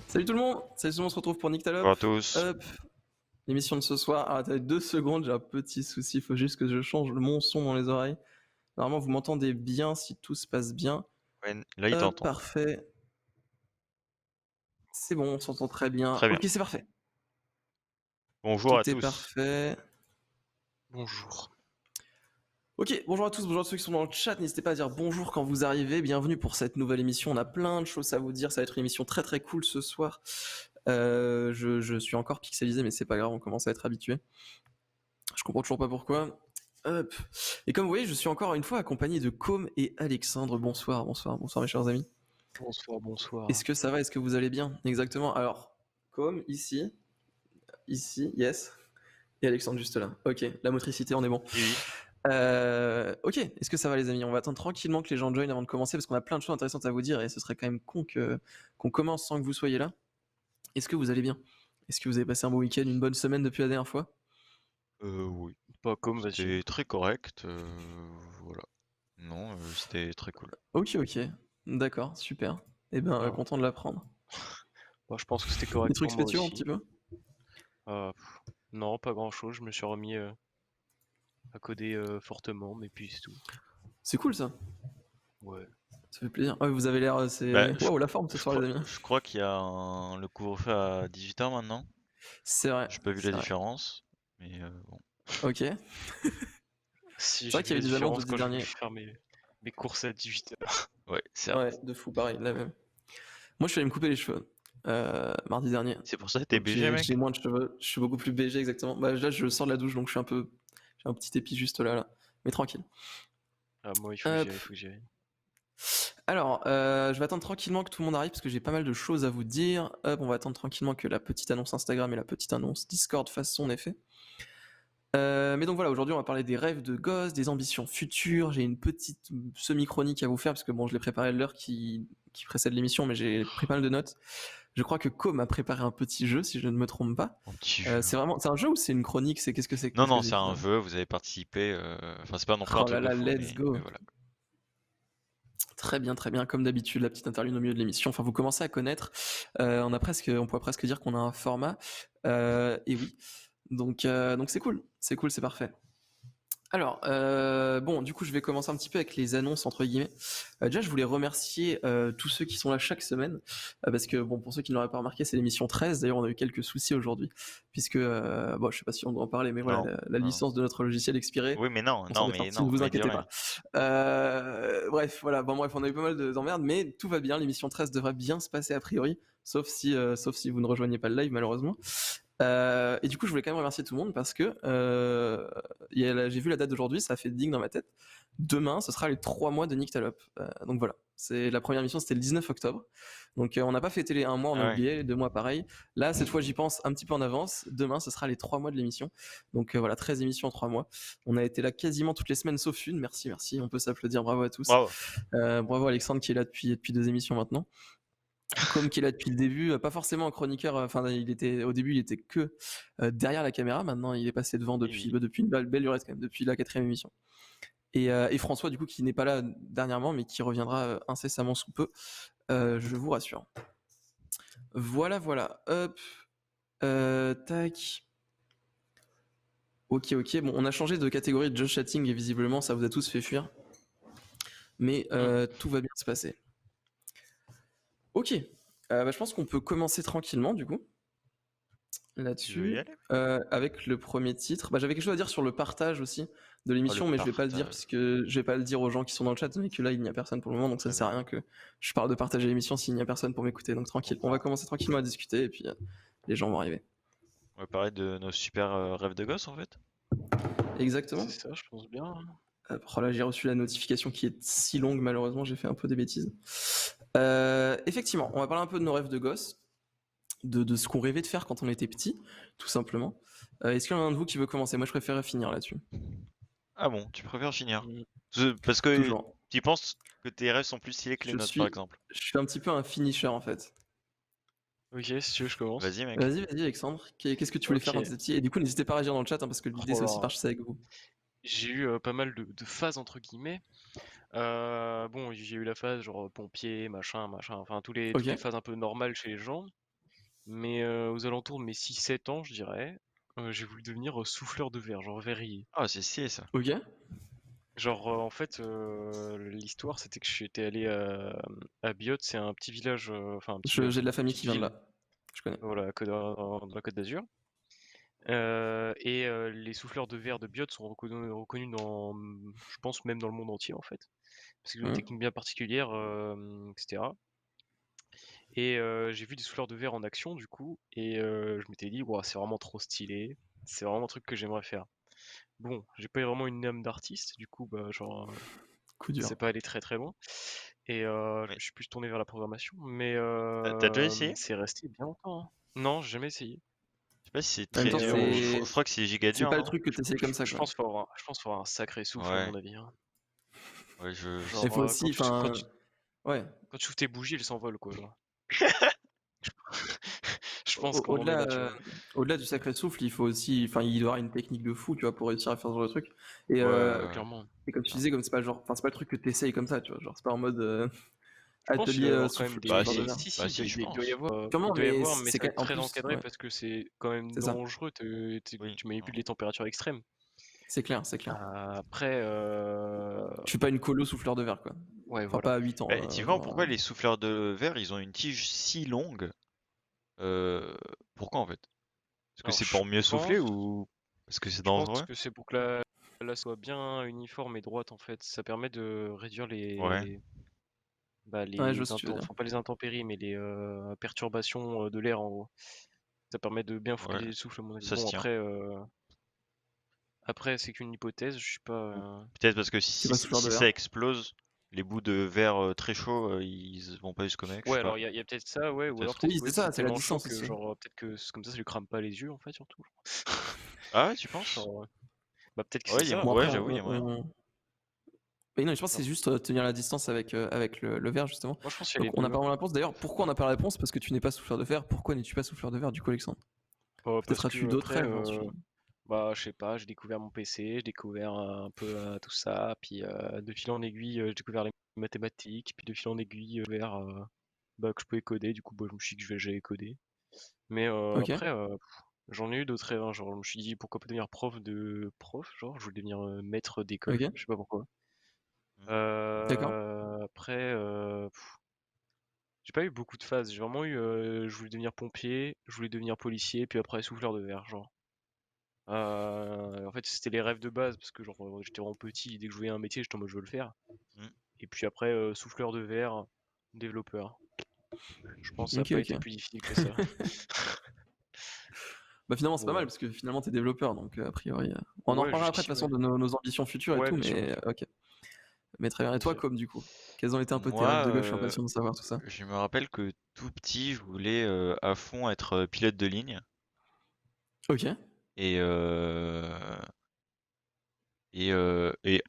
Salut tout le monde, on se retrouve pour Bonjour Nyctalope. à tous. Hop, l'émission de ce soir. Ah, attendez 2 secondes, j'ai un petit souci, il faut juste que je change mon son dans les oreilles. Normalement, vous m'entendez bien si tout se passe bien. Ouais, là, il Hop, t'entend. parfait. C'est bon, on s'entend très bien. Très bien. Ok, c'est parfait. Bonjour à Tout est tous. parfait. Bonjour. Ok, bonjour à tous, bonjour à ceux qui sont dans le chat. N'hésitez pas à dire bonjour quand vous arrivez. Bienvenue pour cette nouvelle émission. On a plein de choses à vous dire. Ça va être une émission très très cool ce soir. Je suis encore pixelisé, mais c'est pas grave, on commence à être habitué. Je comprends toujours pas pourquoi. Hop. Et comme vous voyez, je suis encore une fois accompagné de Com et Alexandre. Bonsoir, bonsoir, bonsoir mes chers amis. Bonsoir, bonsoir. Est-ce que ça va? Est-ce que vous allez bien? Exactement. Alors, Com ici, yes. Et Alexandre juste là. Ok, la motricité, on est bon. Oui. Ok, est-ce que ça va les amis? On va attendre tranquillement que les gens joignent avant de commencer parce qu'on a plein de choses intéressantes à vous dire et ce serait quand même con qu'on commence sans que vous soyez là. Est-ce que vous allez bien? Est-ce que vous avez passé un bon week-end, une bonne semaine depuis la dernière fois? Oui. Pas comme vas-y. C'était très correct. Voilà. Non, c'était très cool. Ok, d'accord, super. Eh ben, Ah. content de l'apprendre. Bah, je pense que c'était Des correct trucs pour moi spéciaux un petit aussi. peu? Non, pas grand-chose. Je me suis remis à coder fortement, mais puis c'est tout. C'est cool ça, Ouais. ça fait plaisir. Ouais, vous avez l'air, Bah, c'est... Waouh, la forme ce soir les amis. je crois qu'il y a le couvre-feu à 18h maintenant. C'est vrai, J'ai pas vu la c'est vrai. différence. Mais bon. Ok. C'est Si vrai j'ai qu'il y vu la avait des annonces différence jeudi quand j'ai voulu dernier. faire mes courses à 18h. Ouais, c'est vrai. Ouais, de fou, pareil, la même. Moi je suis allé me couper les cheveux, mardi dernier. C'est pour ça que t'es Donc BG, j'ai mec? moins de cheveux, je suis beaucoup plus BG exactement. Bah là je sors de la douche donc je suis un peu... J'ai un petit épi juste là. Mais tranquille. Ah, moi, il faut que j'y Hop. aille, il faut que j'y aille. Alors, je vais attendre tranquillement que tout le monde arrive parce que j'ai pas mal de choses à vous dire. Hop, on va attendre tranquillement que la petite annonce Instagram et la petite annonce Discord fassent son effet. Mais donc voilà, aujourd'hui on va parler des rêves de gosse, des ambitions futures. J'ai une petite semi-chronique à vous faire parce que bon, je l'ai préparé à l'heure qui précède l'émission, mais j'ai pris pas mal de notes. Je crois que Co m'a préparé un petit jeu, si je ne me trompe pas. Un petit jeu. C'est un jeu ou c'est une chronique? C'est qu'est-ce que c'est Non, que non, j'ai c'est un finalement? jeu. Vous avez participé. Enfin, c'est pas non plus un Oh là truc de là, fou, let's mais go. voilà. Très bien, comme d'habitude, la petite interlude au milieu de l'émission. Enfin, vous commencez à connaître. On pourrait presque dire qu'on a un format. Et oui. Donc c'est cool, c'est parfait. Alors, bon, du coup, je vais commencer un petit peu avec les annonces, entre guillemets. Déjà, je voulais remercier tous ceux qui sont là chaque semaine, parce que, bon, pour ceux qui ne l'auraient pas remarqué, c'est l'émission 13. D'ailleurs, on a eu quelques soucis aujourd'hui, puisque, bon, je sais pas si on doit en parler, mais voilà, Non. la Non. licence de notre logiciel expirait. Oui, mais non, On s'en non, est mais sorti, ne non, vous mais dis inquiétez rien. pas. Bref, voilà, bon, bref, on a eu pas mal d'emmerdes, mais tout va bien, l'émission 13 devrait bien se passer a priori, sauf si vous ne rejoignez pas le live, malheureusement. Et du coup, je voulais quand même remercier tout le monde parce que j'ai vu la date d'aujourd'hui, ça a fait ding dans ma tête. Demain, ce sera les 3 mois de Nyctalope. Donc voilà, c'est la première émission, c'était le 19 octobre. Donc on n'a pas fêté les 1 mois, on a Ah ouais. oublié, les 2 mois pareil. Là, cette fois, j'y pense un petit peu en avance. Demain, ce sera les 3 mois de l'émission. Donc voilà, 13 émissions en 3 mois. On a été là quasiment toutes les semaines sauf une. Merci, on peut s'applaudir, bravo à tous. Bravo. Bravo Alexandre qui est là depuis 2 émissions maintenant. Comme qui est là depuis le début, pas forcément en chroniqueur. Enfin, au début, il était que derrière la caméra. Maintenant, il est passé devant depuis une belle lurette quand même, depuis la 4e émission. Et François, du coup, qui n'est pas là dernièrement, mais qui reviendra incessamment sous peu, je vous rassure. Voilà. Hop. Tac. Ok. Bon, on a changé de catégorie de just chatting et visiblement, ça vous a tous fait fuir. Mais tout va bien se passer. Ok. Je pense qu'on peut commencer tranquillement, du coup. Tu veux y Là-dessus, aller? avec le premier titre. J'avais quelque chose à dire sur le partage aussi de l'émission, mais je vais pas le dire Partage. parce que je vais pas le dire aux gens qui sont dans le chat, mais que là il n'y a personne pour le moment, donc ça ne Très sert à bien. rien que je parle de partager l'émission s'il n'y a personne pour m'écouter. Donc tranquille, on va commencer tranquillement à discuter et puis les gens vont arriver. On va parler de nos super rêves de gosse en fait. Exactement. C'est ça, je pense bien. Oh là, j'ai reçu la notification qui est si longue, malheureusement, j'ai fait un peu des bêtises. Effectivement, on va parler un peu de nos rêves de gosse, de ce qu'on rêvait de faire quand on était petit, tout simplement. Est-ce qu'il y en a un de vous qui veut commencer? Moi, je préférerais finir là-dessus. Ah bon, tu préfères finir? Mm. Parce que Toujours. tu penses que tes rêves sont plus stylés que les Je nôtres par suis, exemple. je suis un petit peu un finisher en fait. Ok, si tu veux, je commence. Vas-y mec. Vas-y Alexandre, qu'est-ce que tu voulais faire quand Ok. t'étais petit? Et du coup, n'hésitez pas à réagir dans le chat, hein, parce que l'idée Oh c'est aussi de là. partager ça avec vous. J'ai eu pas mal de phases entre guillemets. Bon, j'ai eu la phase genre pompier, machin, enfin toutes les Ok. phases un peu normales chez les gens. Mais aux alentours de mes 6-7 ans, je dirais, j'ai voulu devenir souffleur de verre, genre verrier. Ah, c'est stylé ça. Ok. Genre, en fait, l'histoire, c'était que j'étais allé à Biot, c'est un petit village, enfin un petit village, J'ai de la une famille petite qui vient de ville, là. Je connais. voilà, dans la Côte d'Azur. Les souffleurs de verre de Biot sont reconnus dans, je pense même dans le monde entier en fait, parce qu'ils ont une Mhm. technique bien particulière, etc. Et j'ai vu des souffleurs de verre en action du coup, et je m'étais dit, ouah, c'est vraiment trop stylé, c'est vraiment un truc que j'aimerais faire. Bon, j'ai pas vraiment une âme d'artiste, du coup, bah, genre, Coup dur. c'est pas allé très très loin. Et je Mais me suis plus tourné vers la programmation, mais t'as déjà essayé? c'est resté bien longtemps, hein. Non, j'ai jamais essayé. Je sais pas si c'est En même très Mais temps, dur ou je crois que c'est giga c'est dur, pas le non? truc que tu essayes comme ça, je quoi. pense qu'il faut avoir un sacré souffle à Ouais, mon avis, hein. ouais, je sais Il faut Genre, pas. aussi, enfin, ouais. quand tu ouvres tes bougies, elles s'envolent, quoi, genre. Je pense qu'on en est Au-delà, là, tu vois. au-delà du sacré souffle, il faut aussi, enfin, il doit y avoir une technique de fou, tu vois, pour réussir à faire ce genre de truc. Et, Ouais, euh, ouais, Clairement. et comme tu clairement. disais, comme c'est pas le genre, enfin, c'est pas le truc que t'essayes comme ça, tu vois. Genre, c'est pas en mode Je pense qu'il atelier doit y avoir quand même Bah souffleur de des. verre. si, Si, bah si, si, je il doit y pense. avoir, Sûrement, mais mais c'est ça va être en très plus, encadré ouais, parce que c'est quand même c'est ça. dangereux. Oui. Tu manipules les températures extrêmes. C'est clair, c'est clair. Après, Je suis pas une colo souffleur de verre, quoi. ouais, Enfin, voilà. pas à 8 ans, Bah, typiquement, genre. pourquoi les souffleurs de verre, ils ont une tige si longue? Pourquoi en fait? Est-ce que Alors, c'est pour mieux souffler pense, ou parce que c'est je pense dangereux? que c'est pour que la soit bien uniforme et droite, en fait. Ça permet de réduire Ouais, Ouais, je vois ce que tu veux dire. enfin pas les intempéries, mais les perturbations de l'air, en gros. Ça permet de bien ouais, focaliser le souffle, à mon avis. ça se Bon, tient. après c'est qu'une hypothèse, je suis pas. Ou peut-être parce que C'est pas souffleur de si verre. ça explose, les bouts de verre très chauds, ils vont pas jusqu'au mec, je sais Ouais, pas. alors il y a peut-être ça, ouais, ou alors Peut-être. peut-être Oui, que c'est ouais, c'est ça, c'est la tellement chaud distance que aussi. genre peut-être que comme ça lui crame pas les yeux en fait surtout. Ah ouais, tu penses? Genre, bah peut-être que c'est Ouais, ça. Bon, ouais, après, j'avoue, il y a moyen. mais non, je pense que Genre, c'est juste tenir la distance avec le verre, justement. moi je pense qu'il y a Donc, les on n'a deux. pas vraiment la réponse. D'ailleurs, pourquoi on n'a pas la réponse? Parce que tu n'es pas souffleur de verre. Pourquoi n'es-tu pas souffleur de verre, du coup, Alexandre? Parce Peut-être as-tu que d'autres après, rêves, hein, bah je sais pas, j'ai découvert mon PC, j'ai découvert un peu tout ça, puis de fil en aiguille, j'ai découvert les mathématiques, puis de fil en aiguille vers bah, que je pouvais coder, du coup bah, je me suis dit que j'allais coder. Mais Ok, après, j'en ai eu d'autres rêves, hein, genre je me suis dit pourquoi pas devenir prof, genre je voulais devenir maître d'école, ok, je sais pas pourquoi. Hmm. d'accord. Après, j'ai pas eu beaucoup de phases, j'ai vraiment eu, je voulais devenir pompier, je voulais devenir policier, puis après souffleur de verre, genre. En fait, c'était les rêves de base parce que genre j'étais vraiment petit, dès que je voyais un métier, j'étais en mode je veux le faire. Hmm. Et puis après, souffleur de verre, développeur. Je pense que ça n'a Ok, pas été ok. plus difficile que ça. Bah, finalement, c'est pas mal Voilà. parce que finalement, t'es développeur. Donc, a priori, on en Ouais, reparlera après, de toute jusqu'ici, façon, ouais. de nos ambitions futures et Ouais, tout. bien sûr, bien Mais sûr. ok. Mais très bien. Et Bien toi, sûr. comme du coup? Quels ont été un peu tes rêves Moi, de gosse? Je suis impatient de savoir tout ça. je me rappelle que tout petit, je voulais à fond être pilote de ligne. Ok, Et, euh, et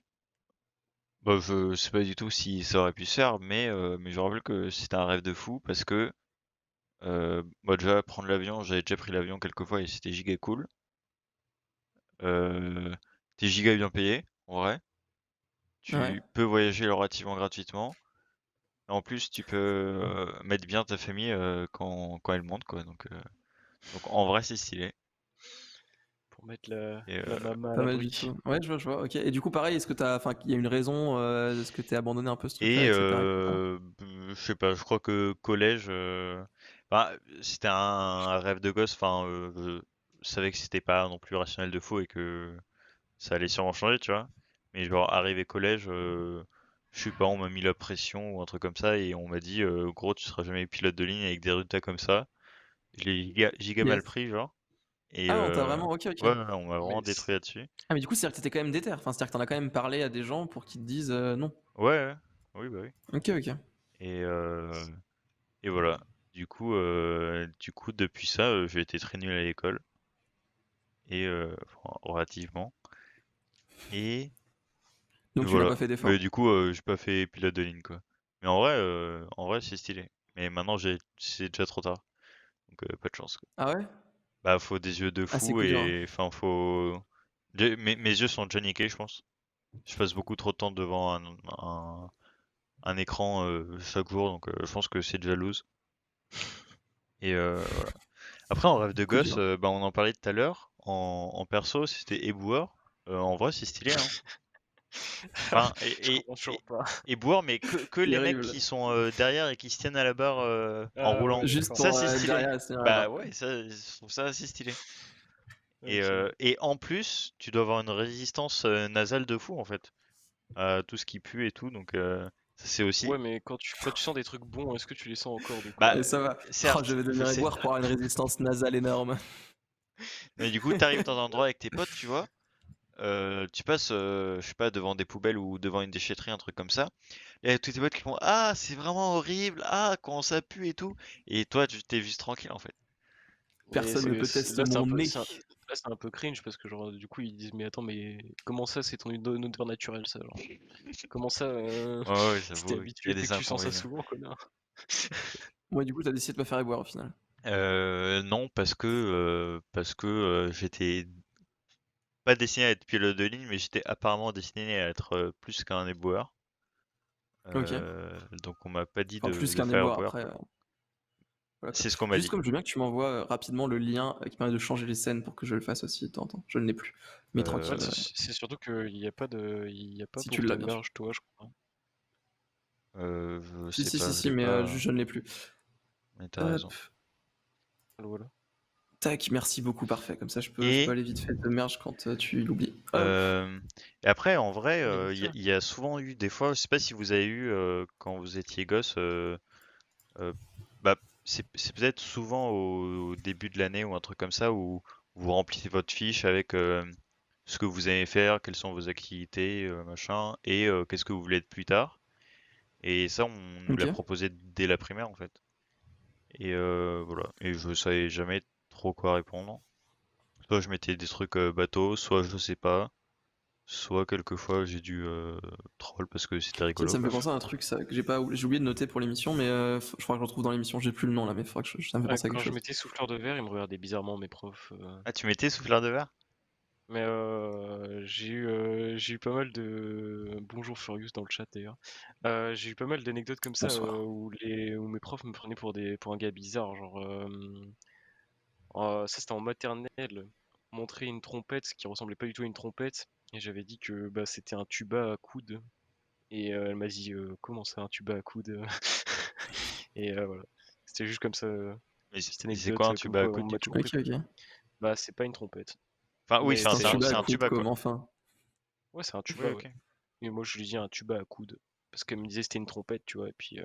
bah, je sais pas du tout si ça aurait pu se faire, mais je me rappelle que c'était un rêve de fou parce que bah, déjà prendre l'avion, j'avais déjà pris l'avion quelques fois et c'était giga cool. T'es giga bien payé, en vrai. ouais. Tu peux voyager relativement gratuitement. En plus, tu peux mettre bien ta famille quand elle monte, quoi. Donc en vrai, c'est stylé. Pour mettre Et, la maman à Pas mal du l'abri. tout. Ouais, je vois. Ok. Et du coup, pareil, est-ce que enfin, il y a une raison, est-ce que t'es abandonné un peu ce truc-là, et etc., etc. je sais pas, je crois que collège, bah, c'était un rêve de gosse. Enfin, je savais que c'était pas non plus rationnel de fou et que ça allait sûrement changer, tu vois. Mais genre, arrivé collège, je sais pas, on m'a mis la pression ou un truc comme ça et on m'a dit, gros, tu seras jamais pilote de ligne avec des résultats comme ça. Je l'ai giga mal Yes. pris, genre. Et Ah, on t'a vraiment. Ok, ok. ouais, ouais, on m'a vraiment Mais détruit là-dessus. Ah, mais du coup, c'est-à-dire que t'étais quand même déter. Enfin, c'est-à-dire que t'en as quand même parlé à des gens pour qu'ils te disent non. Ouais, ouais. Oui, bah oui. Ok, ok. Et, et voilà. Du coup, depuis ça, j'ai été très nul à l'école. Et enfin, relativement. Et Donc, tu n'as voilà. pas fait d'effort. Mais du coup, j'ai pas fait pilote de ligne, quoi. Mais en vrai, c'est stylé. Mais maintenant, c'est déjà trop tard. Donc, pas de chance, quoi. Ah ouais? Bah, faut des yeux de Ah, c'est fou coup dur, hein. et enfin, mes yeux sont déjà niqués, je pense. Je passe beaucoup trop de temps devant un écran chaque jour, donc je pense que c'est déjà loose. Et voilà. Après, en rêve de Coup gosse, dur. bah, on en parlait tout à l'heure. En perso, c'était éboueur. En vrai, c'est stylé, hein. Enfin, Je comprends toujours pas. éboueur, mais que les mecs Terrible. qui sont derrière et qui se tiennent à la barre en Ah roulant. ouais, Juste d'accord. Ça, pour c'est être stylé. derrière et se tenir Bah là-bas. ouais, ça, je trouve ça assez stylé. Ok. Et en plus, tu dois avoir une résistance nasale de fou, en fait, à tout ce qui pue et tout. Donc, ça, c'est aussi. Ouais, mais quand tu sens des trucs bons, est-ce que tu les sens encore du coup? Bah, Et ça va. Oh, je certes, vais devenir c'est éboueur pour avoir une résistance nasale énorme. mais du coup, t'arrives dans un endroit avec tes potes, tu vois. Tu passes, je sais pas, devant des poubelles ou devant une déchetterie, un truc comme ça. Et tous tes potes qui font ah, c'est vraiment horrible, ah, quand ça pue et tout. Et toi, tu t'es juste tranquille en fait. Mais Personne ne peut tester là, c'est un mon peu, nez. là, c'est un peu cringe parce que genre du coup ils disent mais attends mais comment ça c'est ton odeur naturelle ça genre? Comment ça Ouais, ouais, si t'es j'avoue, il y habitué a c'est des que tu sens ça inconvénients. souvent connard. Moi, du coup, t'as décidé de me faire éboueur au final. Non, parce que j'étais pas destiné à être pilote de ligne, mais j'étais apparemment destiné à être plus qu'un éboueur. Ok. Donc on m'a pas dit Enfin, plus de qu'un faire éboueur éboueur, après. quoi. Voilà, quoi. C'est ce qu'on m'a Juste dit. comme je veux bien que tu m'envoies rapidement le lien qui permet de changer les scènes pour que je le fasse aussi de temps en temps. Je ne l'ai plus. Mais En tranquille, fait c'est surtout qu'il y a pas si tu pour l'as te bien sûr. merge toi je crois. Je Si, sais si, si, pas, je si, l'ai mais pas. juste je ne l'ai plus. Mais t'as raison. Hop. Voilà. Tac, merci beaucoup, parfait. Comme ça, je peux Et aller vite fait de merge quand tu l'oublies. Hop. Et après, en vrai, Mais il nickel. y a souvent eu des fois, je sais pas si vous avez eu quand vous étiez gosse, euh, bah, c'est peut-être souvent au début de l'année ou un truc comme ça où vous remplissez votre fiche avec ce que vous aimez faire, quelles sont vos activités, machin, et qu'est-ce que vous voulez être plus tard. Et ça, on nous l'a Ok. proposé dès la primaire en fait. Et voilà. Et je savais jamais trop quoi répondre. Soit je mettais des trucs bateaux, soit je sais pas. Soit quelquefois j'ai dû troll parce que c'était Tiens, rigolo ça me fait quoi. penser à un truc ça, que j'ai oublié de noter pour l'émission, mais je crois que je le retrouve dans l'émission. J'ai plus le nom là, mais ça me fait Ouais, penser à quelque quand je chose. mettais souffleur de verre, ils me regardaient bizarrement mes profs. Ah, tu mettais souffleur de verre? Mais j'ai eu pas mal de bonjour Furious dans le chat d'ailleurs. J'ai eu pas mal d'anecdotes comme ça Bonsoir. où mes profs me prenaient pour un gars bizarre. Genre ça c'était en maternelle, montrer une trompette qui ressemblait pas du tout à une trompette et j'avais dit que bah c'était un tuba à coude et elle m'a dit comment ça un tuba à coude et voilà. C'était juste comme ça, petite Mais c'est quoi anecdote un comme tuba à quoi on coude m'a du coup? toujours pris. Ok, ok. Bah c'est pas une trompette, Enfin oui, mais enfin C'est un c'est tuba à c'est un coude tuba comme quoi. enfin. ouais c'est un Oui, tuba ouais. ok. Et moi, je lui dis un tuba à coude. Parce qu'elle me disait c'était une trompette, tu vois. Et puis,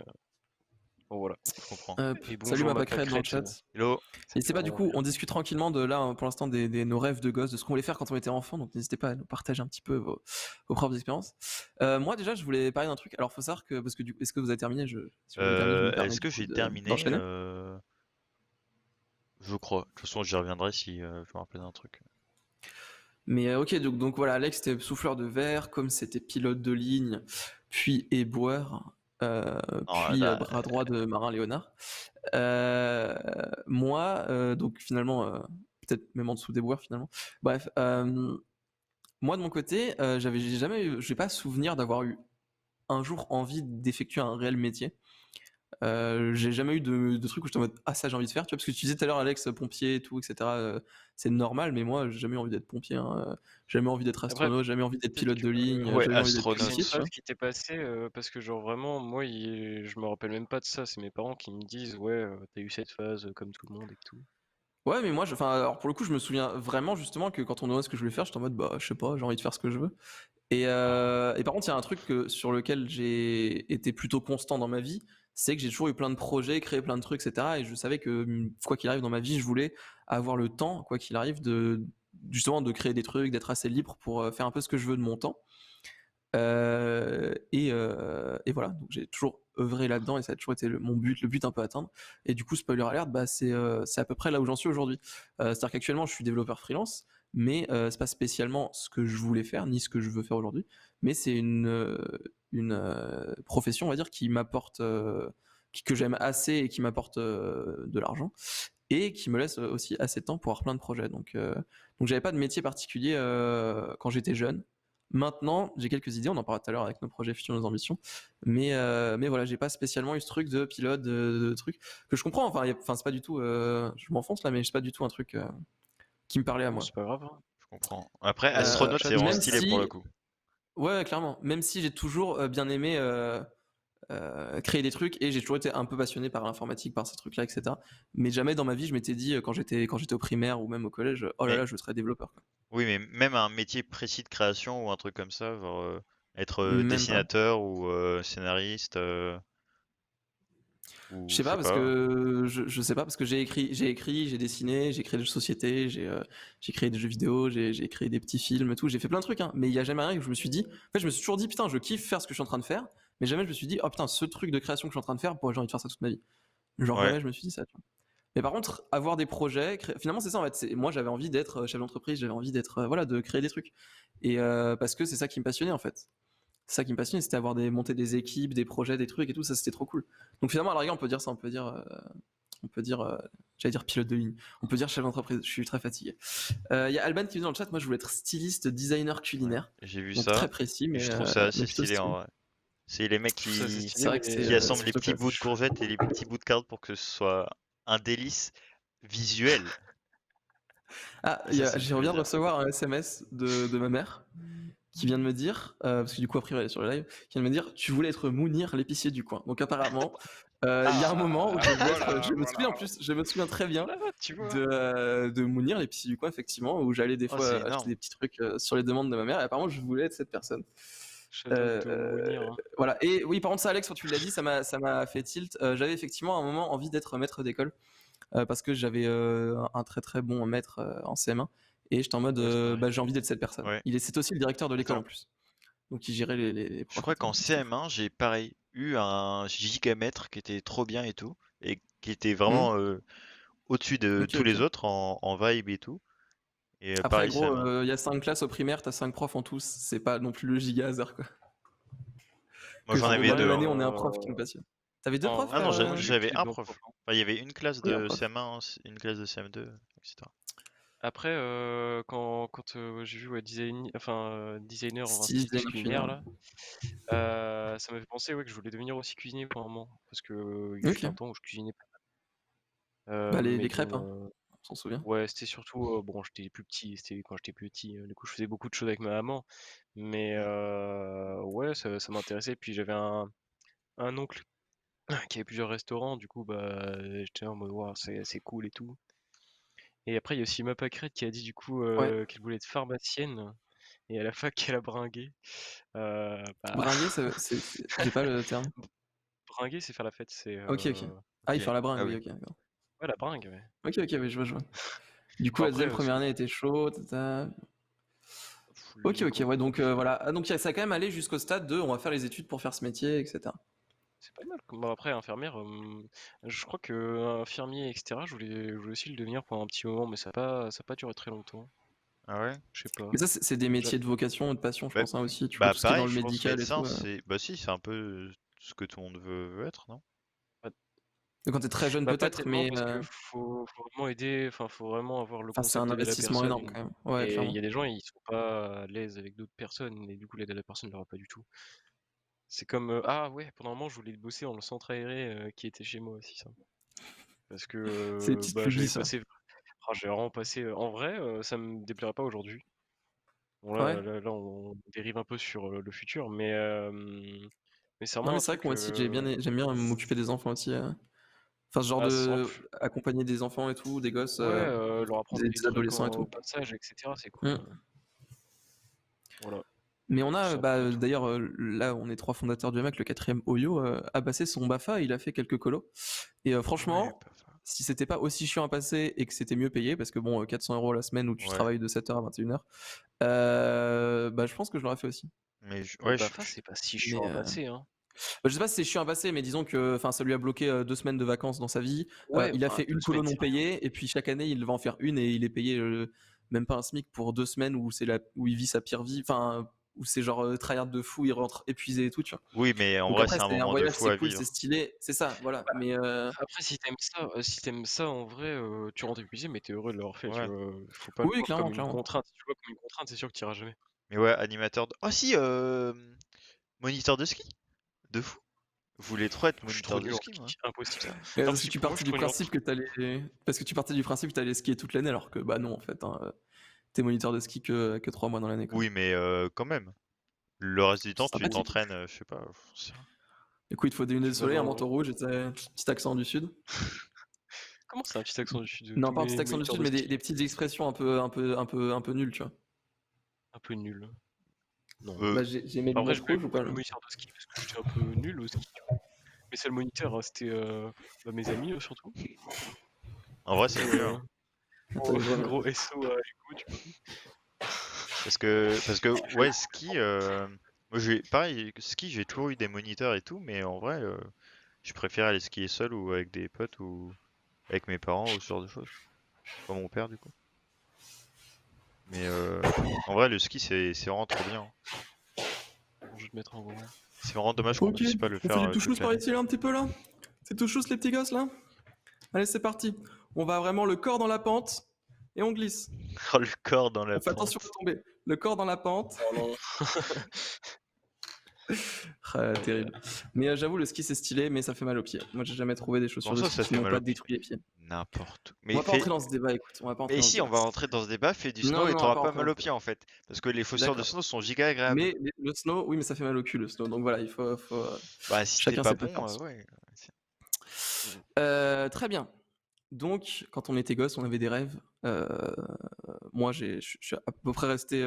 bon, voilà. Je comprends. Hop. Et Salut bonjour, ma ma pâquerette dans le pâquerette. chat. Hello. Et Ça c'est veut pas du rien coup, dire. on discute tranquillement de là pour l'instant nos rêves de gosse, de ce qu'on voulait faire quand on était enfant. Donc n'hésitez pas à nous partager un petit peu vos propres expériences. Moi déjà, je voulais parler d'un truc. Alors faut savoir que parce que est-ce que vous avez terminé si vous avez terminé, je me permets Est-ce du que coup j'ai terminé? d'enchaîner. Je crois. De toute façon, j'y reviendrai si je me rappelle d'un truc. Mais ok, donc voilà, Alex était souffleur de verre, comme c'était pilote de ligne, puis éboueur, Non, puis là, bras droit de Marin Léonard. Moi, donc finalement, peut-être même en dessous d'éboueur finalement. Bref, moi de mon côté, j'ai pas souvenir d'avoir eu un jour envie d'effectuer un réel métier. J'ai jamais eu de truc où j'étais en mode ah ça j'ai envie de faire, tu vois, parce que tu disais tout à l'heure Alex pompier et tout etc, c'est normal, mais moi j'ai jamais eu envie d'être pompier, hein, j'ai jamais envie d'être Après, astronaute, jamais envie d'être peut-être pilote de ligne, ouais, jamais envie d'être que c'est une policier, tu astronaute. vois. phase qui t'est passée parce que, genre, vraiment, moi, je me rappelle même pas de ça. C'est mes parents qui me disent, ouais, t'as eu cette phase comme tout le monde et tout. Ouais, mais moi enfin alors pour le coup je me souviens vraiment justement que quand on me demandait ce que je voulais faire, j'étais en mode bah je sais pas, j'ai envie de faire ce que je veux. Et par contre, il y a un truc sur lequel j'ai été plutôt constant dans ma vie, c'est que j'ai toujours eu plein de projets, créé plein de trucs, etc. Et je savais que quoi qu'il arrive dans ma vie, je voulais avoir le temps, quoi qu'il arrive, justement de créer des trucs, d'être assez libre pour faire un peu ce que je veux de mon temps. Et voilà, donc j'ai toujours œuvré là-dedans et ça a toujours été mon but, le but un peu à atteindre. Et du coup, spoiler alert, bah, c'est à peu près là où j'en suis aujourd'hui. C'est-à-dire qu'actuellement, je suis développeur freelance, mais c'est pas spécialement ce que je voulais faire, ni ce que je veux faire aujourd'hui, mais c'est une profession, on va dire, qui m'apporte, que j'aime assez et qui m'apporte de l'argent et qui me laisse aussi assez de temps pour avoir plein de projets. Donc j'avais pas de métier particulier quand j'étais jeune. Maintenant, j'ai quelques idées, on en parlera tout à l'heure avec nos projets futurs, nos ambitions, mais voilà, j'ai pas spécialement eu ce truc de pilote, de truc que je comprends. Enfin, c'est pas du tout, je m'enfonce là, mais c'est pas du tout un truc qui me parlait à Bon, moi. c'est pas grave, hein. Je comprends. Après, Dans le astronaute, chat, c'est vraiment Même stylé pour le si, coup. ouais, clairement, même si j'ai toujours bien aimé créer des trucs et j'ai toujours été un peu passionné par l'informatique, par ces trucs-là, etc. Mais jamais dans ma vie je m'étais dit quand j'étais au primaire ou même au collège, oh là Mais là, je serais développeur, quoi. oui, mais même un métier précis de création ou un truc comme ça, genre être Même pas. dessinateur ou scénariste Je ou sais je pas sais parce pas. que je sais pas parce que j'ai dessiné, j'ai créé des jeux de société, j'ai créé des jeux vidéo, j'ai créé des petits films et tout, j'ai fait plein de trucs, hein, mais il y a jamais rien que je me suis dit. En fait, je me suis toujours dit putain, je kiffe faire ce que je suis en train de faire, mais jamais je me suis dit oh putain, ce truc de création que je suis en train de faire, j'ai envie de faire ça toute ma vie. Genre Ouais. jamais je me suis dit ça, tu vois. Mais par contre, avoir des projets, finalement c'est ça en fait. Moi j'avais envie d'être chef d'entreprise, j'avais envie d'être voilà, de créer des trucs. Et parce que c'est ça qui me passionnait en fait. C'est ça qui me passionnait, c'était monter des équipes, des projets, des trucs et tout, ça c'était trop cool. Donc finalement à la rigueur on peut dire ça, on peut dire, j'allais dire pilote de ligne, on peut dire chef d'entreprise. Je suis très fatigué. Il y a Alban qui dit dans le chat, moi je voulais être styliste, designer Ouais, culinaire, j'ai vu donc très ça précis, et je trouve ça mais assez plutôt stylé en stylé. vrai. C'est les mecs Je trouve ça assez C'est stylé, vrai que mais qui assemblent les plutôt petits classe. bouts de courgettes et les petits bouts de carottes pour que ce soit un délice visuel. Ah, Et ça, ça me je fait reviens de plaisir. recevoir un SMS de ma mère qui vient de me dire, parce que du coup après elle est sur le live, qui vient de me dire tu voulais être Mounir l'épicier du coin. Donc apparemment, il y a un moment où Ah, je devais être, voilà, je me souviens en voilà. plus, je me souviens très bien Voilà, tu vois. de Mounir l'épicier du coin effectivement, où j'allais des Oh, c'est fois acheter énorme. des petits trucs sur les demandes de ma mère et apparemment je voulais être cette personne. Shout out to Mounir, hein. Voilà. Et oui, par contre ça Alex, quand tu l'as dit, ça m'a fait tilt. J'avais effectivement à un moment envie d'être maître d'école parce que j'avais un très très bon maître en CM1 et j'étais en mode Ouais, c'est pareil. bah, j'ai envie d'être cette personne. Ouais. C'était aussi le directeur de l'école en Attends, plus. Donc il gérait les je profs crois et tout. qu'en C'était fou. CM1, j'ai pareil eu un gigamètre qui était trop bien et tout, et qui était Mhm. vraiment au-dessus de Ok, tous les ok. autres en vibe et tout. Et Après, pareil, gros, CM1. il y a 5 classes au primaire, t'as 5 profs en tous. C'est pas non plus le giga hasard, quoi. Moi, j'en Que En avais vrai, même deux, hein. année, on ait un prof qui nous passionne. T'avais deux en profs Ah vrai, non, moi j'ai eu que j'avais des un bons prof. profs, hein. Enfin, il y avait une classe Oui, un de prof. CM1, une classe de CM2, etc. Après, quand j'ai vu ouais, designer en Style, styliste designer culinaire culinaire. là, ça m'a fait penser ouais, que je voulais devenir aussi cuisinier pour un moment. Parce que il fut un Ok. temps où je cuisinais pas. Bah, Mais les crêpes, bon, hein. On s'en souvient. ouais, c'était surtout, bon, j'étais plus petit, c'était quand j'étais plus petit, du coup je faisais beaucoup de choses avec ma maman. Mais Mm. ouais, ça m'intéressait. Puis j'avais un oncle qui avait plusieurs restaurants, du coup bah j'étais en mode waouh, c'est cool et tout. Et après il y a aussi ma Pâquerette qui a dit du coup Ouais. qu'elle voulait être pharmacienne. Et à la fac, elle a bringué. Bah, Bringuer, j'ai pas le terme. bringuer, c'est faire la fête. C'est Ok, ok. Ah, il fait Ok. la Ah bringue, oui, oui. ok, d'accord. ouais, la bringue, ouais. Ok, ok, oui, je vois, je vois. Du coup, Bon, la après, deuxième première année était chaud, tata. Ok, ok, ouais, donc voilà. Ah, donc ça a quand même allé jusqu'au stade de on va faire les études pour faire ce métier, etc. c'est pas mal. Bon, après, infirmière, je crois que infirmier, etc., je voulais aussi le devenir pendant un petit moment, mais ça a pas duré très longtemps. Ah ouais? Je sais pas. Mais ça, c'est des J'a- métiers de vocation et de passion, je Bah, pense, hein, aussi. Tu vois, bah tout ce qui est dans pareil, le je pense médical et médecin, tout. c'est bah si, c'est un peu ce que tout le monde veut être, non? Pas, Donc, quand t'es très jeune, bah, pas peut-être, tellement, mais parce que faut vraiment aider, enfin, faut vraiment avoir le enfin, c'est concept un d'aider la investissement personne. énorme quand même. Ouais, Et il clairement. y a des gens, ils sont pas à l'aise avec d'autres personnes, et du coup, l'aider à la personne ne leur va pas du tout. C'est comme ah ouais, pendant un moment je voulais bosser dans le centre aéré qui était chez moi aussi ça. Parce que C'est des petites bah lubies, j'avais ça. passé, j'ai vraiment passé. En vrai, ça me déplairait pas aujourd'hui. Bon Ouais. là, on dérive un peu sur le futur, mais c'est Non, vraiment mais un c'est vrai que truc. moi aussi, j'aime bien m'occuper des enfants aussi. Enfin, ce genre En de plus, accompagner des enfants et tout, des gosses, ouais, leur apprendre des des trucs adolescents et au tout. passage, etc. C'est cool. Mm. Voilà, Mais on tout a, bah, simplement. d'ailleurs, là, on est 3 fondateurs du hamac, le quatrième Oyo a passé son BAFA, il a fait quelques colos. Et Ouais, franchement, pas ça. si c'était pas aussi chiant à passer et que c'était mieux payé, parce que bon, 400 € la semaine où tu Ouais. travailles de 7h à 21h, bah, je pense que je l'aurais fait aussi. Mais Le ouais, BAFA, c'est pas si Mais chiant à passer, hein. bah, je sais pas si c'est chiant à passer, mais disons que ça lui a bloqué 2 semaines de vacances dans sa vie. Ouais, Il a enfin fait deux une colo semaines, non c'est rien. payée, et puis chaque année, il va en faire une et il est payé même pas un SMIC pour 2 semaines où il vit sa pire vie. Enfin, où c'est genre tryhard de fou, il rentre épuisé et tout, tu vois. oui, mais en Donc vrai, après, c'est un c'est un moment de voyage, fou c'est à cool, c'est vivre. stylé, c'est ça, voilà. Mais Après, si t'aimes ça, en vrai, tu rentres épuisé, mais t'es heureux de l'avoir fait, tu Ouais. vois. Faut pas le oui, voir clairement, comme une clairement. contrainte. Si tu le vois comme une contrainte, c'est sûr que t'iras jamais. Mais ouais, animateur de... Oh si, moniteur de ski. De fou. Je voulais trop être Je suis trop moniteur de nul en ski, moi. ski, impossible ça. Parce que Impossible tu pour moi, je partais suis du trop nul en principe ski. que t'allais skier toute l'année, alors que bah non, en fait, hein, t'es moniteur de ski que 3 mois dans l'année, quoi. Oui, mais quand même. Le reste du temps, C'est tu sympathique. t'entraînes, je sais pas. j'en sais rien. Du coup, il te faut des lunettes de Tu vas soleil, un dans... manteau rouge et un petit accent du sud. Comment c'est un petit accent du sud de Non, tous pas un petit mes accent du moniteurs sud, de mais ski? des petites expressions un peu nulles, tu vois. Un peu nul. Non. Euh, Bah, j'ai mes Après, lunettes j'ai pas eu rouges ou beaucoup pas de là moniteurs de ski parce que j'étais un peu nul au ski, tu vois. Mes seuls moniteurs, c'était mes amis surtout. En vrai, c'est Gros, mieux. Hein. Attends, je vois bien. gros SO à Hugo, du coup. Parce que ouais, ski, moi pareil, ski, j'ai toujours eu des moniteurs et tout, mais en vrai, je préfère aller skier seul ou avec des potes ou avec mes parents ou ce genre de choses. Pas mon père, du coup. Mais en vrai, le ski, c'est vraiment trop bien. Bon, je vais te mettre en gros. C'est vraiment dommage qu'on Ok, puisse pas le on fait faire du touche-touche toute par l'année. ici là un petit peu là. C'est touche-touche les petits gosses là. Allez, c'est parti. On va vraiment le corps dans la pente et on glisse. Oh, le corps dans la On fait attention pente. à tomber. Le corps dans la pente. Oh non. Ah, terrible. Mais j'avoue, le ski c'est stylé, mais ça fait mal aux pieds. Moi, j'ai jamais trouvé des chaussures Bon, de ça, ski ça qui fait m'ont mal pas aux pieds. détruit les pieds. N'importe où. On va pas entrer dans ce débat, écoute. On va pas entrer Mais dans ce si, on débat. va rentrer dans ce débat, fais du Non, snow et non, on va t'auras pas pas rentrer mal dans aux ce pieds débat. en fait. Parce que les chaussures de D'accord. snow sont giga agréables. Mais le snow, oui, mais ça fait mal au cul le snow. Donc voilà, il faut Bah, si t'es chacun pas ses bon, préférences. ouais. Très bien. Donc, quand on était gosse, on avait des rêves. Moi, je suis à peu près resté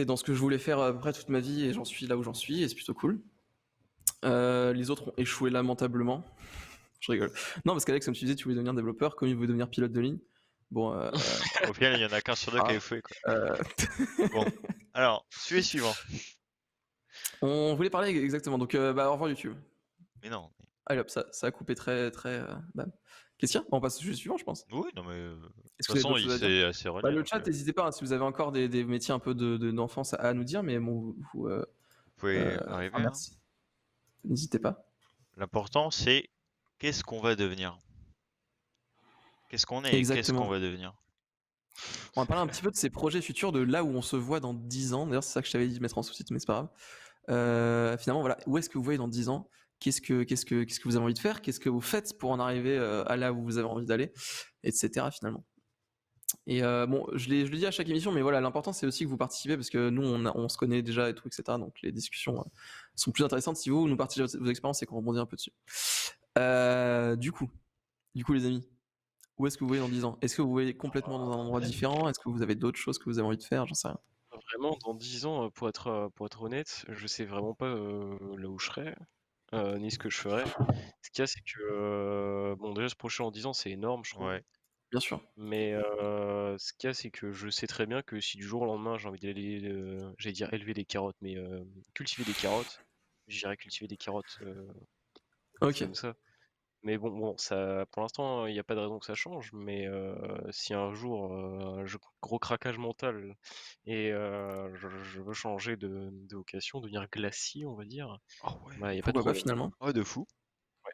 dans ce que je voulais faire à peu près toute ma vie et j'en suis là où j'en suis et c'est plutôt cool. Les autres ont échoué lamentablement. Je rigole. Non, parce qu'Alex, comme tu disais, tu voulais devenir développeur, comme il voulait devenir pilote de ligne. Bon, Au final, il y en a qu'un sur deux qui a échoué, quoi. euh, Bon, alors, suivant. on voulait parler exactement. Donc, au revoir YouTube. Mais non. Allez hop, ça a coupé très, très. Bam. Qu'est-ce qu'il y a? On passe au sujet suivant, je pense. Oui, non, mais. De Est-ce toute que vous avez façon, d'autres choses à dire? c'est assez relié. Le Donc, chat, n'hésitez pas, hein, si vous avez encore des métiers un peu d'enfance à nous dire, mais bon, vous pouvez arriver. Hein. merci. N'hésitez pas. L'important, c'est qu'est-ce qu'on va devenir. Qu'est-ce qu'on est et qu'est-ce qu'on Exactement. va devenir. On va parler un petit peu de ces projets futurs, de là où on se voit dans 10 ans. D'ailleurs, c'est ça que je t'avais dit de mettre en sous-titre, mais c'est pas grave. Finalement, voilà, où est-ce que vous voyez dans 10 ans? Qu'est-ce que vous avez envie de faire? Qu'est-ce que vous faites pour en arriver à là où vous avez envie d'aller? Etc. finalement. Et bon, je l'ai dit à chaque émission, mais voilà, l'important c'est aussi que vous participez parce que nous, on se connaît déjà et tout, etc. Donc les discussions sont plus intéressantes si vous nous partagez vos expériences et qu'on rebondit un peu dessus. Du coup, les amis, où est-ce que vous voyez dans 10 ans? Est-ce que vous voyez complètement dans un endroit différent? Est-ce que vous avez d'autres choses que vous avez envie de faire? J'en sais rien. Vraiment, dans 10 ans, pour être honnête, je sais vraiment pas là où je serai, ni ce que je ferai. Ce qu'il y a, c'est que, bon, déjà, se projeter en 10 ans, c'est énorme, je trouve. Ouais. Bien sûr. Mais ce qu'il y a, c'est que je sais très bien que si du jour au lendemain, j'ai envie d'aller, j'allais dire élever des carottes, mais cultiver des carottes, j'irai cultiver des carottes Ok. comme ça. Mais bon, ça, pour l'instant, il n'y a pas de raison que ça change. Mais si un jour, gros craquage mental et je veux changer de vocation, devenir glacier, on va dire, Oh ouais. bah, il n'y a pas de Pourquoi pas problème. finalement? Oh, de fou. Ouais.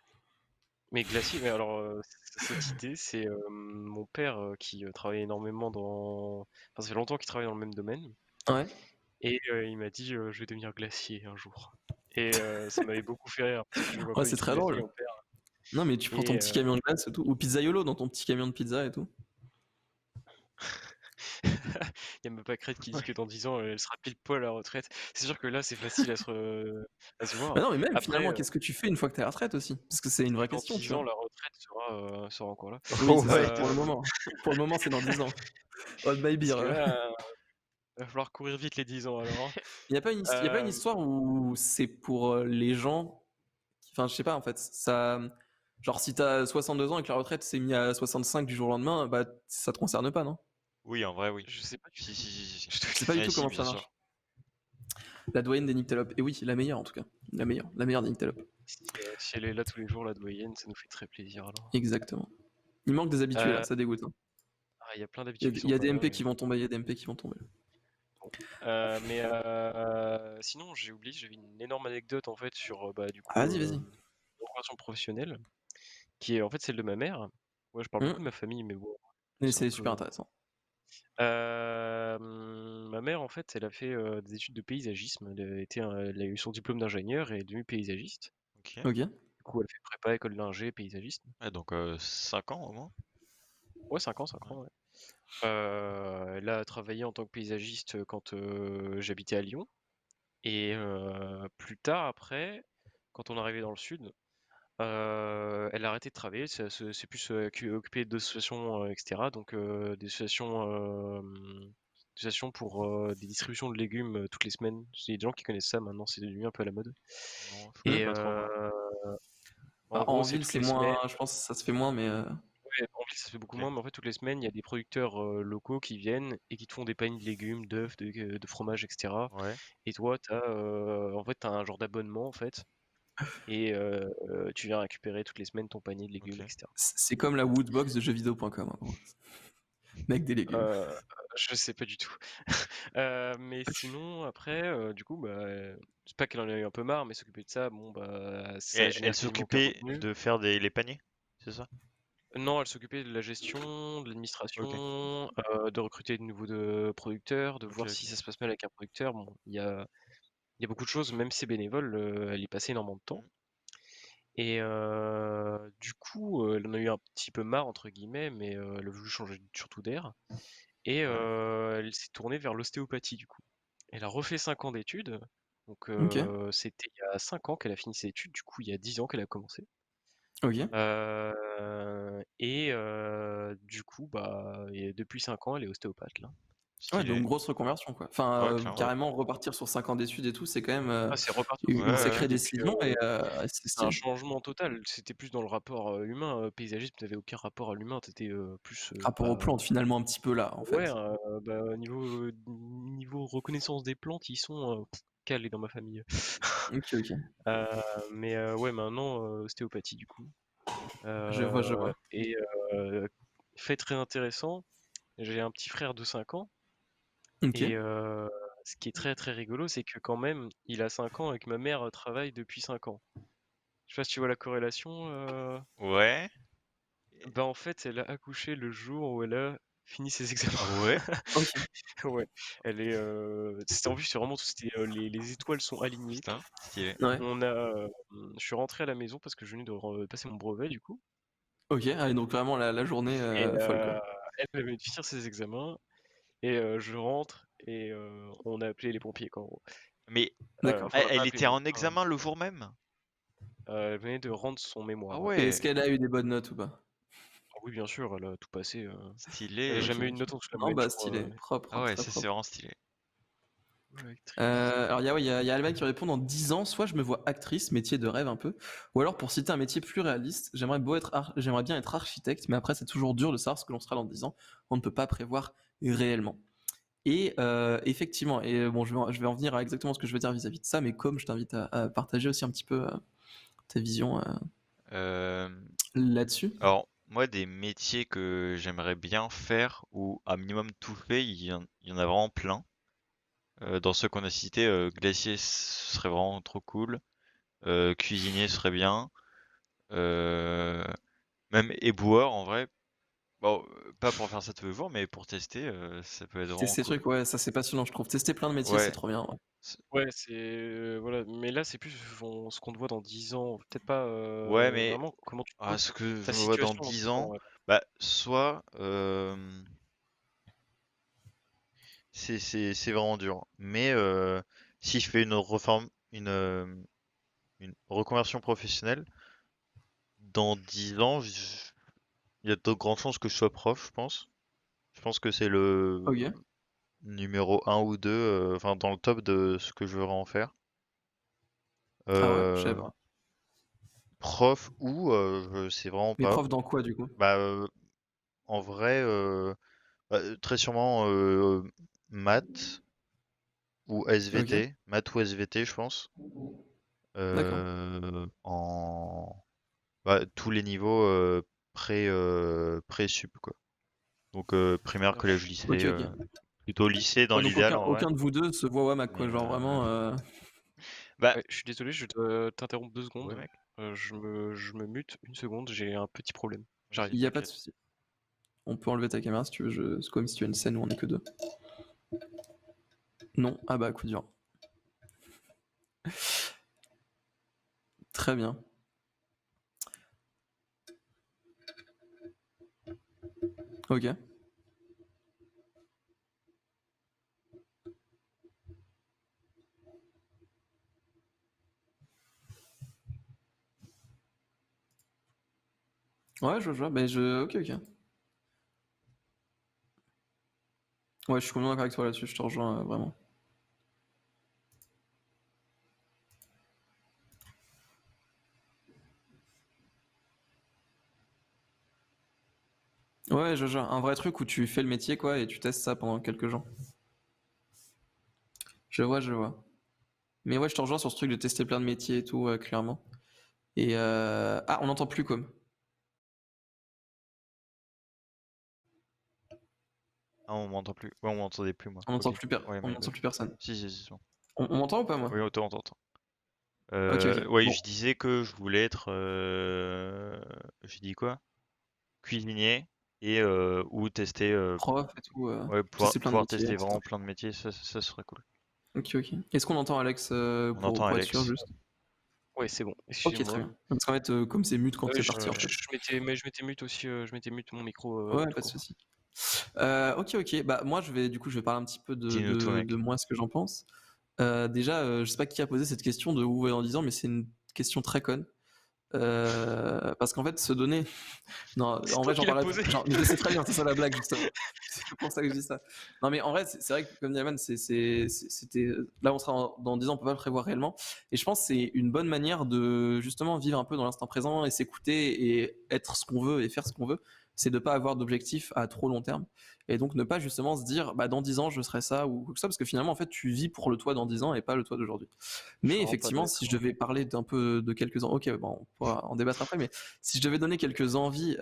Mais glacier, mais alors, cette idée, c'est mon père qui travaille énormément dans. Enfin, ça fait longtemps qu'il travaille dans le même domaine. Ouais. Et il m'a dit, je vais devenir glacier un jour. Et ça m'avait beaucoup fait rire parce que je vois Ouais, pas du c'est tout très glacier, drôle. mon père. Non, mais tu prends ton Et petit camion de glace et tout, ou pizzaiolo dans ton petit camion de pizza et tout. il y a même pas Crête qui dit que dans 10 ans, elle sera pile poil à la retraite. C'est sûr que là, c'est facile à se Bah voir. non, mais même Après, finalement, qu'est-ce que tu fais une fois que t'es à la retraite aussi? Parce que c'est une vraie dans question, tu 10 ans, vois. la retraite sera encore là. Oui, c'est ça, Ouais. pour le moment. Pour le moment, c'est dans 10 ans. Hold my Parce beer. que là, va falloir courir vite les 10 ans alors. Hein. Il y a pas une Euh, histoire où c'est pour les gens. Enfin, je sais pas, en fait. Ça. Genre, si t'as 62 ans et que la retraite s'est mise à 65 du jour au lendemain, bah, ça te concerne pas, non? Oui, en vrai, oui. je sais pas du Si, tout. si, si, si. Je te Je sais le pas du Ouais, tout si, comment bien ça sûr. marche. La doyenne des Nyctalopes. Et oui, la meilleure en tout cas. La meilleure des Nyctalopes. Si elle est là tous les jours, la doyenne, ça nous fait très plaisir alors. Exactement. Il manque des habitués là, Euh, ça dégoûte. Hein. il y a plein Il d'habitués qui y a, il sont y a pas des là. MP qui vont tomber, il y a des MP qui vont tomber. Bon. Mais sinon, j'ai oublié, j'avais une énorme anecdote en fait sur bah, du coup Ah, vas-y. une reconversion professionnelle qui est en fait celle de ma mère. Ouais, je parle beaucoup de ma famille, mais bon, Et c'est un c'est super peu. intéressant. Ma mère, en fait, elle a fait des études de paysagisme. Elle a eu son diplôme d'ingénieur et elle est devenue paysagiste. Ok. Ok. Du coup, elle fait prépa, école d'ingé, paysagisme. Ouais, donc 5 ans au moins. Ouais, 5 ans, 5 Ouais. ans, ouais. Elle a travaillé en tant que paysagiste quand j'habitais à Lyon. Et plus tard, après, quand on est arrivé dans le sud, elle a arrêté de travailler. C'est plus occupé d'associations, etc. Donc des associations pour des distributions de légumes toutes les semaines. Il y a des gens qui connaissent ça maintenant, c'est devenu un peu à la mode. Non, je connais Et pas trop moi. en Bah, gros, en c'est ville, toutes c'est les semaines. moins, je pense que ça se fait moins, mais Ouais, en ville, ça se fait beaucoup Ok. moins, mais en fait, toutes les semaines, il y a des producteurs locaux qui viennent et qui te font des paniers de légumes, d'œufs, de fromage, etc. Ouais. Et toi, en fait, t'as un genre d'abonnement, en fait, et tu viens récupérer toutes les semaines ton panier de légumes, Ok. etc. c'est comme la Woodbox de jeuxvideo.com, en gros. Mais avec des légumes. Euh, je sais pas du tout. Mais sinon, après, du coup, bah, c'est pas qu'elle en a eu un peu marre, mais s'occuper de ça, bon, bah, ça Et elle génère quasiment aucun s'occupait revenu. de faire les paniers, c'est ça? Non, elle s'occupait de la gestion, de Ok. l'administration, de recruter de nouveaux producteurs, de Ok, voir si ok. ça se passe mal avec un producteur. Bon, il y a beaucoup de choses, même si c'est bénévole, elle y passait énormément de temps. Mm. Et du coup, elle en a eu un petit peu marre, entre guillemets, mais elle a voulu changer surtout d'air. Et Ouais. elle s'est tournée vers l'ostéopathie, du coup. Elle a refait 5 ans d'études. Donc Ok. c'était il y a 5 ans qu'elle a fini ses études, du coup il y a 10 ans qu'elle a commencé. Ok. Et du coup, bah, et depuis 5 ans, elle est ostéopathe là. Ouais, donc Stylé. grosse reconversion, quoi. Enfin, Ouais, clairement. carrément repartir sur 5 ans d'études et tout, c'est quand même Ah, c'est reparti Ouais, une ouais. sacrée depuis, décision et c'est c'est un stylé. changement total. C'était plus dans le rapport humain. Paysagisme, t'avais aucun rapport à l'humain. T'étais plus, Rapport aux bah, plantes, finalement, un petit peu là, en ouais, fait. bah, niveau reconnaissance des plantes, ils sont calés dans ma famille. Ok, ok. Euh, mais ouais, maintenant, ostéopathie du coup. Je vois, je vois. Et fait très intéressant, j'ai un petit frère de 5 ans. Ok. Et ce qui est très très rigolo, c'est que quand même, il a 5 ans et que ma mère travaille depuis 5 ans. Je sais pas si tu vois la corrélation. Ouais. Bah en fait, elle a accouché le jour où elle a fini ses examens. Ah ouais. Ok. Ouais, elle est. C'était en vue, c'est vraiment les étoiles sont alignées. Putain, stylé. Ouais. Je suis rentré à la maison parce que je venais de passer mon brevet du coup. Ok. Ah, donc vraiment la journée Et folle, quoi. elle venait de finir ses examens et je rentre et on a appelé les pompiers quoi, en gros. Mais Enfin, D'accord. on n'a pas elle appelé était les en pompiers, examen le jour même? elle venait de rendre son Ah mémoire, ouais. Et est-ce ouais. qu'elle a eu des bonnes notes ou pas? Ah oui, bien sûr, elle a tout passé. Elle a Stylé. Ok, jamais eu une ok. note en dessous de la Non, moyenne, je bah crois. stylé. Propre, Ah ouais, très ça c'est propre. vraiment stylé. Ouais, actrice. Alors, il y a Alban qui répond dans 10 ans, soit je me vois actrice, métier de rêve un peu, ou alors pour citer un métier plus réaliste, j'aimerais bien être architecte, mais après c'est toujours dur de savoir ce que l'on sera dans 10 ans. On ne peut pas prévoir réellement. Et effectivement, et bon, je vais en venir à exactement ce que je veux dire vis-à-vis de ça, mais comme je t'invite à partager aussi un petit peu ta vision Euh, là-dessus. alors, moi, des métiers que j'aimerais bien faire, ou à minimum tout fait, il y en a vraiment plein. Dans ceux qu'on a cités, glacier ce serait vraiment trop cool. Cuisinier serait bien. Euh, Même éboueur en vrai. Bon, pas pour faire ça tous les jours, mais pour tester, ça peut être vraiment Tester ces cool. trucs, ouais, ça c'est passionnant, je trouve. Tester plein de métiers, c'est Ouais. trop bien. Ouais. c'est- Ouais, c'est voilà, mais là c'est plus ce qu'on te voit dans 10 ans, peut-être pas Ouais, mais vraiment comment tu te vois, ce que ta je me vois dans situation dans 10 10 ans. ans, Ouais. bah soit c'est vraiment dur. Mais si je fais une reconversion professionnelle, dans 10 ans, il y a de grandes chances que je sois prof, je pense. Je pense que c'est le Ok. numéro un ou 2, enfin dans le top de ce que je veux en faire. Ah ouais, je sais Euh, pas. Prof ou je sais vraiment Mais pas. prof dans quoi du coup? Bah en vrai, très sûrement maths ou Ok, SVT, maths ou SVT, je pense. d'accord. En tous les niveaux pré-sup quoi. Donc primaire, collège, Ok, lycée, ok. plutôt lycée dans Ouais, donc l'idéal aucun, en vrai. aucun de vous deux se voit WAMAC, Mais quoi. Genre vraiment. bah Ouais, je suis désolé, je dois t'interrompre 2 ouais secondes. mec, Je me mute une seconde, j'ai un petit problème. vas-y J'arrive. Il n'y a pas de t'inquiète. souci. On peut enlever ta caméra si tu veux. C'est comme si tu as une scène où on est que deux. Non. Ah bah, coup dur. Très bien. Ok. Ouais, je vois. Mais ok, ok. Ouais, je suis complètement d'accord avec toi là-dessus. Je te rejoins vraiment. Ouais, je vois. Un vrai truc où tu fais le métier, quoi, et tu testes ça pendant quelques jours. Je vois, je vois. Mais ouais, je te rejoins sur ce truc de tester plein de métiers et tout, clairement. Et ah, on n'entend plus comme. Ah, on m'entend plus. Ouais, on m'entendait plus, moi. On n'entend Ok. plus, Ouais, on my n'entend bad. plus personne. Si, si, si, c'est bon. On m'entend ou pas, moi? Oui, on t'entend. Ok, ok. Ouais, Bon, je disais que je voulais être. J'ai dit quoi? Cuisinier et ou tester. prof et tout, Ouais, tester plein de pouvoir métiers, tester etc. vraiment plein de métiers, ça serait cool. Ok, ok. Est-ce qu'on entend Alex On entend pour être sûr, Alex. juste? Ouais, c'est bon. Ok, très Excusez-moi. bien. Parce qu'en fait, comme c'est mute quand Ouais, t'es parti, en fait. je m'étais mute aussi. Je m'étais mute mon micro Ouais, tout pas de court. souci. Ok, ok. Bah, moi, du coup, je vais parler un petit peu Dis-nous tout, de mec. moi, ce que j'en pense. Déjà, je sais pas qui a posé cette question de où dans 10 ans, mais c'est une question très conne. Parce qu'en fait, se donner. Non, C'est en toi vrai, j'en qui l'as parlerai. posé. Mais je sais très bien, c'est ça la blague, justement. C'est pour ça que je dis ça. Non, mais en vrai, c'est vrai que, comme Yaman, c'était. Là, on sera dans 10 ans, on peut pas le prévoir réellement. Et je pense que c'est une bonne manière de, justement, vivre un peu dans l'instant présent et s'écouter et être ce qu'on veut et faire ce qu'on veut. C'est de pas avoir d'objectif à trop long terme. Et donc, ne pas justement se dire, bah, dans 10 ans, je serai ça ou quoi que ce soit, parce que finalement, en fait, tu vis pour le toi dans 10 ans et pas le toi d'aujourd'hui. Je suis Mais vraiment pas effectivement, si je d'accord. devais parler d'un peu de quelques ans, ok, bon, on pourra en débattre après, mais si je devais donner quelques envies,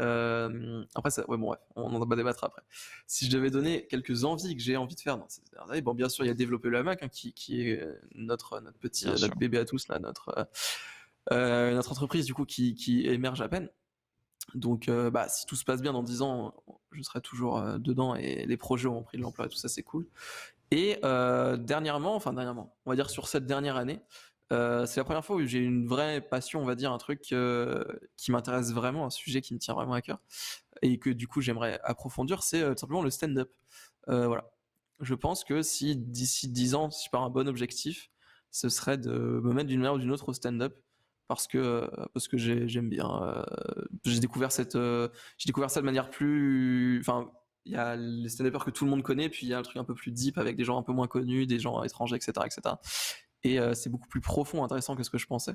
après ça, ouais, bon, bref, on en va débattre après. Si je devais donner quelques envies que j'ai envie de faire dans ces dernières années, bon, bien sûr, il y a développer le hamac, hein, qui est notre petit, Bien sûr. notre bébé à tous là, notre entreprise du coup qui émerge à peine. Donc, bah, si tout se passe bien dans 10 ans, je serai toujours dedans et les projets ont pris de l'ampleur et tout ça, c'est cool. Et dernièrement, on va dire sur cette dernière année, c'est la première fois où j'ai une vraie passion, on va dire, un truc qui m'intéresse vraiment, un sujet qui me tient vraiment à cœur et que du coup j'aimerais approfondir, c'est tout simplement le stand-up. Voilà. Je pense que si d'ici 10 ans, si je pars un bon objectif, ce serait de me mettre d'une manière ou d'une autre au stand-up parce que j'aime bien. J'ai découvert ça de manière plus, enfin, il y a les stand-uppers que tout le monde connaît, puis il y a un truc un peu plus deep avec des gens un peu moins connus, des gens étrangers, etc., etc. Et c'est beaucoup plus profond, intéressant que ce que je pensais.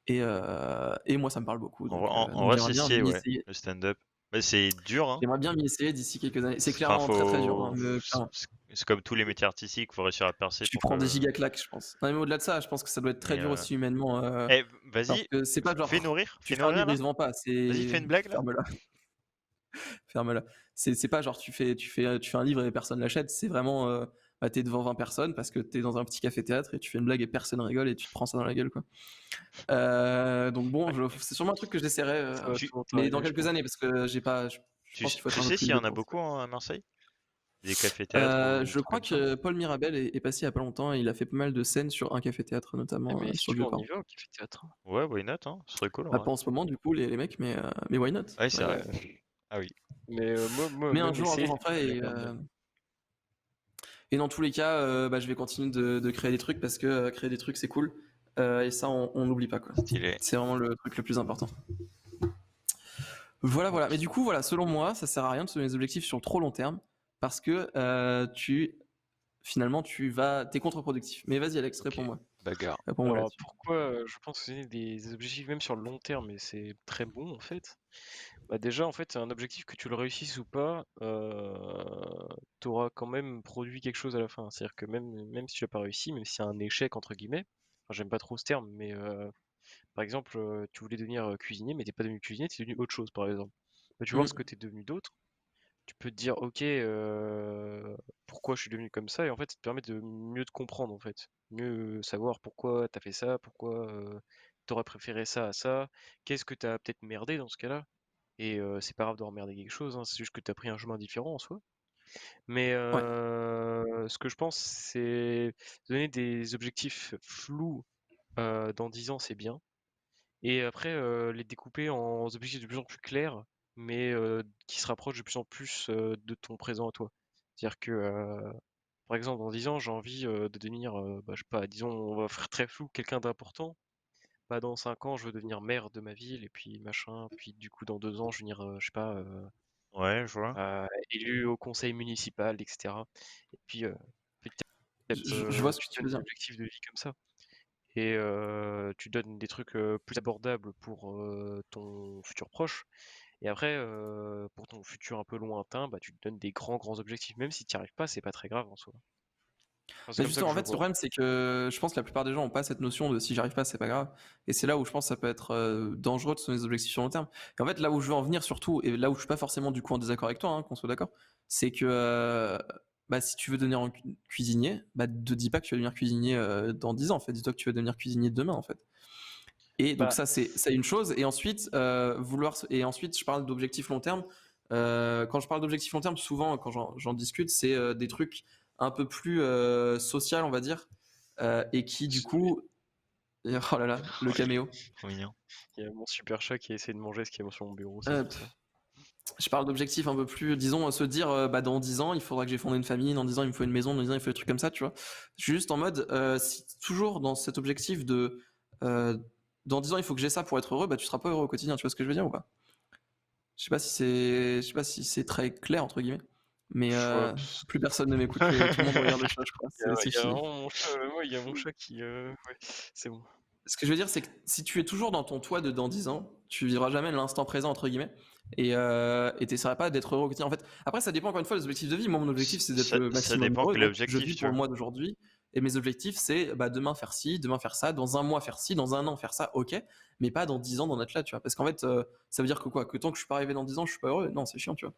Et moi, ça me parle beaucoup, En donc vrai, j'aimerais c'est bien stylé, m'y ouais. essayer. Le stand-up. Mais c'est dur, hein. J'aimerais bien m'y essayer d'ici quelques années. C'est Enfin, clairement très très dur, hein, clairement. c'est comme tous les métiers artistiques, faut réussir à percer Tu pour prends des que. giga claques, je pense. Non, mais au-delà de ça, je pense que ça doit être très Mais dur aussi humainement, eh, parce vas-y, que c'est pas fais genre nourrir, tu fais fais un nourrir livre, il là. se vend pas, Vas-y, fais c'est une blague là. ferme-la, ferme-la. C'est pas genre tu fais un livre et personne l'achète, c'est vraiment bah, t'es devant 20 personnes parce que t'es dans un petit café-théâtre et tu fais une blague et personne rigole et tu te prends ça dans la gueule, quoi. Donc bon, c'est sûrement un truc que j'essaierai, Ça va Tu, toujours mais dans t'arriver, je quelques pense. années parce que je pense qu'il faut être tu un peu sais plus s'il y levé en a pour ça. beaucoup à Marseille? Des cafés-théâtres ou des Je trucs crois comme ça? que Paul Mirabel est passé il y a pas longtemps et il a fait pas mal de scènes sur un café-théâtre, Eh, notamment mais si sur le tu veux, on y Vieux-Port. va au café théâtre. Ouais, why not, hein? Ce serait cool en Bah, vrai. pas en ce moment, du coup, les mecs, mais why not? Ouais, c'est Why not? vrai. Ah oui. Mais Mais même un jour essayer, j'en ça ferai m'a l'air bien. et dans tous les cas, bah, je vais continuer de créer des trucs parce que créer des trucs, c'est cool. Et ça, on n'oublie pas, quoi. Stylé. C'est vraiment le truc le plus important. Voilà, voilà. Mais du coup, voilà, selon moi, ça sert à rien de se donner des objectifs sur le trop long terme parce que finalement, t'es contre-productif. Mais vas-y, Alex, Ok. réponds-moi. Bagarre. Réponds-moi Alors là-dessus. pourquoi je pense que c'est des objectifs même sur le long terme, et c'est très bon en fait. Bah déjà en fait c'est un objectif que tu le réussisses ou pas, tu auras quand même produit quelque chose à la fin. C'est-à-dire que même si tu l'as pas réussi, même si c'est un échec entre guillemets, enfin j'aime pas trop ce terme, mais par exemple tu voulais devenir cuisinier mais t'es pas devenu cuisinier, t'es devenu autre chose par exemple. Bah, tu vas voir ce que Mm. t'es devenu d'autre, tu peux te dire ok pourquoi je suis devenu comme ça, et en fait ça te permet de mieux te comprendre en fait, mieux savoir pourquoi t'as fait ça, pourquoi t'aurais préféré ça à ça, qu'est-ce que t'as peut-être merdé dans ce cas-là, Et c'est pas grave de remerder quelque chose, hein, c'est juste que tu as pris un chemin différent en soi. Mais Ouais. ce que je pense, c'est donner des objectifs flous dans 10 ans, c'est bien. Et après, les découper en objectifs de plus en plus clairs, mais qui se rapprochent de plus en plus de ton présent à toi. C'est-à-dire que, par exemple, dans 10 ans, j'ai envie de devenir, je sais pas, disons, on va faire très flou, quelqu'un d'important. Bah, dans 5 ans, je veux devenir maire de ma ville, et puis machin. Puis du coup, dans 2 ans, je veux devenir, je sais pas, Ouais, je vois. élu au conseil municipal, etc. Et puis, petit à petit, Je vois ce tu que te tu veux donnes des dire. objectifs de vie comme ça. Et tu donnes des trucs plus abordables pour ton futur proche. Et après, pour ton futur un peu lointain, bah, tu te donnes des grands objectifs. Même si tu n'y arrives pas, c'est pas très grave en soi. Enfin, c'est Mais comme ça que justement, en je le fait, le vois. problème, c'est que je pense que la plupart des gens n'ont pas cette notion de si j'arrive pas, c'est pas grave. Et c'est là où je pense que ça peut être dangereux de se donner des objectifs sur long terme. Et en fait, là où je veux en venir surtout, et là où je suis pas forcément du coup en désaccord avec toi, hein, qu'on soit d'accord, c'est que bah, si tu veux devenir un cuisinier, bah, ne dis pas que tu vas devenir cuisinier dans 10 ans. En fait, dis-toi que tu vas devenir cuisinier demain, en fait. Et donc Bah, ça, c'est une chose. Et ensuite, et ensuite, je parle d'objectifs long terme. Quand je parle d'objectifs long terme, souvent, quand j'en discute, c'est des trucs un peu plus social, on va dire, et qui du coup, oh là là, le caméo. Trop mignon. il y a mon super chat qui essaie de manger ce qui est sur mon bureau, c'est Euh, pour ça. je parle d'objectifs un peu plus, disons, se dire, bah, dans 10 ans, il faudra que j'ai fondé une famille, dans 10 ans, il me faut une maison, dans 10 ans, il faut des trucs comme ça, tu vois. Juste en mode, si toujours dans cet objectif de, euh, dans 10 ans, il faut que j'ai ça pour être heureux, bah, tu seras pas heureux au quotidien, tu vois ce que je veux dire ou pas? Je sais pas si c'est très clair entre guillemets, mais Je vois, plus personne ne m'écoute, tout le monde regarde le chat, je crois. C'est il y a fini. vraiment mon chat, il y a mon chat qui, ouais, c'est bon. Ce que je veux dire, c'est que si tu es toujours dans ton toi de dans 10 ans, tu vivras jamais l'instant présent entre guillemets, et t'essaieras pas d'être heureux au quotidien. En fait, après, ça dépend encore une fois des objectifs de vie. Moi, mon objectif, c'est d'être le Ça maximum dépend heureux. quel Donc, je objectif, vis tu pour le vois. mois d'aujourd'hui. Et mes objectifs, c'est bah, demain faire ci, demain faire ça, dans un mois faire ci, dans un an faire ça, ok, mais pas dans 10 ans d'en être là, tu vois. Parce qu'en fait, ça veut dire que quoi? Que tant que je suis pas arrivé dans 10 ans, je suis pas heureux? Non, c'est chiant, tu vois.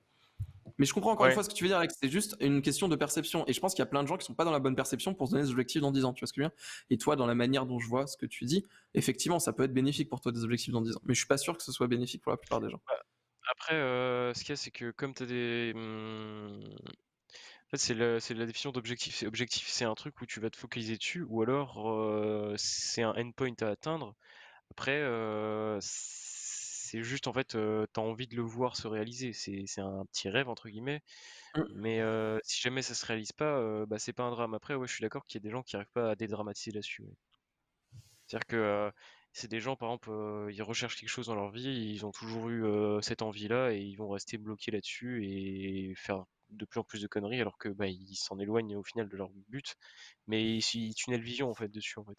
Mais je comprends encore une Ouais, fois ce que tu veux dire, Alex. C'est juste une question de perception. Et je pense qu'il y a plein de gens qui sont pas dans la bonne perception pour se donner des objectifs dans 10 ans. Tu vois ce que je veux dire? Et toi, dans la manière dont je vois ce que tu dis, effectivement, ça peut être bénéfique pour toi des objectifs dans 10 ans. Mais je suis pas sûr que ce soit bénéfique pour la plupart des gens. après, ce qu'il y a, c'est que comme tu as des. En fait, c'est la définition d'objectif. Objectif, c'est un truc où tu vas te focaliser dessus, ou alors c'est un endpoint à atteindre. Après, c'est juste en fait, t'as envie de le voir se réaliser. C'est un petit rêve entre guillemets. Mm. Mais si jamais ça se réalise pas, bah c'est pas un drame. Après, ouais, je suis d'accord qu'il y a des gens qui arrivent pas à dédramatiser là-dessus. Ouais. C'est-à-dire que c'est des gens, par exemple, ils recherchent quelque chose dans leur vie, ils ont toujours eu cette envie-là et ils vont rester bloqués là-dessus et faire de plus en plus de conneries alors que bah, ils s'en éloignent au final de leur but, mais ils tunnel vision en fait dessus en fait.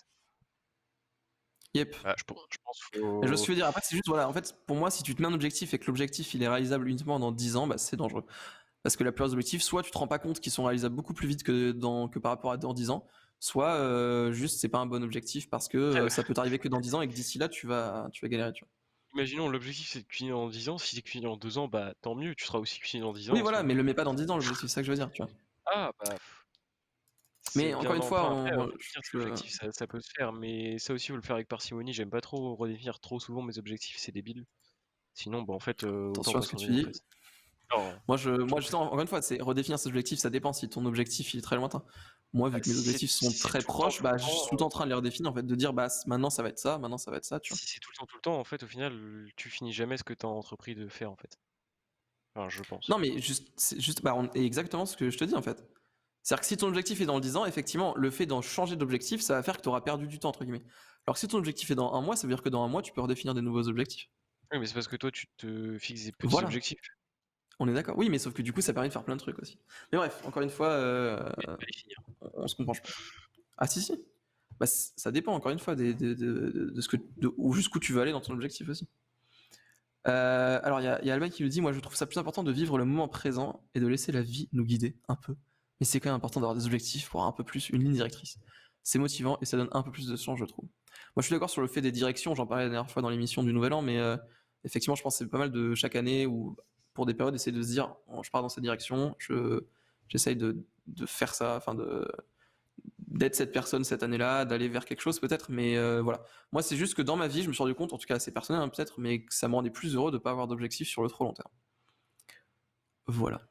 Yep. Je pense Et je vois ce que faut. tu veux dire. Après, c'est juste, voilà, en fait, pour moi, si tu te mets un objectif et que l'objectif il est réalisable uniquement dans 10 ans, bah, c'est dangereux. Parce que la plupart des objectifs, soit tu te rends pas compte qu'ils sont réalisables beaucoup plus vite que par rapport à dans 10 ans, soit juste c'est pas un bon objectif parce que Après, ça peut t'arriver que dans 10 ans et que d'ici là, tu vas galérer, tu vois. imaginons l'objectif c'est de cuisiner en 10 ans, si c'est cuisiner en 2 ans, bah tant mieux, tu seras aussi cuisiner en 10 ans Oui, en voilà, soi. mais le mets pas dans 10 ans, l'objectif, c'est ça que je veux dire, tu vois. Ah bah c'est Mais encore bien une fois, enfin après redéfinir ses objectifs ça peut se faire, mais ça aussi faut le faire avec parcimonie. J'aime pas trop redéfinir trop souvent mes objectifs, c'est débile. Sinon, bah, en fait, autant attention à pas ce que s'en tu donner, en dis. fait. Non, je Moi t'en prie. justement, encore une fois, c'est redéfinir ses objectifs, ça dépend si ton objectif il est très lointain. Moi, vu que mes objectifs sont Si c'est très tout le temps, proches, tout le bah, je temps, suis tout le temps en train de les redéfinir, en fait, de dire, bah, maintenant ça va être ça, maintenant ça va être ça, tu vois. si c'est tout le temps, en fait, au final, tu finis jamais ce que tu as entrepris de faire, en fait. Enfin, je pense. Non, mais juste, c'est juste, bah, c'est exactement ce que je te dis, en fait. C'est-à-dire que si ton objectif est dans le 10 ans, effectivement, le fait d'en changer d'objectif, ça va faire que tu auras perdu du temps, entre guillemets. Alors que si ton objectif est dans un mois, ça veut dire que dans un mois, tu peux redéfinir des nouveaux objectifs. Oui, mais c'est parce que toi, tu te fixes des petits Voilà, objectifs. on est d'accord. Oui, mais sauf que du coup, ça permet de faire plein de trucs aussi. Mais bref, encore une fois, Mais pas les finir. on se comprend, je pense. Ah si, si. Bah, ça dépend, encore une fois, de ce que, ou jusqu'où tu veux aller dans ton objectif aussi. Alors, il y a Alban qui nous dit, moi, je trouve ça plus important de vivre le moment présent et de laisser la vie nous guider un peu. Mais c'est quand même important d'avoir des objectifs pour avoir un peu plus une ligne directrice. C'est motivant et ça donne un peu plus de sens, je trouve. Moi, je suis d'accord sur le fait des directions. J'en parlais la dernière fois dans l'émission du Nouvel An, mais effectivement, je pense que c'est pas mal de chaque année ou pour des périodes essayer de se dire, oh, je pars dans cette direction, j'essaye de faire ça, enfin d'être cette personne cette année-là, d'aller vers quelque chose peut-être, mais voilà. Moi, c'est juste que dans ma vie, je me suis rendu compte, en tout cas assez personnel hein, peut-être, mais que ça me rendait plus heureux de pas avoir d'objectif sur le trop long terme. Voilà.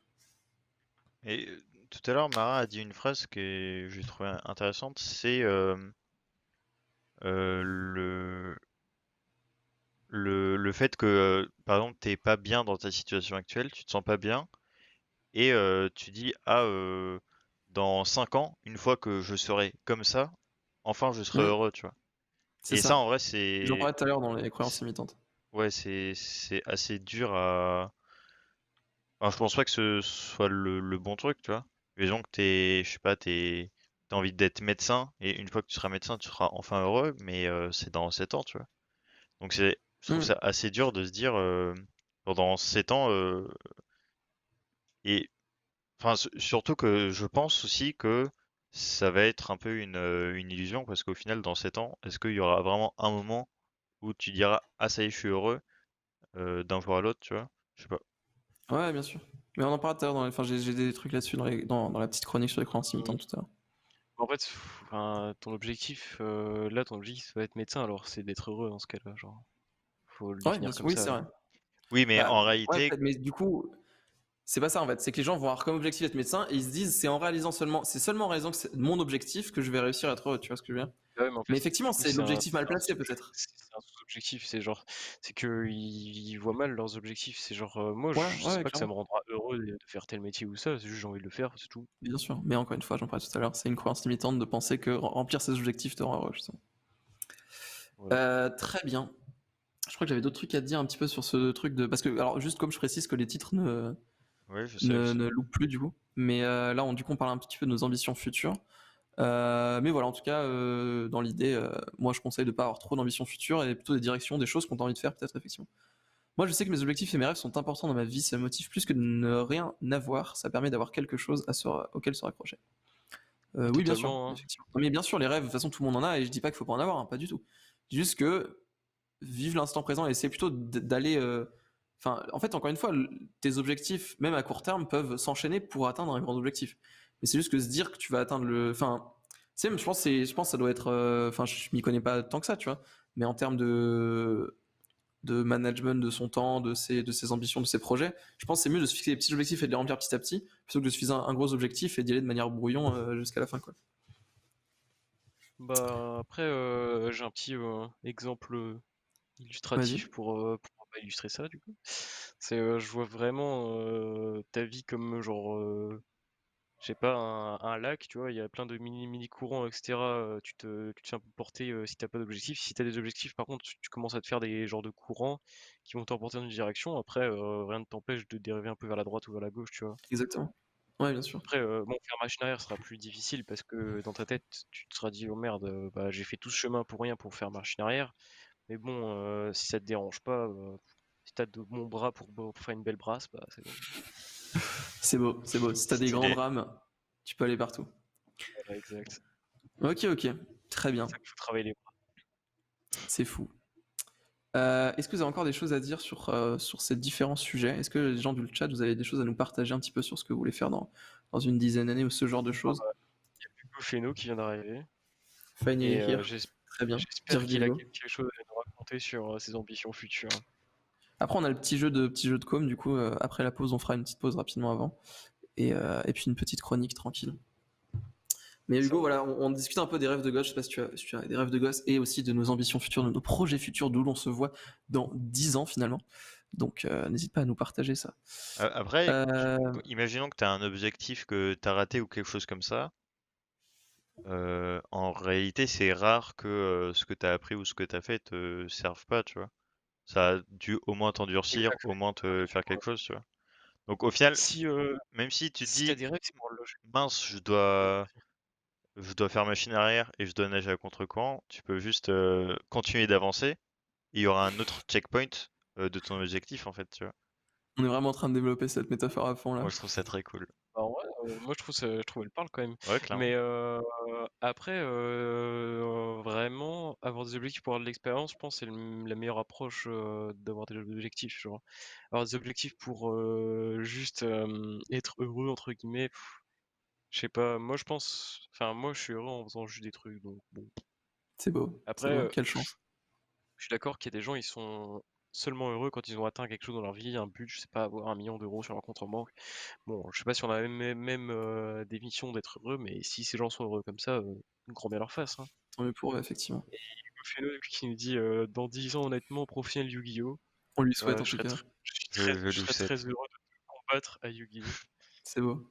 Et tout à l'heure, Mara a dit une phrase que j'ai trouvée intéressante, c'est euh, le, le fait que, par exemple, t'es pas bien dans ta situation actuelle, tu te sens pas bien, et tu dis, ah, dans 5 ans, une fois que je serai comme ça, enfin je serai Mmh, heureux, tu vois. c'est Et ça, ça. en vrai, J'en parlais tout à l'heure dans les croyances limitantes. ouais, c'est assez dur à. Enfin, je pense pas que ce soit le bon truc, tu vois. Disons que je sais pas, t'as envie d'être médecin, et une fois que tu seras médecin, tu seras enfin heureux, mais c'est dans 7 ans, tu vois. Donc je trouve Mmh. ça assez dur de se dire, pendant 7 ans, et enfin, surtout que je pense aussi que ça va être un peu une illusion, parce qu'au final, dans 7 ans, est-ce qu'il y aura vraiment un moment où tu diras, ah ça y est, je suis heureux, d'un jour à l'autre, tu vois? Je sais pas. Ouais, bien sûr. Mais on en parlera tout à l'heure enfin, j'ai des trucs là-dessus dans la petite chronique sur les croyances Mmh. limitantes tout à l'heure. En fait, enfin, ton objectif, là, ton objectif, ça va être médecin, alors c'est d'être heureux dans ce cas-là, genre. Faut le Ouais, bien définir sûr, comme oui, ça, c'est vrai. alors. Oui, mais Bah, en ouais, réalité, peut-être, mais du coup, c'est pas ça en fait. C'est que les gens vont avoir comme objectif d'être médecin et ils se disent c'est seulement en réalisant que c'est mon objectif que je vais réussir à être heureux, tu vois ce que je veux dire? Ah ouais, mais en fait, Mais effectivement, du coup, c'est l'objectif mal placé peut-être. c'est un sous-objectif. C'est genre, c'est que ils voient mal leurs objectifs. C'est genre, moi, Ouais, je sais ouais, pas que ça clairement. me rendra heureux de faire tel métier ou ça. C'est juste j'ai envie de le faire, c'est tout. Bien sûr. Mais encore une fois, j'en parlais tout à l'heure, c'est une croyance limitante de penser que remplir ses objectifs te rend heureux, justement. Voilà. Très bien. Je crois que j'avais d'autres trucs à te dire un petit peu sur ce truc de. Parce que, alors, juste comme je précise que les titres ouais, je sais. ne loupent plus du coup. Mais là, du coup, on parle un petit peu de nos ambitions futures. Mais voilà, en tout cas, dans l'idée, moi je conseille de pas avoir trop d'ambitions futures et plutôt des directions, des choses qu'on a envie de faire, peut-être, effectivement. Moi, je sais que mes objectifs et mes rêves sont importants dans ma vie, ça me motive plus que de ne rien avoir, ça permet d'avoir quelque chose auquel se raccrocher. Ah, Oui, bien sûr, totalement, hein. effectivement. Mais bien sûr, les rêves, de toute façon, tout le monde en a, et je dis pas qu'il faut pas en avoir, hein, pas du tout. Je dis juste que vive l'instant présent et essayer plutôt d'aller. Enfin, en fait, encore une fois, tes objectifs, même à court terme, peuvent s'enchaîner pour atteindre un grand objectif. Mais c'est juste que se dire que tu vas atteindre le. Enfin, tu sais, je pense que ça doit être. Enfin, je m'y connais pas tant que ça, tu vois. Mais en termes de management de son temps, de ses ambitions, de ses projets, je pense que c'est mieux de se fixer des petits objectifs et de les remplir petit à petit, plutôt que de se fixer un gros objectif et d'y aller de manière brouillon jusqu'à la fin, quoi. Bah après, j'ai un petit exemple Vas-y. illustratif pour bah, illustrer ça du coup. C'est, je vois vraiment ta vie comme genre je sais pas, un lac, tu vois, il y a plein de mini courants, etc. Tu te fais un peu porter si t'as pas d'objectif. Si t'as des objectifs, par contre, tu commences à te faire des genres de courants qui vont t'emporter dans une direction. Après, rien ne t'empêche de dériver un peu vers la droite ou vers la gauche, tu vois. Exactement. Ouais, bien sûr. Après, bon, faire machine arrière sera plus difficile parce que dans ta tête, tu te seras dit, oh merde, bah, j'ai fait tout ce chemin pour rien pour faire machine arrière. Mais bon, si ça te dérange pas, si t'as de bons bras pour faire une belle brasse, bah c'est bon. C'est beau, c'est beau. Si t'as des grandes Stylé. rames, tu peux aller partout. Voilà, exact. Ok, ok. Très C'est bien. ça qu'il faut travailler les bras. C'est fou. Est-ce que vous avez encore des choses à dire sur ces différents sujets? Est-ce que les gens du chat, vous avez des choses à nous partager un petit peu sur ce que vous voulez faire dans une dizaine d'années ou ce genre de Ah choses? bah, il y a Hugo Feno qui vient d'arriver. Finally Et here. Très bien. Dire j'espère qu'il a Gilgo. quelque chose à nous raconter sur ses ambitions futures. Après, on a le petit jeu de com. Du coup, après la pause, on fera une petite pause rapidement avant. Et puis une petite chronique tranquille. Mais Ça Hugo, va. voilà, on discute un peu des rêves de gosse. Je sais pas si tu as des rêves de gosse et aussi de nos ambitions futures, de nos projets futurs, d'où l'on se voit dans 10 ans finalement. Donc, n'hésite pas à nous partager ça. Après, Euh, imaginons que tu as un objectif que tu as raté ou quelque chose comme ça. En réalité, c'est rare que ce que tu as appris ou ce que tu as fait te serve pas, tu vois. Ça a dû au moins t'endurcir, Exact. au moins Ouais, te faire sur, quelque chose, tu vois. Donc au final, si même si tu te si t'as dis, des rêves, c'est pour le loger. mince, je dois faire machine arrière et je dois nager à contre-courant, tu peux juste continuer d'avancer. Il y aura un autre checkpoint de ton objectif, en fait, tu vois. on est vraiment en train de développer cette métaphore à fond là. Moi, je trouve ça très cool. Bah, en vrai, moi je trouve elle parle quand même. Ouais, clairement. Mais après, vraiment, avoir des objectifs pour avoir de l'expérience, je pense que c'est la meilleure approche d'avoir des objectifs. Genre, avoir des objectifs pour juste être heureux, entre guillemets, Je sais pas, moi je pense. Enfin, moi je suis heureux en faisant juste des trucs, donc bon. C'est beau, c'est Après, beau, quelle chance. je suis d'accord qu'il y a des gens, ils sont seulement heureux quand ils ont atteint quelque chose dans leur vie, un but, je sais pas, avoir 1 million d'euros sur leur compte en banque. Bon, je sais pas si on a la même définition d'être heureux, mais si ces gens sont heureux comme ça, grand bien leur face, hein. Tant mieux pour eux, effectivement. Phéno qui nous dit dans 10 ans, honnêtement, professionnel Yu-Gi-Oh! On lui souhaite en Je tout serais cas, Je je lui serais souhaite. très heureux de combattre à Yu-Gi-Oh! c'est beau.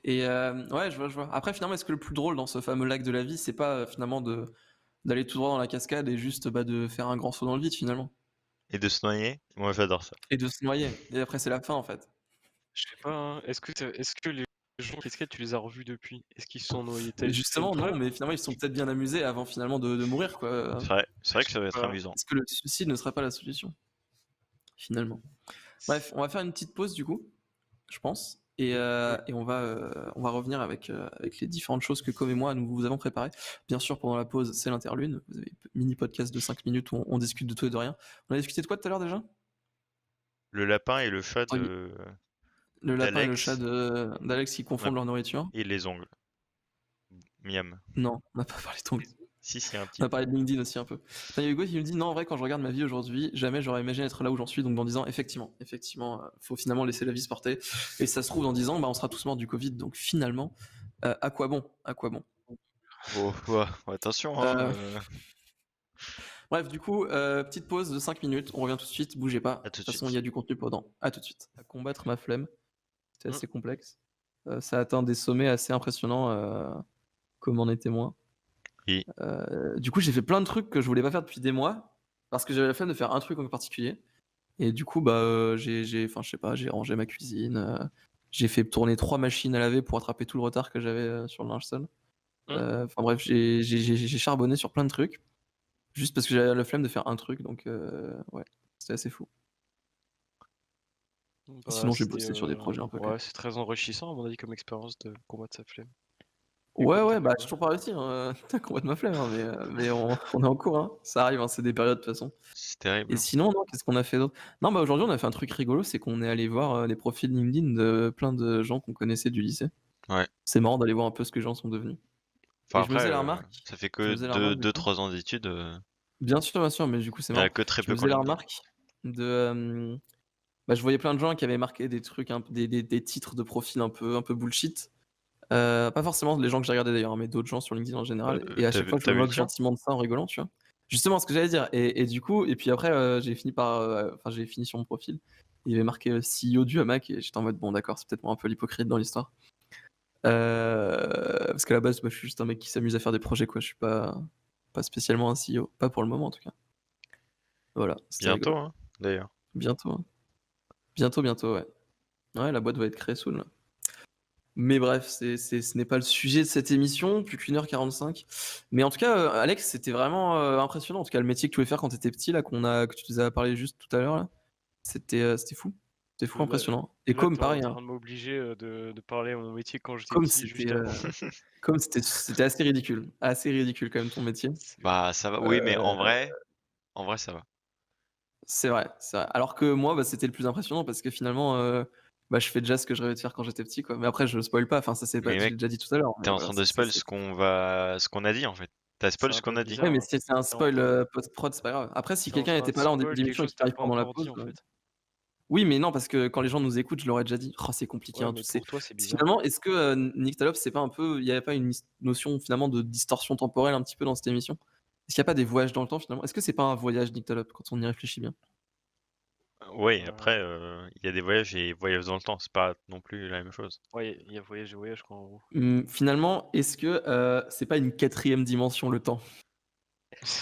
Et ouais, je vois, je vois. Après, finalement, est-ce que le plus drôle dans ce fameux lac de la vie, c'est pas finalement d'aller tout droit dans la cascade et juste de faire un grand saut dans le vide finalement? Et de se noyer, moi j'adore ça. Et de se noyer. Et après, c'est la fin en fait. Je sais pas, hein, est-ce que les gens qui skate, tu les as revus depuis? Est-ce qu'ils se sont noyés? Mais T'as une justement, non, preuve? mais finalement, ils se sont peut-être bien amusés avant finalement de mourir, quoi. C'est vrai Je que sais ça va être pas. amusant. Est-ce que le suicide ne serait pas la solution finalement? Bref, on va faire une petite pause du coup, je pense. Et on va revenir avec les différentes choses que Com et moi nous vous avons préparées. Bien sûr, pendant la pause, c'est l'interlude. Vous avez un mini podcast de 5 minutes où on discute de tout et de rien. On a discuté de quoi tout à l'heure déjà? Le lapin et le chat Oh, le lapin et le chat d'Alex, d'Alex qui on a- confondent leur nourriture. et les ongles. Miam. Non, on n'a pas parlé de ton. Si, un petit On a peu. parlé de LinkedIn aussi un peu. Enfin, il y a Hugo qui me dit non, en vrai, quand je regarde ma vie aujourd'hui, jamais j'aurais imaginé être là où j'en suis. Donc dans 10 ans, effectivement, faut finalement laisser la vie se porter. Et ça se trouve, dans 10 ans, on sera tous morts du Covid. Donc finalement, à quoi bon? À quoi bon? Oh, attention, Euh, hein. Bref, du coup, petite pause de 5 minutes. On revient tout de suite. Bougez pas. À De tout toute de façon, il suite. y a du contenu pendant. À tout de suite. À combattre ma flemme. C'est Hmm. assez complexe. Ça atteint des sommets assez impressionnants, comme en est témoin. Oui. Du coup, j'ai fait plein de trucs que je voulais pas faire depuis des mois parce que j'avais la flemme de faire un truc en particulier. Et du coup, enfin, je sais pas, j'ai rangé ma cuisine. J'ai fait tourner 3 machines à laver pour attraper tout le retard que j'avais sur le linge sale. Enfin bref, j'ai charbonné sur plein de trucs juste parce que j'avais la flemme de faire un truc. Donc ouais, c'était assez fou. Et Bah, sinon, j'ai bossé sur des projets un peu ouais, cool. c'est très enrichissant, à mon avis, comme expérience de combattre sa flemme. Et Ouais, comme ouais, t'as fait j'ai quoi? toujours pas réussi. Hein. Combat de ma flemme, hein, mais on est en cours. Hein. Ça arrive, hein, c'est des périodes de toute façon. C'est terrible. Et sinon, non, qu'est-ce qu'on a fait d'autre? Non, aujourd'hui, on a fait un truc rigolo, c'est qu'on est allé voir les profils LinkedIn de plein de gens qu'on connaissait du lycée. Ouais. C'est marrant d'aller voir un peu ce que les gens sont devenus. Enfin Et je me après, faisais la remarque, ça fait je que me faisais la remarque du coup. 2-3 ans d'études. Bien sûr, mais du coup, c'est Il y en a marrant. que très Je me peu qui ont faisais la LinkedIn. remarque de. Je voyais plein de gens qui avaient marqué des trucs, des titres de profil un peu bullshit. Pas forcément les gens que j'ai regardés d'ailleurs, hein, mais d'autres gens sur LinkedIn en général. Et à chaque fois, je T'as me vu le moque tien? gentiment de ça en rigolant, tu vois. Justement, ce que j'allais dire. Et du coup, et puis après, j'ai fini par. Enfin, j'ai fini sur mon profil. Il y avait marqué CEO du hamac et j'étais en mode bon, d'accord, c'est peut-être moi un peu l'hypocrite dans l'histoire. Parce qu'à la base, je suis juste un mec qui s'amuse à faire des projets, quoi. Je suis pas spécialement un CEO. Pas pour le moment, en tout cas. Voilà, c'était Bientôt, rigolo. hein, d'ailleurs. Bientôt, hein. Bientôt, ouais. Ouais, la boîte va être créée soon, là. Mais bref, ce n'est pas le sujet de cette émission, plus qu'1h45. Mais en tout cas, Alex, c'était vraiment impressionnant. En tout cas, le métier que tu voulais faire quand tu étais petit, là, que tu nous as parlé juste tout à l'heure, là, c'était fou. C'était fou, Là, impressionnant. Et là, comme t'es en pareil, hein. train de m'obliger de parler à mon métier quand j'étais Comme petit, c'était juste avant. c'était assez ridicule. Assez ridicule, quand même, ton métier. Bah ça va. Oui, mais Euh, en vrai ça va. c'est vrai, c'est vrai. Alors que moi, c'était le plus impressionnant parce que finalement, je fais déjà ce que je rêvais de faire quand j'étais petit, quoi. Mais après, je spoil pas. Enfin, ça, c'est pas, Mais je l'ai mec, déjà dit tout à l'heure. t'es Mais en voilà, train de spoil ce qu'on a dit en fait. T'as C'est spoil ce un peu qu'on a dit. ouais, bizarre, mais hein. si c'est un T'es en spoil train, post-prod, c'est pas grave. Après, si t'es en quelqu'un train n'était de pas là en début spoil quelque d'émission et chose qu'il que t'as arrive pas pendant la encore pause. dit, en fait. Oui, mais non, parce que quand les gens nous écoutent, je l'aurais déjà dit. Oh, c'est compliqué, Ouais, hein, mais tout c'est. pour toi, c'est bizarre. Finalement, est-ce que Nyctalope, c'est pas un peu. Il n'y avait pas une notion finalement de distorsion temporelle un petit peu dans cette émission? Est-ce qu'il n'y a pas des voyages dans le temps finalement? Est-ce que c'est pas un voyage, Nyctalope, quand on y réfléchit bien? Oui, Euh, après il y a des voyages et voyages dans le temps, c'est pas non plus la même chose. Ouais, il y a voyage et voyage, quoi, en gros. Finalement, est-ce que c'est pas une quatrième dimension le temps?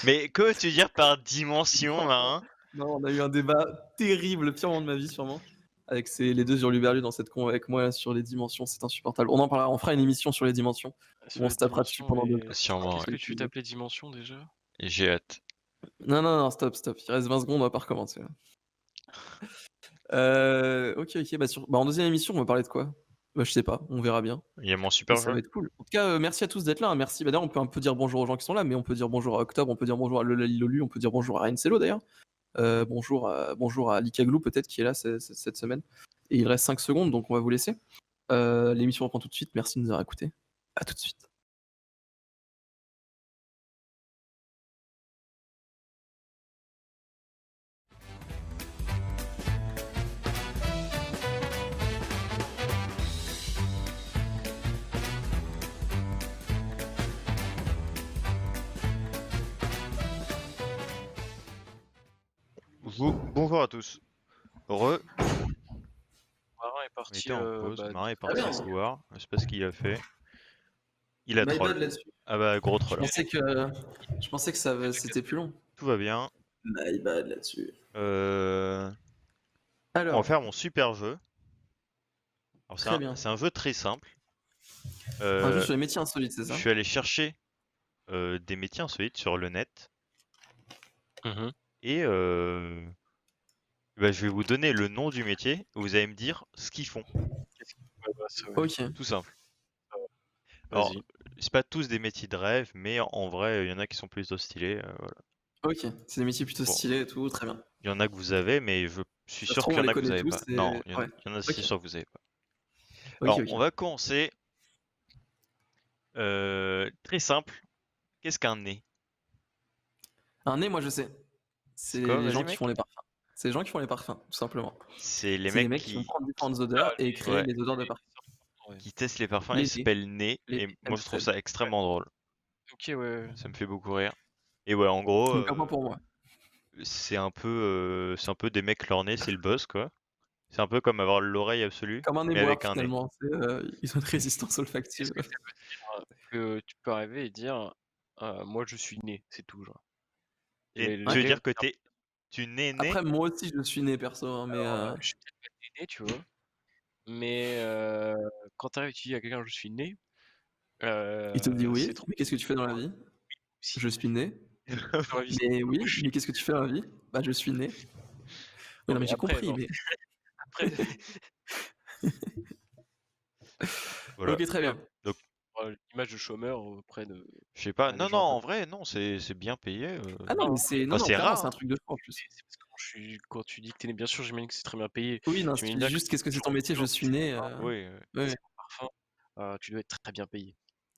Mais que veux-tu dire par dimension là, hein? Non, on a eu un débat terrible, le pire moment de ma vie sûrement, avec les deux hurluberlus dans cette con avec moi là, sur les dimensions, c'est insupportable. On en parlera, on fera une émission sur les dimensions où Sur on les se tapera dessus dimensions, pendant 2 mais heures. Sûrement, qu'est-ce ouais. que tu t'appelais dimension déjà? Et j'ai hâte. Non, stop. Il reste 20 secondes, on va pas recommencer. Là. Ok, en deuxième émission, on va parler de quoi? Je sais pas, on verra bien. Il y a mon Mais super ça jeu. va être cool. En tout cas, merci à tous d'être là. Hein. Merci. D'ailleurs, on peut un peu dire bonjour aux gens qui sont là, mais on peut dire bonjour à Octobre, on peut dire bonjour à Lolu, on peut dire bonjour à Rincelo d'ailleurs. Bonjour à Likaglou peut-être qui est là cette semaine. Et il reste 5 secondes, donc on va vous laisser. L'émission reprend tout de suite. Merci de nous avoir écoutés. À tout de suite. Bonjour à tous. Marin est On parti. était en pause, Marin est parti bien. se boire, je sais pas ce qu'il a fait. Il a My troll. bad là-dessus. Ah bah gros Je troll. pensais que c'était plus long. Tout va bien. My bad là-dessus. On va Alors, faire mon super jeu. Alors très bien. c'est un jeu très simple. Un jeu sur les métiers insolites, c'est Je ça? suis allé chercher des métiers insolites sur le net Mhm. et bah, je vais vous donner le nom du métier. Vous allez me dire ce qu'ils font. Ouais, bah, c'est vrai. Ok. Tout simple. Alors, Vas-y. c'est pas tous des métiers de rêve, mais en vrai, il y en a qui sont plutôt stylés. Voilà. Ok. C'est des métiers plutôt Bon. stylés et tout. Très bien. Il y en a que vous avez, mais je suis Ça se sûr trouve, qu'il y on en les a que vous connaît avez tous. pas. Non, il y en Ouais. a, c'est sûr que vous avez pas. Ok, Alors, ok. on va commencer très simple. Qu'est-ce qu'un nez? Un nez, moi je sais. C'est quoi? les Vas-y, gens qui mec. font les parfums. C'est les gens qui font les parfums, tout simplement. C'est les C'est les mecs mecs qui vont qui, prendre différentes odeurs et créer ouais, les odeurs de parfum. Ouais. qui testent les parfums. Les Ils nez. s'appellent nez. Les Et moi, je trouve MSL. ça extrêmement drôle. Ok, ouais. Ça me fait beaucoup rire. Et ouais, en gros, Donc un point pour moi. c'est un peu des mecs, leur nez, c'est le boss, quoi. C'est un peu comme avoir l'oreille absolue, Comme un mais éboueur avec un nez. finalement. Ils ont une résistance olfactive. Est-ce que ça veut dire que tu peux arriver et dire moi je suis né, c'est tout, genre. Et Et le tu veux nez, dire que tu nais né? Après, moi aussi je suis né perso, hein, mais je suis peut-être pas né, tu vois. Mais quand t'arrives et tu dis à quelqu'un je suis né, il te dit c'est oui, trop mais qu'est-ce que tu fais dans la vie? si. Je suis né. Dans la vie, Mais oui, je suis mais qu'est-ce que tu fais dans la vie? Bah je suis né. Oui, non mais j'ai après, compris, non. mais. Après, Voilà. Ok, très bien. Donc, l'image de chômeur auprès de je sais pas. des Non, non, gens un peu. en vrai, non, c'est bien payé. Ah non, mais c'est. Non, Enfin, non, c'est clairement, rare, c'est un hein. truc de fou en plus. C'est parce que quand tu dis que t'es né, bien sûr, j'imagine que c'est très bien payé. Oui, non, si tu J'imagine dis bien que juste qu'est-ce que c'est ton métier, je suis né. Oui, Ouais. c'est un parfum, tu dois être très bien payé.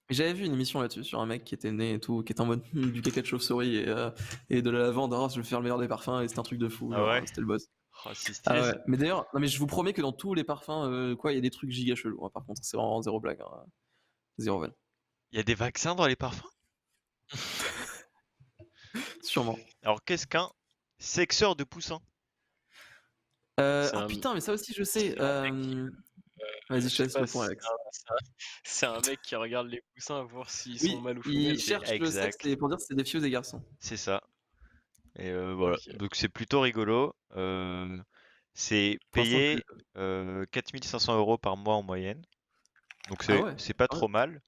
Mais j'avais vu une émission là-dessus sur un mec qui était né et tout, qui était en mode du caca de chauve-souris et de la lavande. Oh, je vais faire le meilleur des parfums et c'était un truc de fou. Ah Genre, ouais? c'était le boss. Oh, c'est Ah stylé. ouais. Mais d'ailleurs, non mais je vous promets que dans tous les parfums, quoi, il y a des trucs giga chelous. Hein, par contre, c'est vraiment zéro blague. Hein. Zéro van. Il y a des vaccins dans les parfums? Sûrement. Alors, qu'est-ce qu'un sexeur de poussins? C'est Ah un- putain, mais ça aussi je sais. c'est un mec Vas-y, je je te sais laisse pas, le point, Alex. c'est un mec qui regarde les poussins voir s'ils Oui, sont mâles ou il femelles. cherche le sexe Exact. et pour dire si c'est des filles ou des garçons. C'est ça. Et voilà. Ok. Donc, c'est plutôt rigolo. C'est Pour l'instant, payé 4500 € par mois en moyenne. Donc, Ah ouais. c'est pas Ah ouais. trop mal.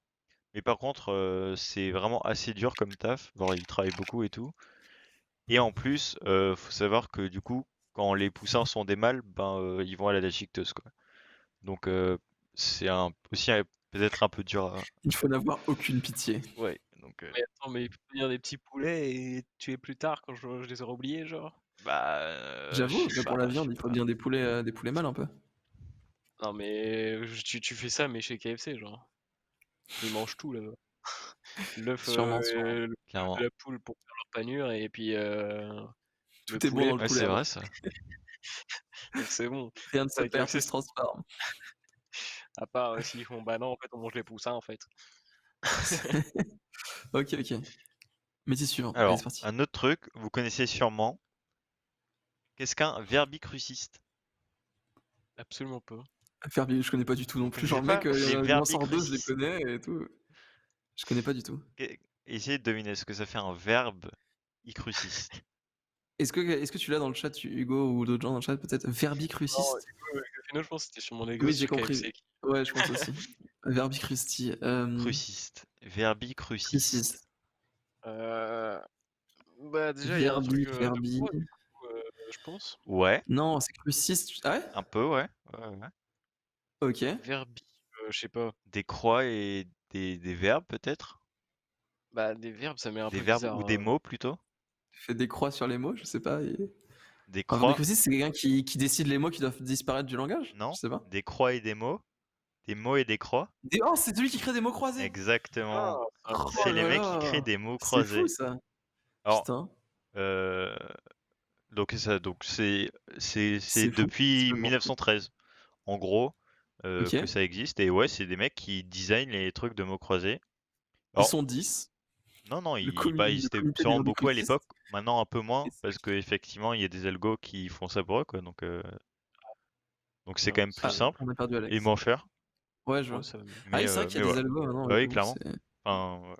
Mais par contre, c'est vraiment assez dur comme taf. Genre, il travaille beaucoup et tout. Et en plus, faut savoir que du coup, quand les poussins sont des mâles, ben ils vont à la déchiqueteuse, quoi. Donc c'est aussi peut-être un peu dur à. Il faut n'avoir aucune pitié. Ouais. Donc Mais attends, mais il peut venir des petits poulets et tuer plus tard quand je les aurai oubliés, genre. je J'avoue, sais mais pour pas, la je viande, sais il faut pas. bien des poulets mâles un peu. Non, mais tu fais ça, mais chez KFC, genre. Ils mangent tout là-bas. L'œuf Sûrement. Clairement. de la poule pour faire leur panure et puis le Tout est bon dans le Ouais, poulet. c'est alors. vrai ça. donc c'est bon. Rien ne se Avec perd, KFC, tout se transforme. à part s'ils font bah non, en fait, on mange les poussins en fait. Ok, ok. Métier suivant. Allez, Alors, c'est parti. un autre truc, vous connaissez sûrement. Qu'est-ce qu'un verbicruciste? Absolument pas. Ferbi, je connais pas du tout non Vous plus. Genre, connaissez mec, pas les il m'en sort deux, je les verbicrucistes? connais et tout. Je connais pas du tout. Essayez de deviner ce que ça fait un verbe icruciste. Est-ce que tu l'as dans le chat, Hugo, ou d'autres gens dans le chat, peut-être? Non, Verbicruciste? Final, je pense que c'était sur mon négo Oui, j'ai sur compris. KFC. Ouais, je pense aussi. Verbicrusti. Cruciste. Verbicruciste. Cruciste. Bah déjà, il y a un truc de Verbi. pro, du coup, je pense. Ouais, Non, c'est cruciste. Ah ouais? un peu, ouais. Ouais, ouais. Ok. Verbi, je sais pas. Des croix et des verbes peut-être? Bah des verbes, ça m'est un Des peu verbes bizarre. ou des mots plutôt? Fait des croix sur les mots, je sais pas. Des Un croix? verbicruciste, c'est quelqu'un qui décide les mots qui doivent disparaître du langage? Non. Je sais pas. Des croix et des mots? des mots et des croix. Oh, c'est celui qui crée des mots croisés. Exactement. Ah, Oh C'est les là mecs qui là, créent des mots c'est fou croisés. ça. Alors, Putain, euh, donc c'est c'est fou. depuis C'est vraiment fou. 1913, en gros, Ok. que ça existe. Et ouais, c'est des mecs qui designent les trucs de mots croisés. Ils Alors, sont 10. non, Le, ils le étaient comité des sûrement beaucoup à l'époque. rubricistes. Maintenant, un peu moins, Et c'est- parce qu'effectivement, il y a des algos qui font ça pour eux, quoi. Donc c'est ah, quand même plus Ah, simple on a perdu et Alex. moins cher. Ouais, je ouais, vois. ça va mieux. Ah oui, c'est vrai qu'il y Mais a des voilà. algos maintenant, Bah oui, j'avoue, clairement. c'est- Enfin, ouais.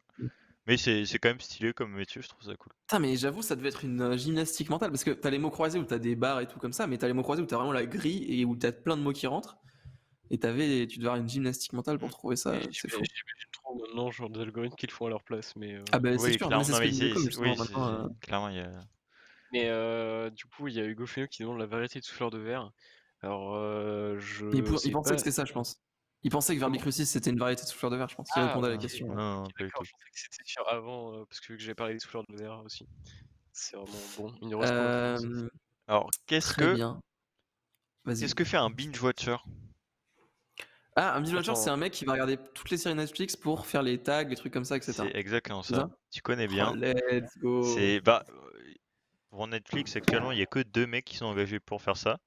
Mais c'est quand même stylé comme métier, je trouve ça cool. Putain, mais j'avoue, ça devait être une gymnastique mentale, parce que t'as les mots croisés où t'as des barres et tout comme ça, mais t'as les mots croisés où t'as vraiment la grille et où t'as plein de mots qui rentrent, et tu devais avoir une gymnastique mentale pour Mm. trouver ça, c'est fou. J'imagine trop maintenant, genre des algorithmes qui le font à leur place, mais Ah bah c'est Oui, sûr, non mais clairement. c'est Non, ce que mais disait Com justement, oui, maintenant... clairement, il y a. du coup, il y a Hugo Fénot qui demande la variété de souffleurs de verre. Alors, Il, je il sais pensait pas. que c'était ça, je pense. Il pensait que Comment? Verbicrucis c'était une variété de souffleur de verre, je pense, qui Ah, répondait à la ok. question. Non, Ok, pas du d'accord, tout. je pensais que c'était sur avant, parce que vu que j'ai parlé des souffleurs de verre aussi. C'est vraiment bon, une heureuse coïncidence. Alors, Très bien. qu'est-ce Vas-y. que fait un binge watcher? Ah, un binge watcher, c'est Attends, un mec qui va regarder toutes les séries Netflix pour faire les tags, les trucs comme ça, etc. C'est exactement C'est ça. ça? Tu connais Oh, bien. let's go. C'est pour Netflix actuellement, il y a que 2 mecs qui sont engagés pour faire ça.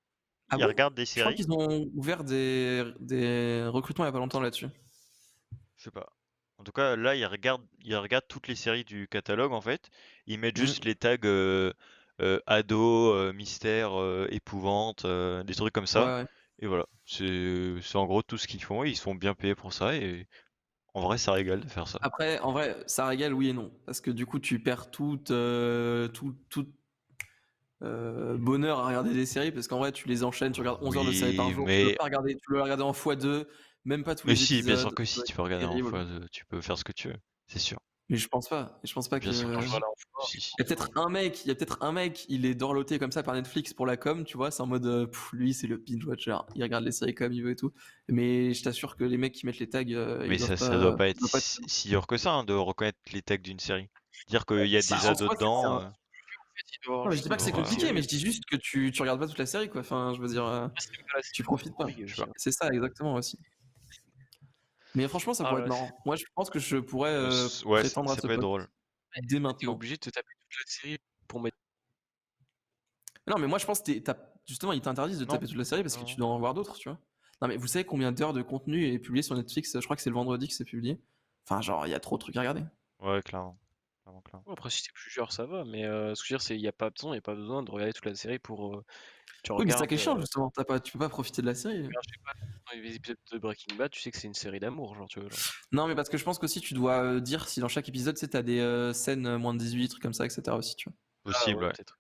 Ah Ils bon? regardent des Je crois séries. qu'ils ont ouvert des recrutements il y a pas longtemps là-dessus. Je sais pas. En tout cas, là, ils regardent toutes les séries du catalogue en fait. Ils mettent Mm. juste les tags ado, mystère, épouvante, des trucs comme Ouais, ça. ouais. Et voilà. C'est en gros tout ce qu'ils font. Et ils se font bien payer pour ça. Et en vrai, ça régale de faire ça. Après, en vrai, ça régale, oui et non. Parce que du coup, tu perds tout bonheur à regarder des séries. Parce qu'en vrai, tu les enchaînes, tu regardes 11 heures de série par Oui, jour. Tu peux pas regarder, tu peux le regarder en x2, même pas tous mais les si, bien sûr épisodes. que Ça si, va tu être peux regarder en terrible. fois, tu peux faire ce que tu veux, c'est sûr. Mais je pense pas. Je pense pas que. Bien sûr que voilà, si, si. Il y a peut-être un mec, il est dorloté comme ça par Netflix pour la com, tu vois, c'est en mode, lui, c'est le binge watcher, il regarde les séries comme il veut et tout. Mais je t'assure que les mecs qui mettent les tags, Mais ça doit pas être si dur que ça, hein, de reconnaître les tags d'une série. Dire qu'il y a si, des Bah, en ados soi, dedans, en fait, il doit avoir non, mais je juste dis pas que c'est beaucoup de voilà. compliqué, mais séries. je dis juste que tu regardes pas toute la série, quoi. Enfin, je veux dire, Après, c'est même pas la tu série, c'est profites pas. intrigué Je sais aussi, pas. hein. C'est ça, exactement aussi. Mais franchement, ça Ah pourrait être là, marrant. Moi, je pense que je pourrais Ouais, prétendre à ça ce peut être poste drôle. dès t'es maintenant. obligé de te taper toute la série pour mettre. Non, mais moi, je pense que justement, ils t'interdisent de Non, taper toute la série parce que non, tu non. dois en voir d'autres, tu vois. Non, mais vous savez combien d'heures de contenu est publié sur Netflix? Je crois que c'est le vendredi que c'est publié. Enfin, genre, il y a trop de trucs à regarder. Ouais, clairement. Clairement, clairement. Après, si t'es plusieurs, ça va, mais ce que je veux dire, c'est il y a pas besoin de regarder toute la série pour. Tu Oui, mais c'est ça regardes, qui est chiant, justement. Tu peux pas profiter de la série. je sais pas, les épisodes de Breaking Bad, tu sais que c'est une série d'amour, genre, tu vois. Genre. Non, mais parce que je pense qu'aussi, tu dois dire si dans chaque épisode, tu sais, t'as des scènes moins de 18, trucs comme ça, etc. aussi, tu vois. Ah Possible, ouais, ouais. peut-être.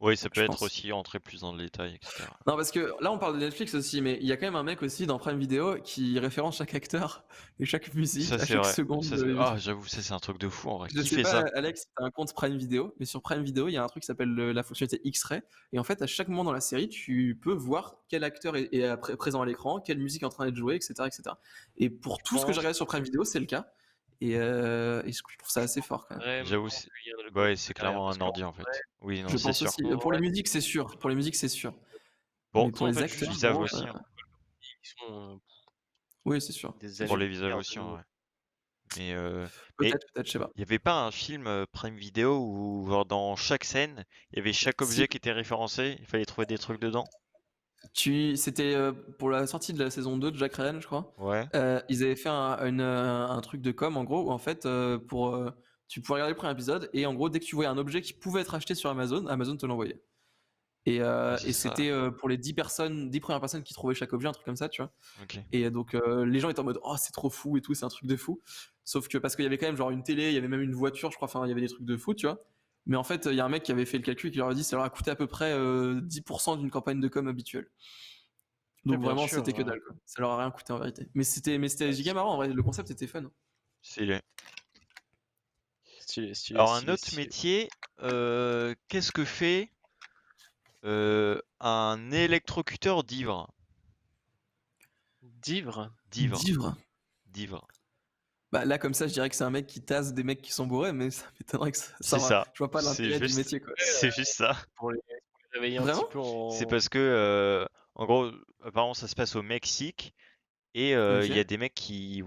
Oui, ça peut Je être pense. aussi entrer plus dans le détail, etc. Non, parce que là, on parle de Netflix aussi, mais il y a quand même un mec aussi dans Prime Video qui référence chaque acteur et chaque musique Ça, à c'est chaque vrai. seconde. Ah, j'avoue, ça, c'est un truc de fou, en vrai. Je Qui sais fait pas, ça? Alex, si t'as un compte Prime Video, mais sur Prime Video, il y a un truc qui s'appelle la fonctionnalité X-Ray. Et en fait, à chaque moment dans la série, tu peux voir quel acteur est présent à l'écran, quelle musique est en train d'être jouée, etc., etc. Et pour Je tout ce que j'ai pense regardé sur Prime Video, c'est le cas. Et je trouve ça assez fort quand même. vraiment J'avoue, qu'il y a un bah ouais, algorithme c'est derrière, clairement parce un qu'en ordi, en vrai, fait. Oui, non, Je c'est pense sûr. aussi. en Pour les vrai, musiques, c'est sûr. Pour les musiques, c'est sûr. Bon, Mais pour en les fait, acteurs, visage gros, aussi, hein. ils sont oui, c'est sûr. des Pour années les visages lumière aussi, en de. vrai. Mais Peut-être, je sais pas. il y avait pas un film Prime Video où genre, dans chaque scène, il y avait chaque Si, objet qui était référencé, il fallait trouver des trucs dedans? c'était pour la sortie de la saison 2 de Jack Ryan, je crois. Ouais. Ils avaient fait un truc de com en gros où en fait tu pouvais regarder le premier épisode et en gros dès que tu voyais un objet qui pouvait être acheté sur Amazon, Amazon te l'envoyait. Ah, c'est Et ça. c'était pour les 10 premières personnes qui trouvaient chaque objet, un truc comme ça, tu vois. Ok. Et donc les gens étaient en mode oh c'est trop fou et tout, c'est un truc de fou. Sauf que parce qu'il y avait quand même genre une télé, il y avait même une voiture, je crois, enfin il y avait des trucs de fou, tu vois. Mais en fait il y a un mec qui avait fait le calcul et qui leur a dit ça leur a coûté à peu près 10% d'une campagne de com habituelle. Ouais, Donc bien vraiment sûr, c'était que dalle quoi. Ça leur a rien coûté en vérité. Mais c'était giga marrant en vrai, le concept était fun. Stylé. stylé, Alors, un stylé, autre stylé. métier, qu'est-ce que fait un électrocuteur d'ivre? D'ivre. D'ivre. D'ivre. Bah là comme ça je dirais que c'est un mec qui tasse des mecs qui sont bourrés, mais ça m'étonnerait que C'est ça. je vois pas C'est l'intérêt du juste, métier quoi. c'est juste ça. Pour les réveiller un petit Vraiment? peu C'est en. parce que, en gros, apparemment, ça se passe au Mexique Et il y a Ok. des mecs qui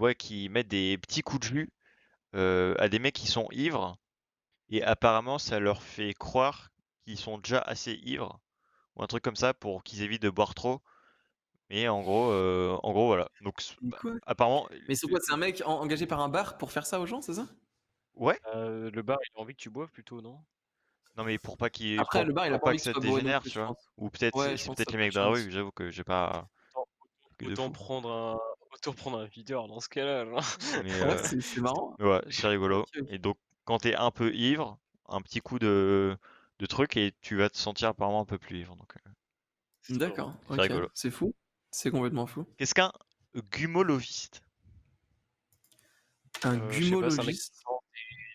mettent des petits coups de jus à des mecs qui sont ivres. Et apparemment, ça leur fait croire qu'ils sont déjà assez ivres. Ou un truc comme ça pour qu'ils évitent de boire trop. Mais en gros voilà. Donc Quoi? apparemment, Mais c'est quoi? C'est un mec engagé par un bar pour faire ça aux gens, c'est ça? ouais. Le bar, il a envie que tu boives plutôt, non? Non mais Après, le bar, il a pour pas pas envie que que tu ça te sois bourré non dégénère, plus, tu je vois. pense. Ou peut-être Ouais, je c'est pense que peut-être ça les peut mecs de la marcher rue, aussi. j'avoue que j'ai pas Autant, que de autant fou. prendre un videur dans ce cas-là, genre. Mais Ouais, c'est marrant. ouais, c'est rigolo. Ok, ok. Et donc quand t'es un peu ivre, un petit coup de truc et tu vas te sentir apparemment un peu plus ivre. Donc C'est drôle. D'accord, c'est ok. rigolo. C'est fou. C'est complètement fou. Qu'est-ce qu'un gumoloviste? Un Je sais pas, c'est un mec qui gumologiste? vend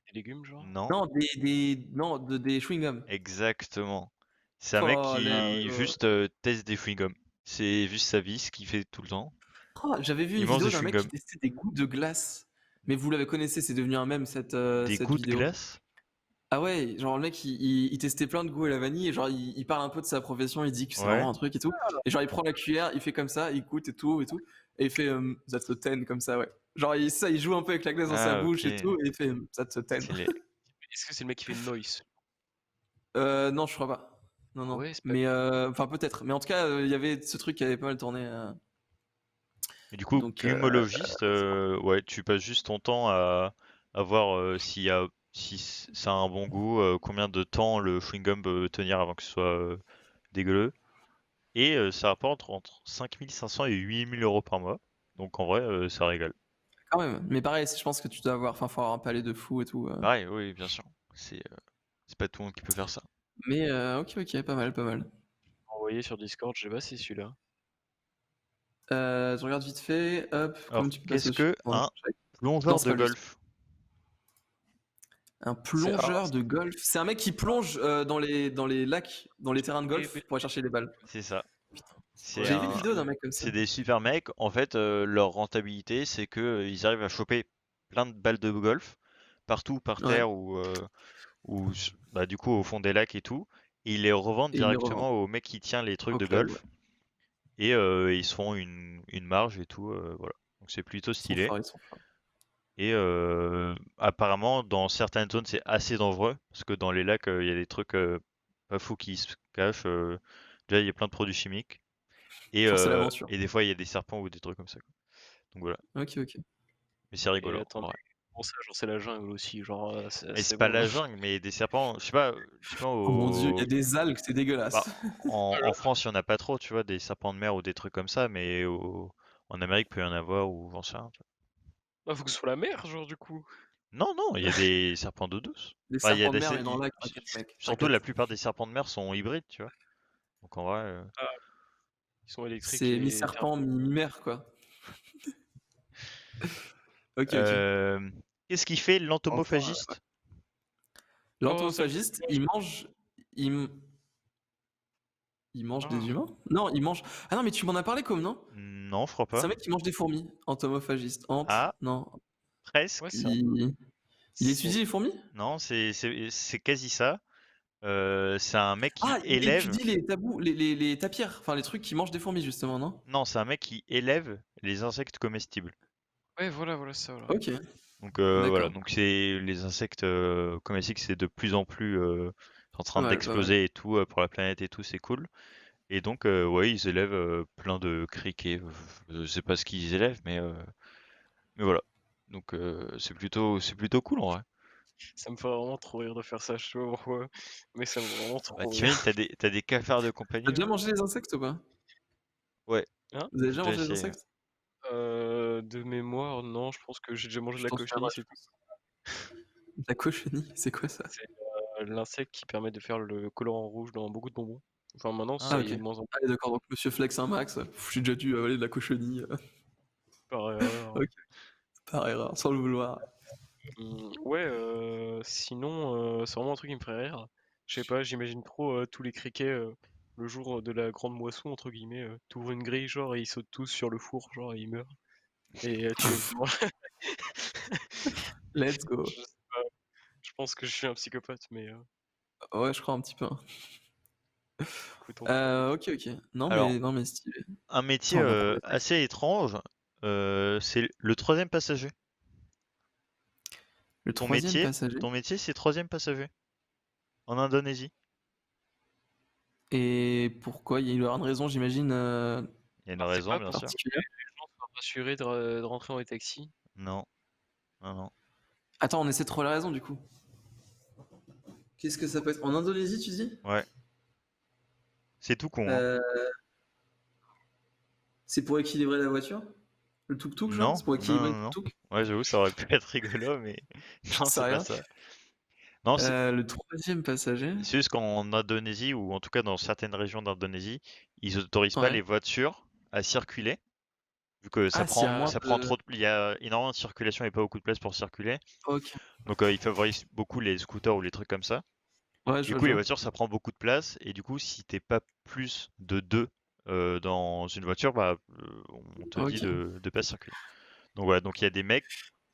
des légumes, genre? Non, Non, non, des chewing-gums. exactement. C'est un mec Oh, let's qui go. juste teste des chewing-gums. C'est juste sa vie, ce qu'il fait tout le temps. Oh, j'avais vu Il une mange vidéo des d'un mec qui chewing-gums. testait des gouttes de glace. Mais vous l'avez connaissez, c'est devenu un mème Des cette gouttes de vidéo. glace? Ah ouais, genre le mec il testait plein de goûts à la vanille et genre il parle un peu de sa profession, il dit que c'est Ouais. vraiment un truc et tout. Et genre il prend la cuillère, il fait comme ça, il goûte et tout et il fait that's a 10 comme ça, ouais. Genre il joue un peu avec la glace dans sa Ah bouche et ok. tout et il fait that's a 10. Stylé. Est-ce que c'est le mec qui fait Noise? Non, je crois pas. Non, Ah non. ouais, c'est pas. Mais enfin peut-être. Mais en tout cas, il y avait ce truc qui avait pas mal tourné. Et du coup, Donc gumologiste, ouais, tu passes juste ton temps à voir si ça a un bon goût, combien de temps le chewing-gum peut tenir avant que ce soit dégueuleux. Et ça rapporte entre 5500 et 8000 euros par mois. Donc en vrai, ça régale. quand même. Mais pareil, je pense que tu dois avoir, enfin, faut avoir un palais de fou et tout. Pareil, oui, bien sûr. C'est pas tout le monde qui peut faire ça. Mais ok, ok, pas mal, pas mal. Envoyé sur Discord, je sais pas si c'est celui-là. Je regarde vite fait. Hop, Alors, comment tu peux passer qu'est-ce dessus? que Bon, un non, plongeur c'est de pas lui. golf? Un C'est plongeur de golf. C'est un mec qui plonge dans les lacs, dans les terrains de golf pour aller chercher les balles. C'est ça. C'est J'ai vu une un, vidéo d'un mec comme ça. c'est des super mecs. En fait, leur rentabilité, c'est que ils arrivent à choper plein de balles de golf partout par Ouais, terre bah, du coup au fond des lacs et tout. Et ils les revendent et il les revend. directement au mec qui tient les trucs Au de club, ouais. golf. Et ils se font une marge et tout. Voilà. Donc c'est plutôt Ils sont stylé. forts, ils sont forts. Et apparemment, dans certaines zones, c'est assez dangereux. Parce que dans les lacs, il y a des trucs pas fous qui se cachent. Déjà, il y a plein de produits chimiques. Genre, c'est l'aventure. Et des fois, il y a des serpents ou des trucs comme ça, quoi. Donc voilà. Ok, ok. Mais c'est Et rigolo, en attendez, vrai. bon ça, genre c'est la jungle aussi, genre Mais c'est c'est pas bon. la jungle, mais des serpents, je sais pas, Oh mon dieu, il y a des algues, c'est bah, dégueulasse. en France, il y en a pas trop, tu vois, des serpents de mer ou des trucs comme ça, mais en Amérique, peut y en avoir ou j'en sais rien, tu vois. Bah, faut que ce soit la mer, genre du coup. Non, non, il y a des serpents d'eau douce. Les Enfin, serpents de mer, mais dans le lac, t'inquiète, mec. surtout, la T'inquiète. plupart des serpents de mer sont hybrides, tu vois. Donc en vrai, Ah, ils sont électriques C'est et mi-serpent, mi-mer, quoi. Ok, ok. euh, qu'est-ce qui fait Enfin, l'entomophagiste? oh, ça me fait l'entomophagiste, il, il mange des ah, humains? Non, il mange. Ah non, mais tu m'en as parlé comme, non? Non, je crois C'est pas. un mec qui mange des fourmis. Entomophagiste. Ah, Non. presque. ouais, Il c'est étudie les fourmis? Non, c'est quasi ça. C'est un mec qui Ah, il élève. étudie les tabous, les tapières. Enfin, les trucs qui mangent des fourmis, justement, non? Non, c'est un mec qui élève les insectes comestibles. ouais, voilà ça, voilà. Ok, Donc voilà, d'accord. donc c'est les insectes comestibles, c'est de plus en plus en Pas train mal, pas mal. d'exploser et tout pour la planète et tout, c'est cool. Et donc ouais, ils élèvent plein de criquets. Je sais pas ce qu'ils élèvent, mais voilà. Donc c'est plutôt cool en vrai. Ça me fait vraiment trop rire de faire ça, je sais pas pourquoi, mais ça me fait vraiment Bah, trop rire. t'imagines, t'as des cafards de T'as compagnie déjà là? mangé les insectes ou pas? Ouais, Hein? Vous avez j'ai déjà déjà mangé les essayé. insectes? De mémoire, non, je pense que j'ai déjà mangé de Je la t'en cochenille, souviendrai, je c'est tout. pense. La cochenille, c'est quoi ça? C'est l'insecte qui permet de faire le colorant rouge dans beaucoup de bonbons. Enfin, maintenant, Ah Ah, c'est ok. de moins en Allez, d'accord, donc Monsieur Flex un max. Pff, j'ai déjà dû avaler de la cochenille. plus par erreur. Ok, par erreur, sans le vouloir. Ouais, sinon, c'est vraiment un truc qui me ferait rire. Je sais pas, j'imagine trop tous les criquets le jour de la grande moisson, entre guillemets. T'ouvres une grille, genre, et ils sautent tous sur le four, genre, et ils meurent. Et tu les manges. Let's go. Je sais pas, je pense que je suis un psychopathe, mais Ouais, je crois un petit peu. écoute, on peut pas. Ok, ok. Alors, Non, mais stylé. un métier Ça, on apprend des trucs. assez étrange. C'est le troisième passager. Le Ton troisième métier, passager. c'est troisième passager en Indonésie. Et pourquoi? Il y a une raison, j'imagine, Il y a une Ah, c'est raison, pas bien pour sûr. que particulière. les gens soient rassurés de rentrer dans les taxis. Non, non. Attends, on essaie de trouver la raison du coup. Qu'est-ce que ça peut être? En Indonésie, tu dis? Ouais. C'est tout con, hein. C'est pour équilibrer la voiture? Le tuk-tuk, genre? Non, C'est pour non, équilibrer non, le non. tuk-tuk? Ouais, j'avoue, ça aurait pu être rigolo, mais J'en non, sais c'est pas rien. ça. Non, c'est Le troisième passager. juste qu'en Indonésie, ou en tout cas dans certaines régions d'Indonésie, ils autorisent pas Ouais. les voitures à circuler, vu que Ah, s'il y a moins ça prend de. trop il y a énormément de circulation et pas beaucoup de place pour circuler. Ok. Donc ils favorisent beaucoup les scooters ou les trucs comme ça. Ouais, Du je coup, les vois. voitures, ça prend beaucoup de place, et du coup, si t'es pas plus de deux dans une voiture, bah, on te dit Ok. de pas circuler. Donc voilà, donc il y a des mecs,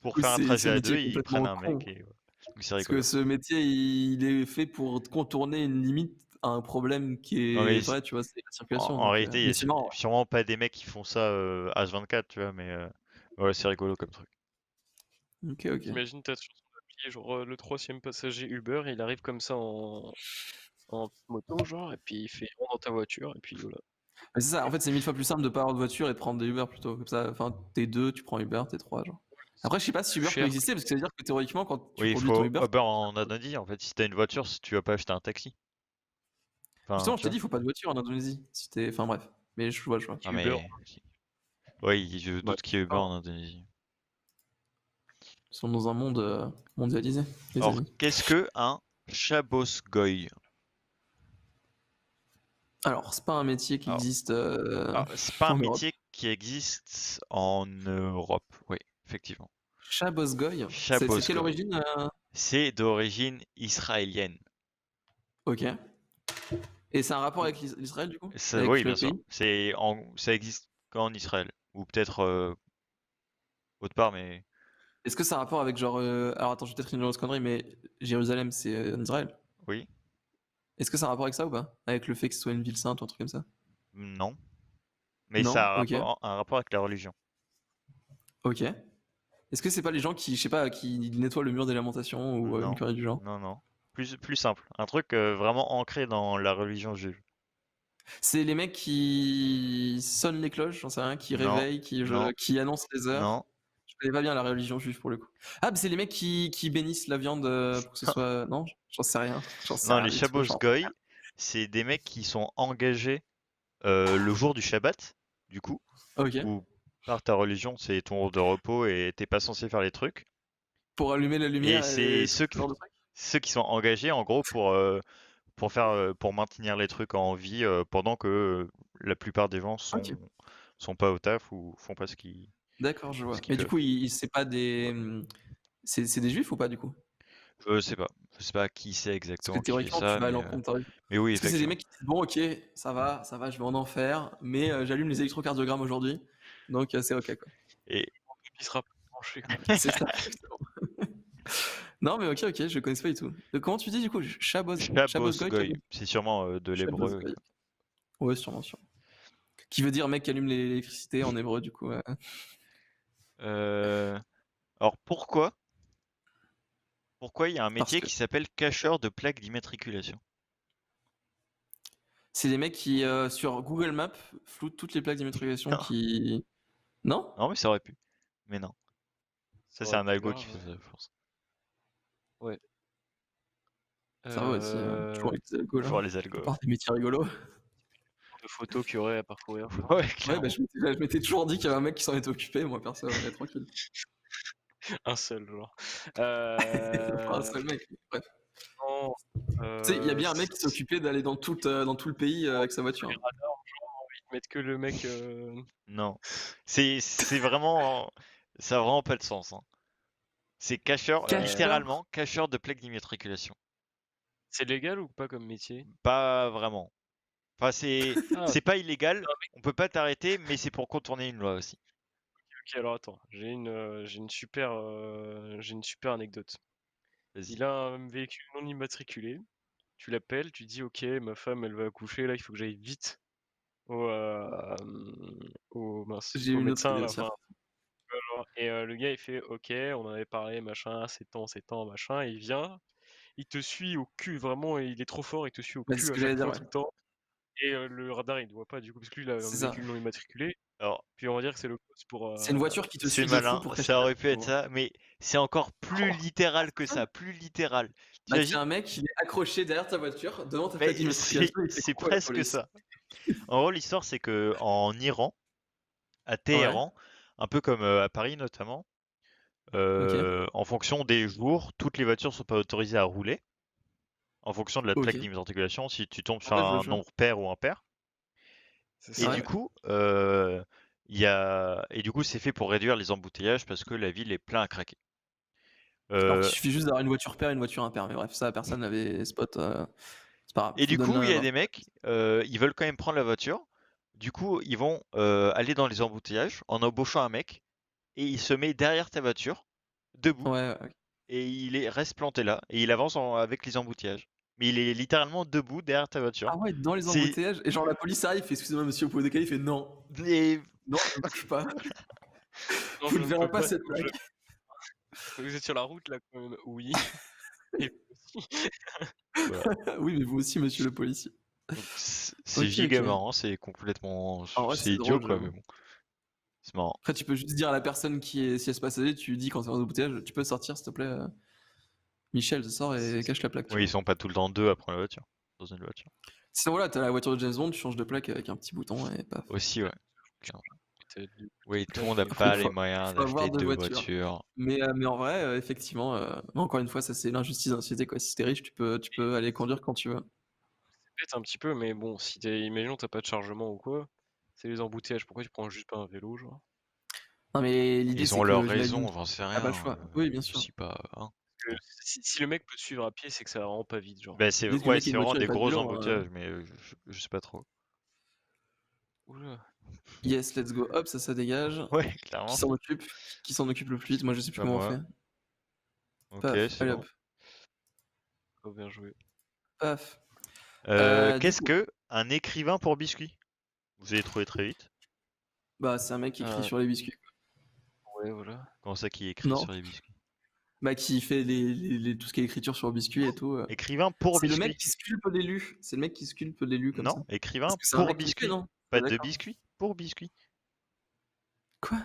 Du pour coup, faire un ce trajet à deux, métier est ils prennent complètement un con. mec, et voilà. Donc c'est Parce que rigolo. ce métier, il est fait pour contourner une limite à un problème qui Non mais est vrai, tu vois, c'est la circulation. en Donc, réalité, il y mais a c'est marrant. sûrement pas des mecs qui font ça H24, tu vois, mais ouais, c'est rigolo comme truc. Ok, ok. T'imagines, t'as sur ton appli, genre le troisième passager Uber, il arrive comme ça en moto, genre, et puis il fait rentre dans ta voiture, et puis voilà. Mais c'est ça, en fait, c'est 1000 fois plus simple de pas avoir de voiture et de prendre des Uber plutôt. Comme ça, enfin, t'es deux, tu prends Uber, t'es trois, genre. Après, je sais pas si Uber peut Cher. exister, parce que ça veut dire que théoriquement, quand tu Oui, il conduis ton faut Uber, Uber en Indonésie, en fait, si t'as une voiture, tu vas pas acheter un taxi. Enfin, justement, je tu t'ai vois. dit, il faut pas de voiture en Indonésie. Si t'es. Enfin, bref. Mais je vois, je vois. Ah Uber, mais... Oui, je Bah, doute qu'il y ait Uber en Indonésie. ils sont dans un monde mondialisé, les Alors, amis. qu'est-ce que un chabosgoy? Alors, c'est pas un métier qui Alors, existe c'est pas un en Europe. métier qui existe en Europe, oui, effectivement. Chabosgoy, c'est quelle Chabosgoy. origine C'est d'origine israélienne. Ok. Et c'est un rapport avec l'Israël, du coup? Oui, Avec bien le sûr. pays? Ça existe qu'en Israël, ou peut-être autre part, mais Est-ce que ça a un rapport avec genre. Alors attends, je vais peut-être une grosse connerie, mais Jérusalem, c'est en Israël. oui, Est-ce que ça a un rapport avec ça ou pas? Avec le fait que ce soit une ville sainte ou un truc comme ça? non. Mais ça Non? a Ok. un rapport avec la religion. Ok. Est-ce que c'est pas les gens qui, je sais pas, qui nettoient le mur des lamentations ou une Non, connerie du genre? non, non. Plus simple. Un truc vraiment ancré dans la religion juive. C'est les mecs qui sonnent les cloches, j'en sais rien, qui Non, réveillent, non, qui annoncent les heures. non. Je connais pas bien la religion juive pour le coup. Ah, mais c'est les mecs qui bénissent la viande pour que ce soit. Non, j'en sais rien. J'en sais Non, rien les du tout. Shabosgoy, c'est des mecs qui sont engagés le jour du Shabbat, du coup, Ok. où par ta religion, c'est ton jour de repos et t'es pas censé faire les trucs. Pour allumer la Et lumière c'est et tout ce genre de trucs. ceux qui sont engagés en gros pour maintenir les trucs en vie pendant que la plupart des gens Ok. sont pas au taf ou font pas D'accord, je ce vois. qu'ils Mais du peuvent. coup, c'est pas des. C'est des juifs ou pas du coup? Je sais pas. Je sais pas qui c'est Parce que exactement qui fait théoriquement, tu ça, vas aller en compte. mais oui, Est-ce que c'est des effectivement. mecs qui disent bon, ok, ça va, je vais en enfer, mais j'allume les électrocardiogrammes aujourd'hui, donc c'est ok quoi. Et Il sera pas branché, quoi. C'est ça, exactement. Non, mais ok, ok, je connais pas du tout. Comment tu dis du coup? Chabosgoy, Shabosgoy, c'est sûrement de l'hébreu. Chabosgoy. Ouais, sûrement, sûrement. Qui veut dire mec qui allume l'électricité en hébreu, du coup. Euh, Alors pourquoi il y a un Parce métier que qui s'appelle cacheur de plaques d'immatriculation? c'est des mecs qui, sur Google Maps, floutent toutes les plaques d'immatriculation Non, qui. Non? non, mais ça aurait pu. Mais non. Ça, Ça c'est aurait un pu, algo hein, qui fait ça, je pense. ouais. Ça va aussi, toujours avec les algos là. Toujours les À algos. part des métiers rigolos. De photos qu'il y aurait à parcourir. Ouais, Ouais, clairement. je m'étais toujours dit qu'il y avait un mec qui s'en était occupé, moi perso, on est tranquille. Un seul, genre. Enfin, un seul mec. Bref. Non, Tu sais, il y a bien un mec qui s'occupait d'aller dans tout le pays avec sa voiture. les radars, genre, ils te mettent que le mec. Non. C'est vraiment... Ça a vraiment pas de sens, hein. C'est cacheur, Cacheur? littéralement, cacheur de plaques d'immatriculation. C'est légal ou pas comme métier? Pas vraiment. Enfin, Ah, c'est pas illégal, un mec. on peut pas t'arrêter, mais c'est pour contourner une loi aussi. Ok, alors attends, j'ai une super anecdote. Vas-y. Il a un véhicule non immatriculé. Tu l'appelles, tu dis ok, ma femme elle va accoucher, là il faut que j'aille vite au, mince, J'ai au une autre médecin idée là, aussi. enfin, genre. Et le gars, il fait ok, on en avait parlé, machin, c'est temps, machin. Et il vient, il te suit au cul, vraiment, il est trop fort, il te suit au Bah, c'est cul ce à que j'allais chaque dire, fois, ouais. tout le temps. Et le radar, il ne voit pas, du coup, parce que lui, il a un C'est ça. véhicule non immatriculé. Alors, Puis on va dire que c'est le cause pour. C'est une voiture qui te c'est suit de fou malin, pour cacher ça la aurait pu être pauvre. ça, mais c'est encore plus littéral que ça, plus littéral. Bah, c'est T'imagines? un mec, il est accroché derrière ta voiture, devant ta Mais plaque d'immatriculation, il fait c'est coucou à la presque police. ça. En gros, l'histoire, c'est que en Iran, à Ouais, Téhéran, un peu comme à Paris notamment, ok, en fonction des jours, toutes les voitures sont pas autorisées à rouler. En fonction de la plaque ok. d'immatriculation, si tu tombes sur En fait, je un vois. nombre pair ou impair. C'est Et ça. Ouais. du coup, et du coup, c'est fait pour réduire les embouteillages parce que la ville est plein à craquer. Alors qu'il Euh, suffit juste d'avoir une voiture paire et une voiture impair. Mais bref, ça, personne n'avait spot. C'est pas grave, et je du vous donne coup, il y a l'info. des mecs, ils veulent quand même prendre la voiture. Du coup, ils vont aller dans les embouteillages en embauchant un mec et il se met derrière ta voiture, debout, Ouais, ouais. et reste planté là et il avance avec les embouteillages. Mais il est littéralement debout derrière ta voiture. Ah ouais, dans les C'est embouteillages. Et genre, la police arrive, fait excusez-moi, monsieur, vous pouvez décaler. Il fait non. et- Non, je ne bouge pas. Non, Vous je ne ne verrez peux pas pas. cette plaque. Vous êtes sur la route là, quand même. Oui. Et vous aussi. voilà. Oui, mais vous aussi, monsieur le policier. Donc, c'est Ok, giga ok. marrant, c'est complètement, En vrai, c'est c'est idiot drôle, quoi, mais j'avoue. bon, c'est marrant. Après, tu peux juste dire à la personne qui est siège passager, tu lui dis quand t'es en embouteillage, tu peux sortir, s'il te plaît. Michel, sors et cache la plaque, tu Oui, ils vois. sont pas tout le temps deux à prendre la voiture, dans une voiture. Sinon, voilà, t'as la voiture de James Bond, tu changes de plaque avec un petit bouton et paf. Aussi, ouais. Clairement. T'as deux Oui, tout le plaques monde n'a et Après, pas voilà. les moyens faut avoir d'acheter deux deux voitures. voitures. Mais en vrai, effectivement, encore une fois, ça c'est l'injustice de la société, quoi. Si t'es riche, tu peux aller conduire quand tu veux. C'est bête un petit peu, mais bon, si imaginons t'as pas de chargement ou quoi, c'est les embouteillages. Pourquoi tu prends juste pas un vélo, genre? Non, mais l'idée, Ils c'est ont leur que j'imagine raison, que j'en sais t'as pas le rien. choix. Oui, bien Je sûr. sais pas. Hein. Que si le mec peut te suivre à pied, c'est que ça va vraiment pas vite, genre. Bah, L'idée que le mec ait c'est une vraiment voiture et des pas de gros vélo, embouteillages, mais je sais pas trop. Oula. yes, let's go. Hop, ça dégage. Ouais, clairement. Qui s'en occupe? Qui s'en occupe le plus vite? Moi, je sais plus Pas comment on moi. fait. Ok, Paf, c'est allez bon. hop. Oh, bien joué. Paf. Du Qu'est-ce coup, que un écrivain pour biscuits? Vous avez trouvé très vite. bah, c'est un mec qui écrit sur les biscuits. Ouais, voilà. Comment ça qui écrit Non? sur les biscuits? Bah, qui fait tout ce qui est écriture sur biscuits et tout. Écrivain pour C'est le mec biscuits. qui sculpte l'élu. C'est le mec qui sculpte l'élu comme ça. Non, écrivain Parce que c'est un pour mec qui fait, biscuits. non? Pas Ouais, de d'accord. biscuits, pour biscuits. Quoi?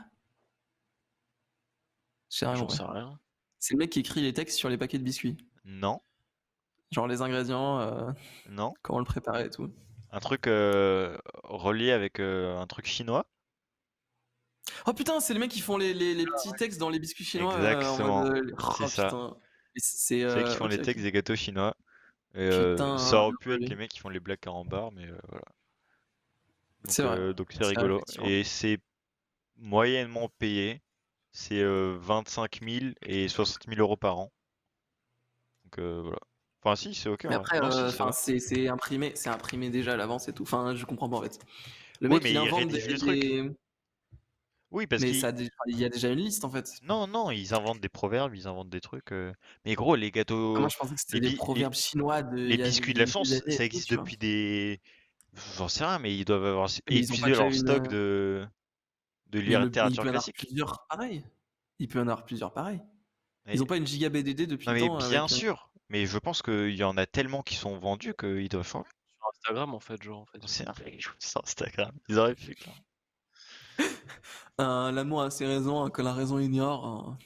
J'ai rien J'en compris. sais rien. C'est le mec qui écrit les textes sur les paquets de biscuits. Non, Genre les ingrédients, non. comment le préparer et tout. Un truc relié avec un truc chinois. Oh putain, c'est les mecs qui font les petits textes dans les biscuits chinois en Exactement. mode. C'est Oh ça. putain. Et c'est. C'est eux qui font Ok, les ok. textes des gâteaux chinois. Et Putain, ça aurait bien pu être joué. les mecs qui font les blagues carambars, mais voilà. C'est vrai. Donc c'est C'est vrai, rigolo. effectivement. Et c'est moyennement payé. C'est 25 000 et 60 000 euros par an. Donc voilà. Enfin si, c'est ok en Mais vrai. après, Non, si, ça va. c'est imprimé déjà à l'avance et tout. Enfin, je comprends pas en fait. Le Oui, mec, mais il ils invente rédigent le truc. Oui, parce Mais qu'ils... il y a déjà une liste en fait. Non, non, ils inventent des proverbes, ils inventent des trucs. Mais gros, les Ah, moi, gâteaux... je pensais que c'était Les, des bi- proverbes chinois les il y a biscuits de la des chance, années ça et tout, existe tu vois. depuis des... J'en sais rien, mais ils doivent avoir Mais ils ont pas épuisé déjà leur une. stock de Mais il littérature peut y en avoir classique. plusieurs pareils. Il peut y en avoir plusieurs pareils. Mais- Ils ont pas une giga BDD depuis Non le mais temps bien avec. sûr, mais je pense qu'il y en a tellement qui sont vendus qu'ils doivent changer. Sur Instagram, en fait, genre, en fait. C'est un sur Instagram. Ils auraient pu, clairement. L'amour a ses raisons, que la raison ignore.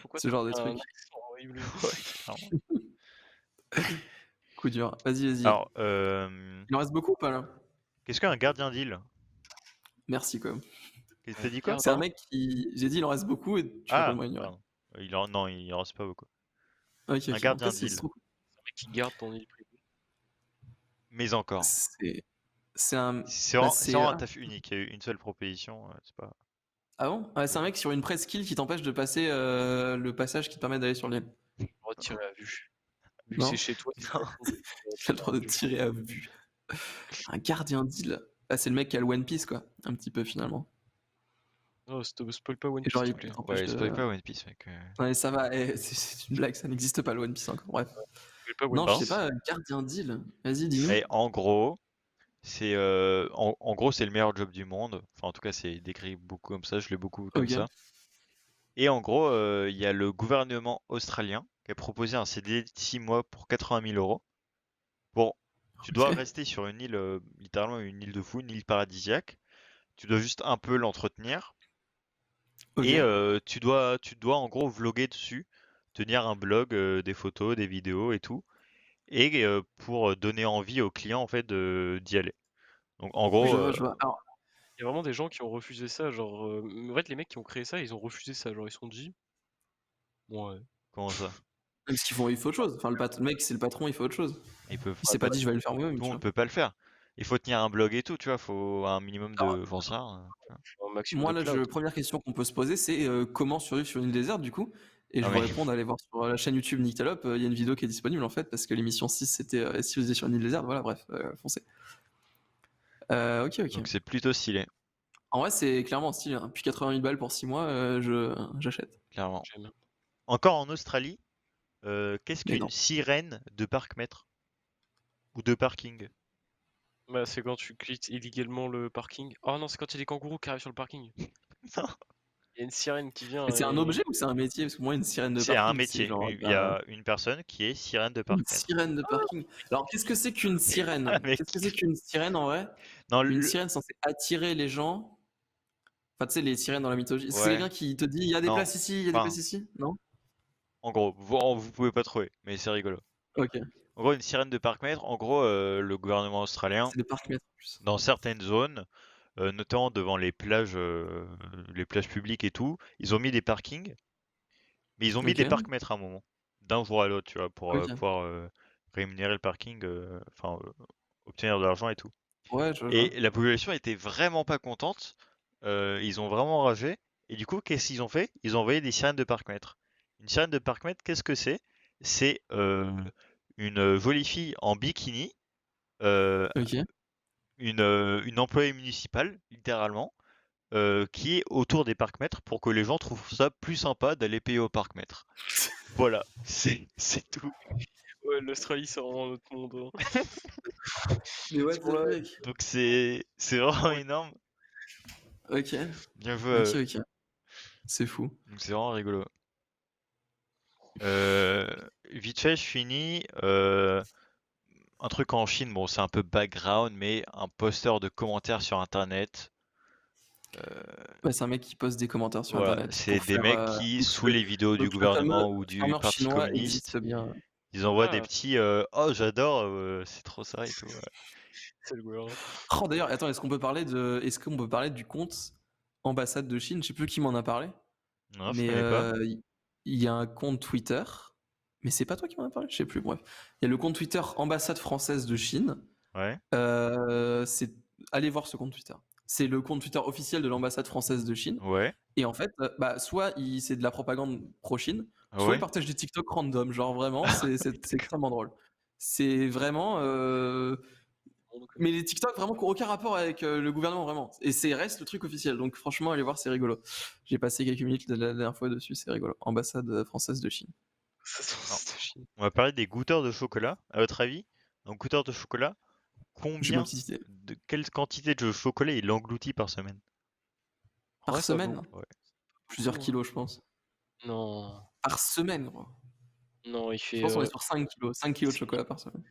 Pourquoi Ce genre de t'as un truc. accent horrible? Ouais, clairement. Coup dur. Vas-y. Alors, Il en reste beaucoup ou pas là? qu'est-ce qu'un gardien d'île? Merci quand même. T'as dit quoi, C'est un pardon? mec qui. J'ai dit il en reste beaucoup et tu fais Ah, complètement ignorer. pardon. Non, il en reste pas beaucoup. Ok, Un en gardien fait, c'est d'île. trop- Un mec qui garde ton île privée. Mais encore. C'est un. C'est Bah, vraiment un taf unique. Il y a eu une seule proposition. C'est pas... Ah bon? Ouais, c'est un mec sur une presqu'île qui t'empêche de passer le passage qui te permet d'aller sur l'île. Retirer à vue. Vu que Non. c'est chez toi, c'est Non. pas con de Il a le droit de tirer à vue. Un gardien d'île. Ah, c'est le mec qui a le One Piece, quoi. Un petit peu, finalement. Non, spoil pas One Et Piece, genre, s'il il te plaît. t'empêche Ouais, de. spoil pas One Piece, mec. Ouais, ça va. C'est une blague, ça n'existe pas, le One Piece encore. Bref. Spoil pas One Non, je Pardon? sais pas, gardien d'île. Vas-y, dis-nous. Et en gros, C'est en gros, c'est le meilleur job du monde. Enfin, en tout cas, c'est décrit beaucoup comme ça. Je l'ai beaucoup vu comme Ok. ça. Et en gros, il y a le gouvernement australien qui a proposé un CDD de 6 mois pour 80 000 euros. Bon, tu dois Ok. rester sur une île, littéralement une île de fou, une île paradisiaque. Tu dois juste un peu l'entretenir. Et Ok. tu dois en gros vloguer dessus, tenir un blog, des photos, des vidéos et tout. Et pour donner envie aux clients en fait d'y aller. Donc en Je gros, vois, je vois. Alors, Il y a vraiment des gens qui ont refusé ça, genre, en fait, les mecs qui ont créé ça, ils ont refusé ça, genre, ils se sont dit: «Ouais». comment ça? parce qu'ils font, il faut autre chose. Enfin, le mec, c'est le patron, il faut autre chose. Ils peuvent Il Ah s'est bah, pas dit, je vais le faire moi-même, Tout le tu monde vois. peut pas le faire. Il faut tenir un blog et tout, tu vois, faut un minimum Alors, de j'en sais rien, tu vois? faut un maximum moi, de là, clout. première question qu'on peut se poser, c'est comment survivre sur une île déserte, du coup. Et je Non vous mais réponds d'aller voir sur la chaîne YouTube Nyctalope, il y a une vidéo qui est disponible en fait, parce que l'émission 6 c'était si vous étiez sur une île déserte, voilà, bref, foncez. Ok, ok. donc c'est plutôt stylé, En vrai, c'est clairement stylé, hein. Puis 80 000 balles pour 6 mois, j'achète. clairement. J'aime. Encore en Australie, qu'est-ce Mais qu'une non. sirène de parc-mètre ou de parking? Bah, c'est quand tu quittes illégalement le parking. Oh non, c'est quand il y a des kangourous qui arrivent sur le parking. Non, Il y a une sirène qui vient Mais c'est un et objet ou c'est un métier? Parce que moi, une sirène de c'est un parking, c'est métier. genre Il y a une personne qui est sirène de une parc-mètre. sirène de parking. Alors, qu'est-ce que c'est qu'une Ah sirène? mec. Qu'est-ce que c'est qu'une sirène en vrai? Non Une le sirène censée attirer les gens. Enfin, tu sais, les sirènes dans la mythologie. C'est ouais, quelqu'un qui te dit, il y a des non. places ici, il y a des places Enfin, ici? Non? en gros, vous pouvez pas trouver, mais c'est rigolo. Ok. En gros, une sirène de parc-mètre, en gros, le gouvernement australien, C'est des parcs-mètres en plus. dans certaines zones, notamment devant les plages publiques et tout, ils ont mis des parkings, mais ils ont mis Ok. des parcs-mètres à un moment, d'un jour à l'autre, tu vois, pour Ok. pouvoir rémunérer le parking, enfin, obtenir de l'argent et tout. Ouais, je vois. Et la population était vraiment pas contente, ils ont vraiment ragé, et du coup, qu'est-ce qu'ils ont fait? Ils ont envoyé des sirènes de parc-mètre. Une sirène de parc-mètre, qu'est-ce que c'est? C'est une jolie fille en bikini, euh, Ok. une employée municipale, littéralement, qui est autour des parcs-mètres pour que les gens trouvent ça plus sympa d'aller payer au parc-mètre. Voilà, c'est tout. ouais, l'Australie, c'est vraiment un autre monde, hein. Mais what Ils sont the là, fuck? Donc c'est vraiment ouais. énorme. Ok. Bien joué à Ok, eux. ok. C'est fou. Donc c'est vraiment rigolo. Vite fait, je finis. Un truc en Chine, bon, c'est un peu background, mais un posteur de commentaires sur Internet. Ouais, c'est un mec qui poste des commentaires sur Voilà, Internet c'est pour des faire. mecs qui, Donc, sous les vidéos du le fameux gouvernement ou du farmer Parti chinois existe communiste, bien. ils envoient des Ah, petits oh j'adore, c'est trop ça et tout. Ouais. c'est le gouvernement. Oh, d'ailleurs, attends, est-ce qu'on peut parler du compte ambassade de Chine? Je sais plus qui m'en a parlé, Non, je mais connais pas. il y a un compte Twitter, mais c'est pas toi qui m'en as parlé, je sais plus. Bref, il y a le compte Twitter ambassade française de Chine. Ouais, C'est allez voir ce compte Twitter. C'est le compte Twitter officiel de l'ambassade française de Chine. ouais, Et en fait, bah, soit c'est de la propagande pro-Chine, soit il ouais. partage des TikTok random. Genre vraiment, c'est extrêmement drôle. C'est vraiment. Monde, quoi. Mais les TikTok vraiment qui n'ont aucun rapport avec le gouvernement, vraiment. Et c'est reste le truc officiel. Donc franchement, allez voir, c'est rigolo. J'ai passé quelques minutes la dernière fois dessus, c'est rigolo. Ambassade française de Chine. Ça, Alors, c'est de Chine. on va parler des goûteurs de chocolat. À votre avis, un goûteur de chocolat, J'ai ma combien petite idée. de quelle quantité de chocolat il engloutit par semaine? En Par vrai, pas semaine, beaucoup, Ouais. plusieurs hein. kilos, je pense. Non, Par semaine, gros. non, il Je fait pense qu'on est sur 5 kilos. 5 kilos de c'est chocolat par semaine.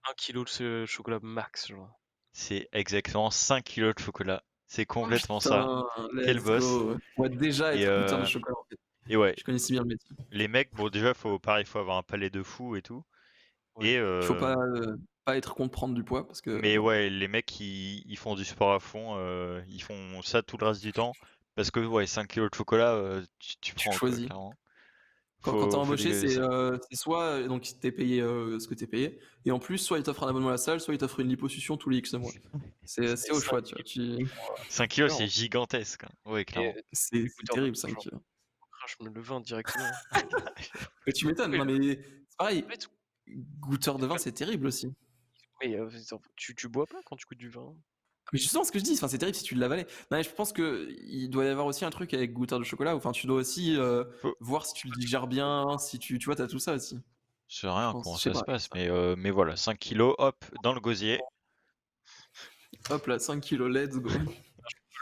1 kilo de ce chocolat max, genre. C'est exactement 5 kilos de chocolat. C'est Oh complètement ça. putain, Quel let's boss. go. On va déjà Et, être goûteur de chocolat en fait. et ouais, Je connais si bien le métier. les mecs, bon déjà pareil, faut avoir un palais de fou et tout. Ouais. Et Il faut pas être contre prendre du poids parce que mais bon, ouais, les mecs ils font du sport à fond, ils font ça tout le reste du temps. Parce que ouais, 5 kilos de chocolat, tu tu prends quoi, choisis. clairement. Quand t'es Faut embauché, dégager ça. c'est soit donc t'es payé ce que t'es payé, et en plus soit ils t'offrent un abonnement à la salle, soit ils t'offrent une liposuction tous les X mois. C'est Et au ça, choix, tu vois. 5 kilos, non. c'est gigantesque, hein. Ouais, Et clairement. C'est les goûteurs de terrible vin, 5 genre, kilos. crache le vin directement. Mais tu m'étonnes, Mais non le mais c'est pareil, en fait, goûteur de vin c'est terrible aussi. mais tu bois pas quand tu goûtes du vin? Mais justement, ce que je dis, enfin, c'est terrible si tu l'avaler. Non, mais je pense que il doit y avoir aussi un truc avec goûteur de chocolat. Enfin, tu dois aussi Faut- voir si tu le digères bien, si tu vois, t'as tout ça aussi. Je sais Je rien pense, comment je sais ça se pas. passe, mais voilà, 5 kilos, hop, dans le gosier. Hop là, 5 kilos, let's go.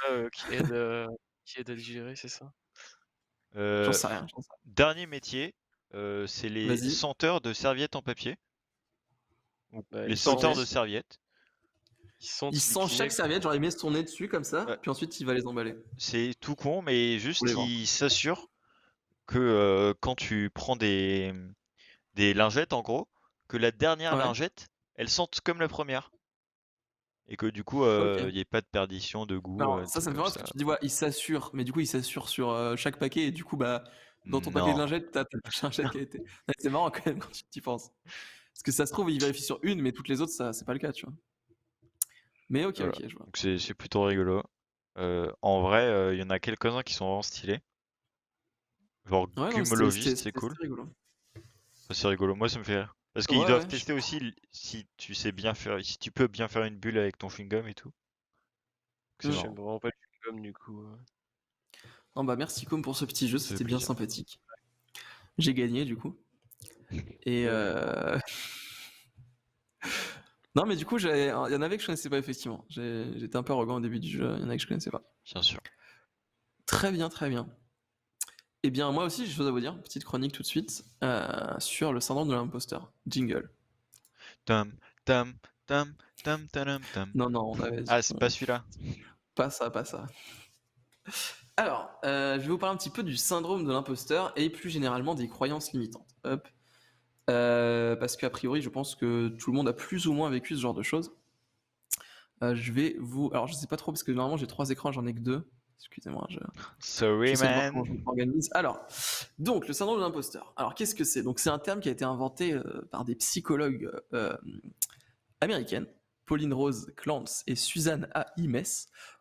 Voilà, qui aide à digérer, c'est ça? J'en Euh, sais rien, j'en sais rien. Dernier métier, c'est les Vas-y. senteurs de serviettes en papier. Ou Bah, les ils senteurs Ok. de sentent, serviettes. ils Il sentent les sent chaque Kleenex. serviette, genre il met son nez dessus comme Ouais, ça, puis ensuite il va les emballer c'est tout con, mais pour juste les vendre. il s'assure que quand tu prends des lingettes, en gros, que la dernière Ouais, lingette, elle sente comme la première. Et que du coup, ok. il n'y ait pas de perdition de goût, Alors, des ça trucs me fait comme marrer parce ça. que tu dis, ouais, il s'assure, mais du coup, il s'assure sur chaque paquet, et du coup, bah, dans ton paquet de Non. lingettes, t'as ta lingette qui a été. Ouais, c'est marrant quand même quand tu t'y penses. Parce que ça se trouve, il vérifie sur une, mais toutes les autres, ça, c'est pas le cas, tu vois. Mais ok, Voilà. ok, je vois. Donc c'est plutôt rigolo. En vrai, il y en a quelques-uns qui sont vraiment stylés. Genre Ouais, non, mais Gumologist, c'est c'était cool. rigolo. Ça, c'est rigolo. Moi, ça me fait rire. Parce qu'ils Ouais, doivent ouais. tester aussi si tu sais bien faire, si tu peux bien faire une bulle avec ton chewing-gum et tout. C'est Hmm. J'aime marrant. vraiment pas le chewing-gum du coup. Non, bah, merci, Com, pour ce petit jeu, Ça fait c'était bien plaisir. sympathique. J'ai gagné, du coup. Et Ouais. non, mais du coup, il y en avait que je connaissais pas, effectivement. J'étais un peu arrogant au début du jeu, il y en a que je connaissais pas. Bien sûr. Très bien, très bien. Eh bien, moi aussi, j'ai des choses à vous dire. Petite chronique tout de suite sur le syndrome de l'imposteur. Jingle. Tam, tam, tam, tam, tam, tam. Non, non, on avait dit. Ah, c'est pas celui-là. Pas ça, pas ça. Alors, je vais vous parler un petit peu du syndrome de l'imposteur et plus généralement des croyances limitantes. Hop. Parce qu'a priori, je pense que tout le monde a plus ou moins vécu ce genre de choses. Je vais vous. Alors, je sais pas trop parce que normalement j'ai 3 écrans, j'en ai que 2. Excusez-moi, Sorry, j'essaie de voir comment je man. m'organise. Alors, donc, le syndrome de l'imposteur. Alors, qu'est-ce que c'est? Donc, c'est un terme qui a été inventé par des psychologues américaines, Pauline Rose Clance et Suzanne A. Imes,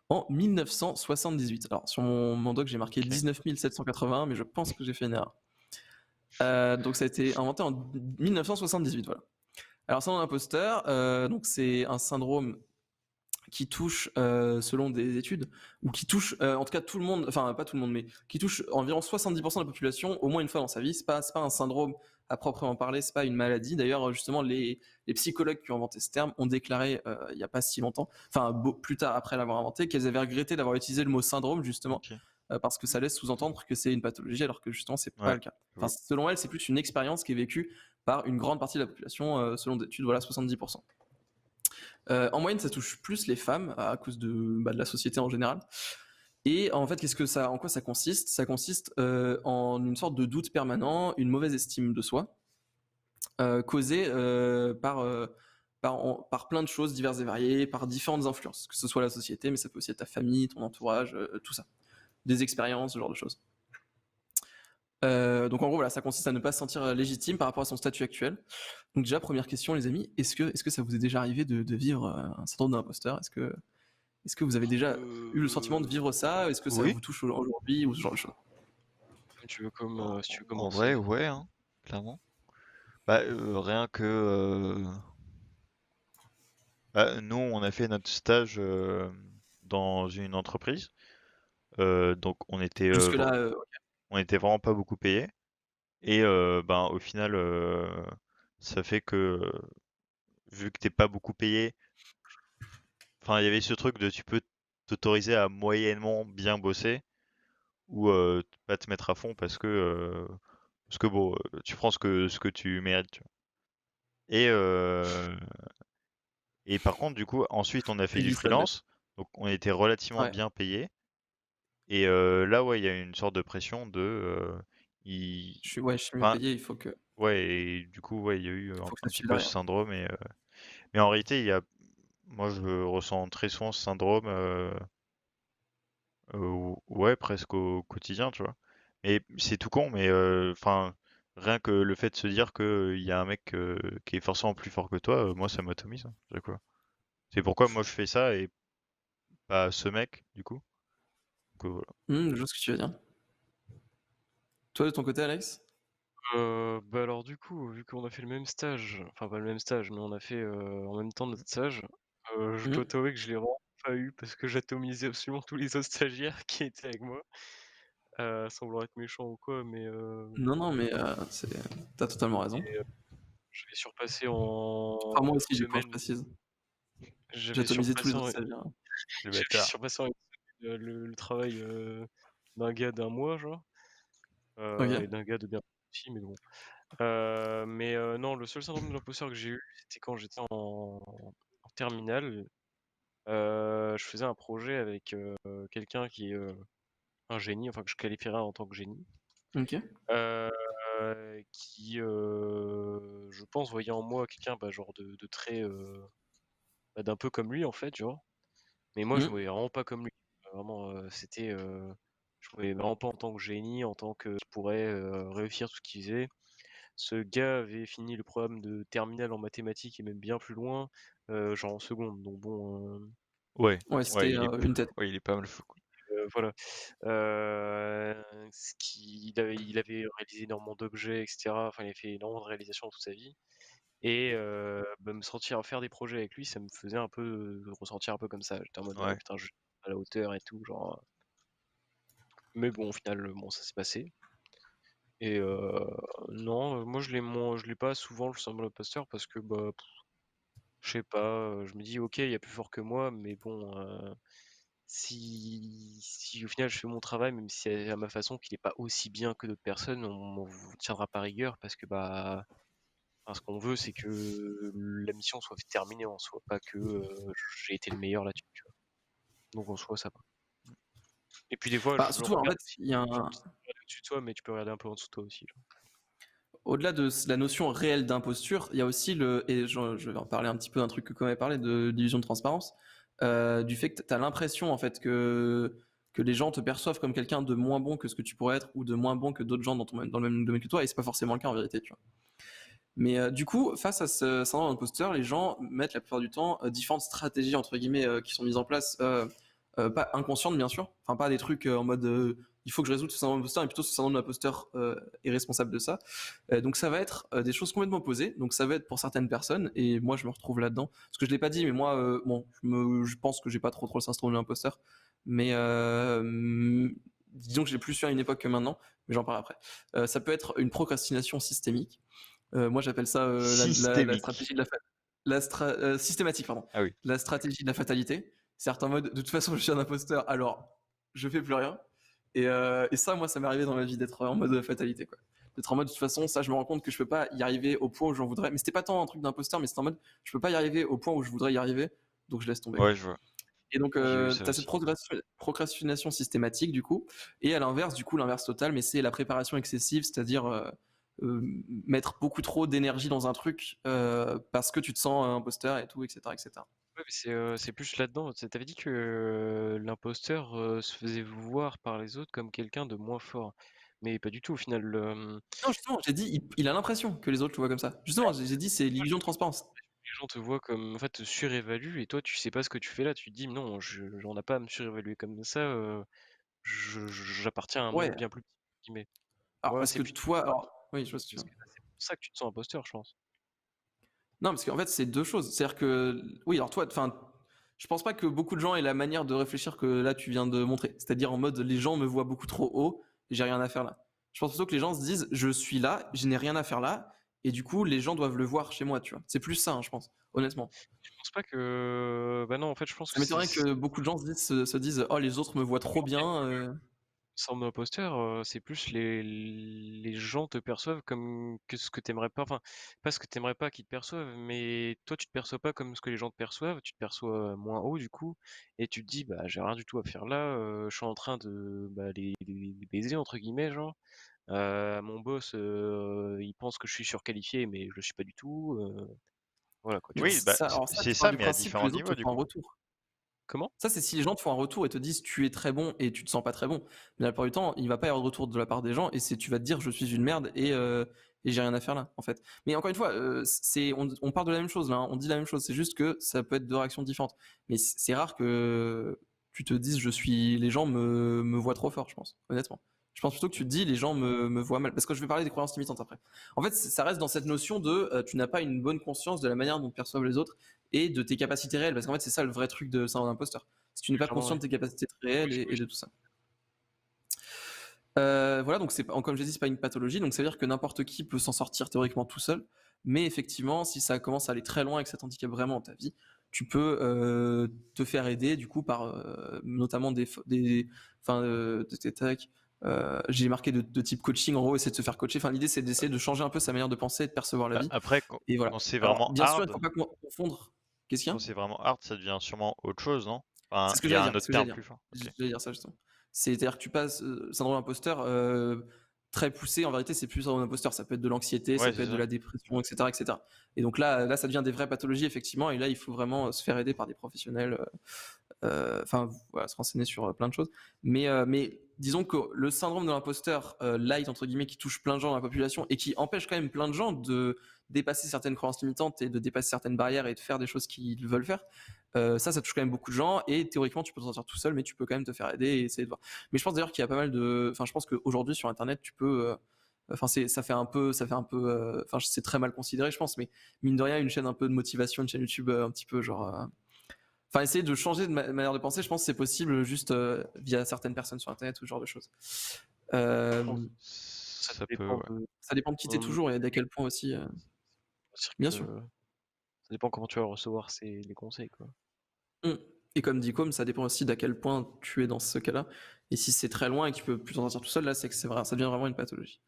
en 1978. Alors, sur mon doc, j'ai marqué Ok. 19 781, mais je pense que j'ai fait une erreur. Donc, ça a été inventé en 1978, voilà. Alors, syndrome de l'imposteur, donc c'est un syndrome qui touche, selon des études, ou qui touche, en tout cas tout le monde, enfin pas tout le monde, mais qui touche environ 70% de la population au moins une fois dans sa vie. C'est pas un syndrome à proprement parler, c'est pas une maladie. D'ailleurs, justement, les psychologues qui ont inventé ce terme ont déclaré il n'y a pas si longtemps, enfin plus tard après l'avoir inventé, qu'elles avaient regretté d'avoir utilisé le mot syndrome justement. Ok. Parce que ça laisse sous-entendre que c'est une pathologie, alors que justement c'est pas Ouais. le cas. Enfin, J'avoue. selon elles, c'est plus une expérience qui est vécue par une grande partie de la population, selon des études, voilà, 70%. En moyenne, ça touche plus les femmes à cause de la société en général. Et en fait, en quoi ça consiste? Ça consiste en une sorte de doute permanent, une mauvaise estime de soi, causée par plein de choses diverses et variées, par différentes influences, que ce soit la société, mais ça peut aussi être ta famille, ton entourage, tout ça. Des expériences, ce genre de choses. Donc en gros, voilà, ça consiste à ne pas se sentir légitime par rapport à son statut actuel. Donc déjà, première question, les amis, est-ce que ça vous est déjà arrivé de vivre un syndrome d'imposteur? Est-ce que vous avez déjà eu le sentiment de vivre ça? Est-ce que ça Oui. vous touche aujourd'hui ou ce genre de choses? Si tu veux En commencer. vrai, ouais, hein, clairement. Bah, rien que. Bah, nous, on a fait notre stage dans une entreprise. Donc, Jusque-là, on était vraiment pas beaucoup payé. Et ben, au final, ça fait que, vu que t'es pas beaucoup payé, enfin, il y avait ce truc de tu peux t'autoriser à moyennement bien bosser ou pas te mettre à fond parce que bon, tu prends ce que tu mérites, tu vois. Et, et par contre, du coup, ensuite, on a fait il du dit ça bien. freelance, donc on était relativement Ouais, bien payé. Et là, ouais, il y a une sorte de pression de, il- je suis mieux enfin, payé, ouais, et du coup, ouais, il y a eu faut que un ça petit suive peu ce derrière. syndrome. Mais en réalité, moi, je ressens très souvent ce syndrome, ouais, presque au quotidien, tu vois. Et c'est tout con, mais enfin, rien que le fait de se dire qu'il y a un mec qui est forcément plus fort que toi, moi, ça m'atomise, hein, c'est quoi. C'est pourquoi moi je fais ça et pas ce mec, du coup. Donc, voilà. Je vois ce que tu veux dire. Toi, de ton côté, Alex? Bah alors du coup, vu qu'on a fait le même stage, enfin pas le même stage, mais on a fait en même temps notre stage, je dois Hmm. t'avouer que je l'ai vraiment pas eu parce que j'atomisais absolument tous les autres stagiaires qui étaient avec moi, sans vouloir être méchant ou quoi, mais Non, non, mais t'as totalement raison. je l'ai surpassé en Enfin, moi une aussi, du coup, je semaine. précise. J'avais J'atomisais tous les surpassé autres en stagiaires. Le j'avais bâtard. surpassé en le travail, d'un gars d'1 mois genre, et OK. d'un gars de bien aussi, mais bon. Non, le seul syndrome de l'imposteur que j'ai eu, c'était quand j'étais en terminale. Je faisais un projet avec, quelqu'un qui est, un génie, enfin que je qualifierais en tant que génie, OK. qui, je pense voyait en moi quelqu'un, bah, genre de très, bah, d'un peu comme lui en fait, genre. Mais moi je me Mmh. voyais vraiment pas comme lui. Vraiment, c'était, je me voyais vraiment pas en tant que génie, en tant que qui pourrait, réussir tout ce qu'il faisait. Ce gars avait fini le programme de terminale en mathématiques et même bien plus loin, genre en seconde. Donc bon, Ouais, Ouais, ouais, c'était, une tête. il est pas mal fou, quoi. voilà. Ce qui il avait réalisé énormément d'objets et cetera. Enfin, il a fait énormément de réalisations dans toute sa vie et bah, me sentir faire des projets avec lui, ça me faisait un peu, ressentir un peu comme ça. J'étais en mode: «Ouais, Ouais. putain, je suis pas à la hauteur et tout», genre, mais bon, au final, bon, ça s'est passé et non, moi je l'ai pas souvent le syndrome de l'imposteur parce que, bah, je sais pas, je me dis: «OK, il y a plus fort que moi», mais bon, si au final je fais mon travail, même si à ma façon, qu'il est pas aussi bien que d'autres personnes, on m'en tiendra pas rigueur parce que, bah, enfin, ce qu'on veut, c'est que la mission soit terminée en soi, pas que, j'ai été le meilleur là-dessus, tu vois? Donc en soi, ça va. Et puis des fois, Bah, je surtout, en regarde fait, aussi, il y a genre, un tu regardes au-dessus de toi, mais tu peux regarder un peu en dessous de toi aussi, genre. au-delà de la notion réelle d'imposture, il y a aussi et je vais en parler un petit peu d'un truc que Corinne avait parlé, de l'illusion de transparence, du fait que tu as l'impression, en fait, que les gens te perçoivent comme quelqu'un de moins bon que ce que tu pourrais être ou de moins bon que d'autres gens dans le même domaine que toi, et c'est pas forcément le cas en vérité, tu vois. Mais du coup, face à ce syndrome d'imposteur, les gens mettent la plupart du temps différentes stratégies, entre guillemets, qui sont mises en place, pas inconscientes bien sûr, enfin pas des trucs en mode il faut que je résolve ce syndrome d'imposteur, mais plutôt ce syndrome d'imposteur est responsable de ça. Donc ça va être des choses complètement opposées. Donc ça va être pour certaines personnes, et moi je me retrouve là-dedans. Parce que je l'ai pas dit, mais moi, bon, je pense que j'ai pas trop le syndrome de l'imposteur, mais disons que j'ai plus eu à une époque que maintenant, mais j'en parle après. Ça peut être une procrastination systémique. Moi, j'appelle ça la Systémique. stratégie de systématique, pardon. Ah oui. La stratégie de la fatalité. C'est en mode, de toute façon, je suis un imposteur, alors je fais plus rien. Et ça, moi, ça m'est arrivé dans ma vie d'être en mode fatalité, quoi. D'être en mode, de toute façon, ça, je me rends compte que je peux pas y arriver au point où j'en voudrais. Mais c'était pas tant un truc d'imposteur, mais c'était en mode, je peux pas y arriver au point où je voudrais y arriver, donc je laisse tomber, quoi. Ouais, je vois. Et donc, J'ai eu ça tu as cette aussi. procrastination systématique, du coup. Et à l'inverse, du coup, l'inverse total, mais c'est la préparation excessive, c'est-à-dire mettre beaucoup trop d'énergie dans un truc parce que tu te sens imposteur et tout, etc., etc. Ouais, mais c'est plus là-dedans. Tu avais dit que l'imposteur se faisait voir par les autres comme quelqu'un de moins fort. Mais pas du tout au final. Non, justement, j'ai dit, il a l'impression que les autres le voient comme ça. Justement, j'ai dit, c'est l'illusion de transparence. Les gens te voient comme, en fait, te surévaluent et toi, tu sais pas ce que tu fais là. Tu te dis: «Non, on n'a pas à me surévaluer comme ça, j'appartiens à un Ouais. monde bien plus petit», entre guillemets. Alors, Ouais, parce c'est que plus toi, alors, oui, je vois ce que tu parce veux que dire. c'est pour ça que tu te sens imposteur, je pense. Non, parce qu'en fait, c'est deux choses. C'est-à-dire que, oui, alors toi, enfin, je pense pas que beaucoup de gens aient la manière de réfléchir que là, tu viens de montrer. C'est-à-dire en mode, les gens me voient beaucoup trop haut, j'ai rien à faire là. Je pense plutôt que les gens se disent, je suis là, je n'ai rien à faire là, et du coup, les gens doivent le voir chez moi, tu vois. C'est plus ça, hein, je pense, honnêtement. Je pense pas que bah, non, en fait, je pense que Ça m'étonnerait que beaucoup de gens se disent, oh, les autres me voient trop bien. syndrome d'imposteur, c'est plus les gens te perçoivent comme que ce que t'aimerais pas, enfin, pas ce que t'aimerais pas qu'ils te perçoivent, mais toi, tu te perçois pas comme ce que les gens te perçoivent, tu te perçois moins haut du coup, et tu te dis: «Bah, j'ai rien du tout à faire là, je suis en train de, bah, les baiser» entre guillemets, genre. Mon boss, il pense que je suis surqualifié, mais je le suis pas du tout, voilà quoi, tu Mais vois? Oui, bah, alors ça, c'est tu pars ça, du mais à principe que différents les autres niveaux, te du font un coup. retour. Comment? Ça, c'est si les gens te font un retour et te disent tu es très bon et tu te sens pas très bon. Mais la plupart du temps, il va pas y avoir de retour de la part des gens, et tu vas te dire je suis une merde et j'ai rien à faire là, en fait. Mais encore une fois, on parle de la même chose là, hein, on dit la même chose. C'est juste que ça peut être deux réactions différentes. Mais c'est rare que tu te dises les gens me voient trop fort, je pense, honnêtement. Je pense plutôt que tu te dis les gens me voient mal. Parce que je vais parler des croyances limitantes après. En fait, ça reste dans cette notion de tu n'as pas une bonne conscience de la manière dont perçoivent les autres et de tes capacités réelles. Parce qu'en fait, c'est ça le vrai truc de syndrome d'imposteur. Si tu n'es pas Clairement, conscient ouais. de tes capacités réelles Oui, et de tout ça. Voilà, donc comme je l'ai dit, c'est pas une pathologie, donc ça veut dire que n'importe qui peut s'en sortir théoriquement tout seul. Mais effectivement, si ça commence à aller très loin et que ça t'handicape vraiment dans ta vie, tu peux te faire aider du coup par notamment j'ai marqué de type coaching, en gros, essayer de se faire coacher. Enfin, l'idée, c'est d'essayer de changer un peu sa manière de penser et de percevoir la vie. Après, quand, Et voilà. quand c'est Alors, vraiment bien sûr, il ne hard, faut pas confondre. Qu'est-ce qu'il y quand a? c'est vraiment hard, ça devient sûrement autre chose, non? Enfin, C'est ce que il y a j'allais un dire. autre Ce que terme j'allais dire. plus fort. Ok. J'allais dire ça justement. C'est-à-dire que tu passes syndrome imposteur très poussé. En vérité, c'est plus syndrome imposteur. Ça peut être de l'anxiété, ça Ouais, peut c'est être de ça. la dépression, etc., etc. Et donc là, ça devient des vraies pathologies effectivement. Et là, il faut vraiment se faire aider par des professionnels. Enfin, voilà, se renseigner sur plein de choses. Mais disons que le syndrome de l'imposteur light entre guillemets qui touche plein de gens dans la population et qui empêche quand même plein de gens de dépasser certaines croyances limitantes et de dépasser certaines barrières et de faire des choses qu'ils veulent faire. Ça touche quand même beaucoup de gens et théoriquement tu peux t'en sortir tout seul, mais tu peux quand même te faire aider et essayer de voir. Mais je pense d'ailleurs qu'il y a pas mal de, enfin je pense qu'aujourd'hui sur internet tu peux, enfin ça fait un peu, enfin c'est très mal considéré je pense, mais mine de rien une chaîne un peu de motivation, une chaîne YouTube un petit peu genre enfin, essayer de changer de manière de penser, je pense que c'est possible juste via certaines personnes sur Internet ou ce genre de choses. Je pense que ça Ça peut, dépend ouais. Ça dépend de qui t'es Hum, toujours et d'à quel point aussi. c'est-à-dire Bien que sûr. ça dépend comment tu vas recevoir les conseils, quoi. Mm. Et comme dit Com, ça dépend aussi d'à quel point tu es dans ce cas-là. Et si c'est très loin et que tu peux plus t'en sortir tout seul, là, c'est que c'est vrai, ça devient vraiment une pathologie.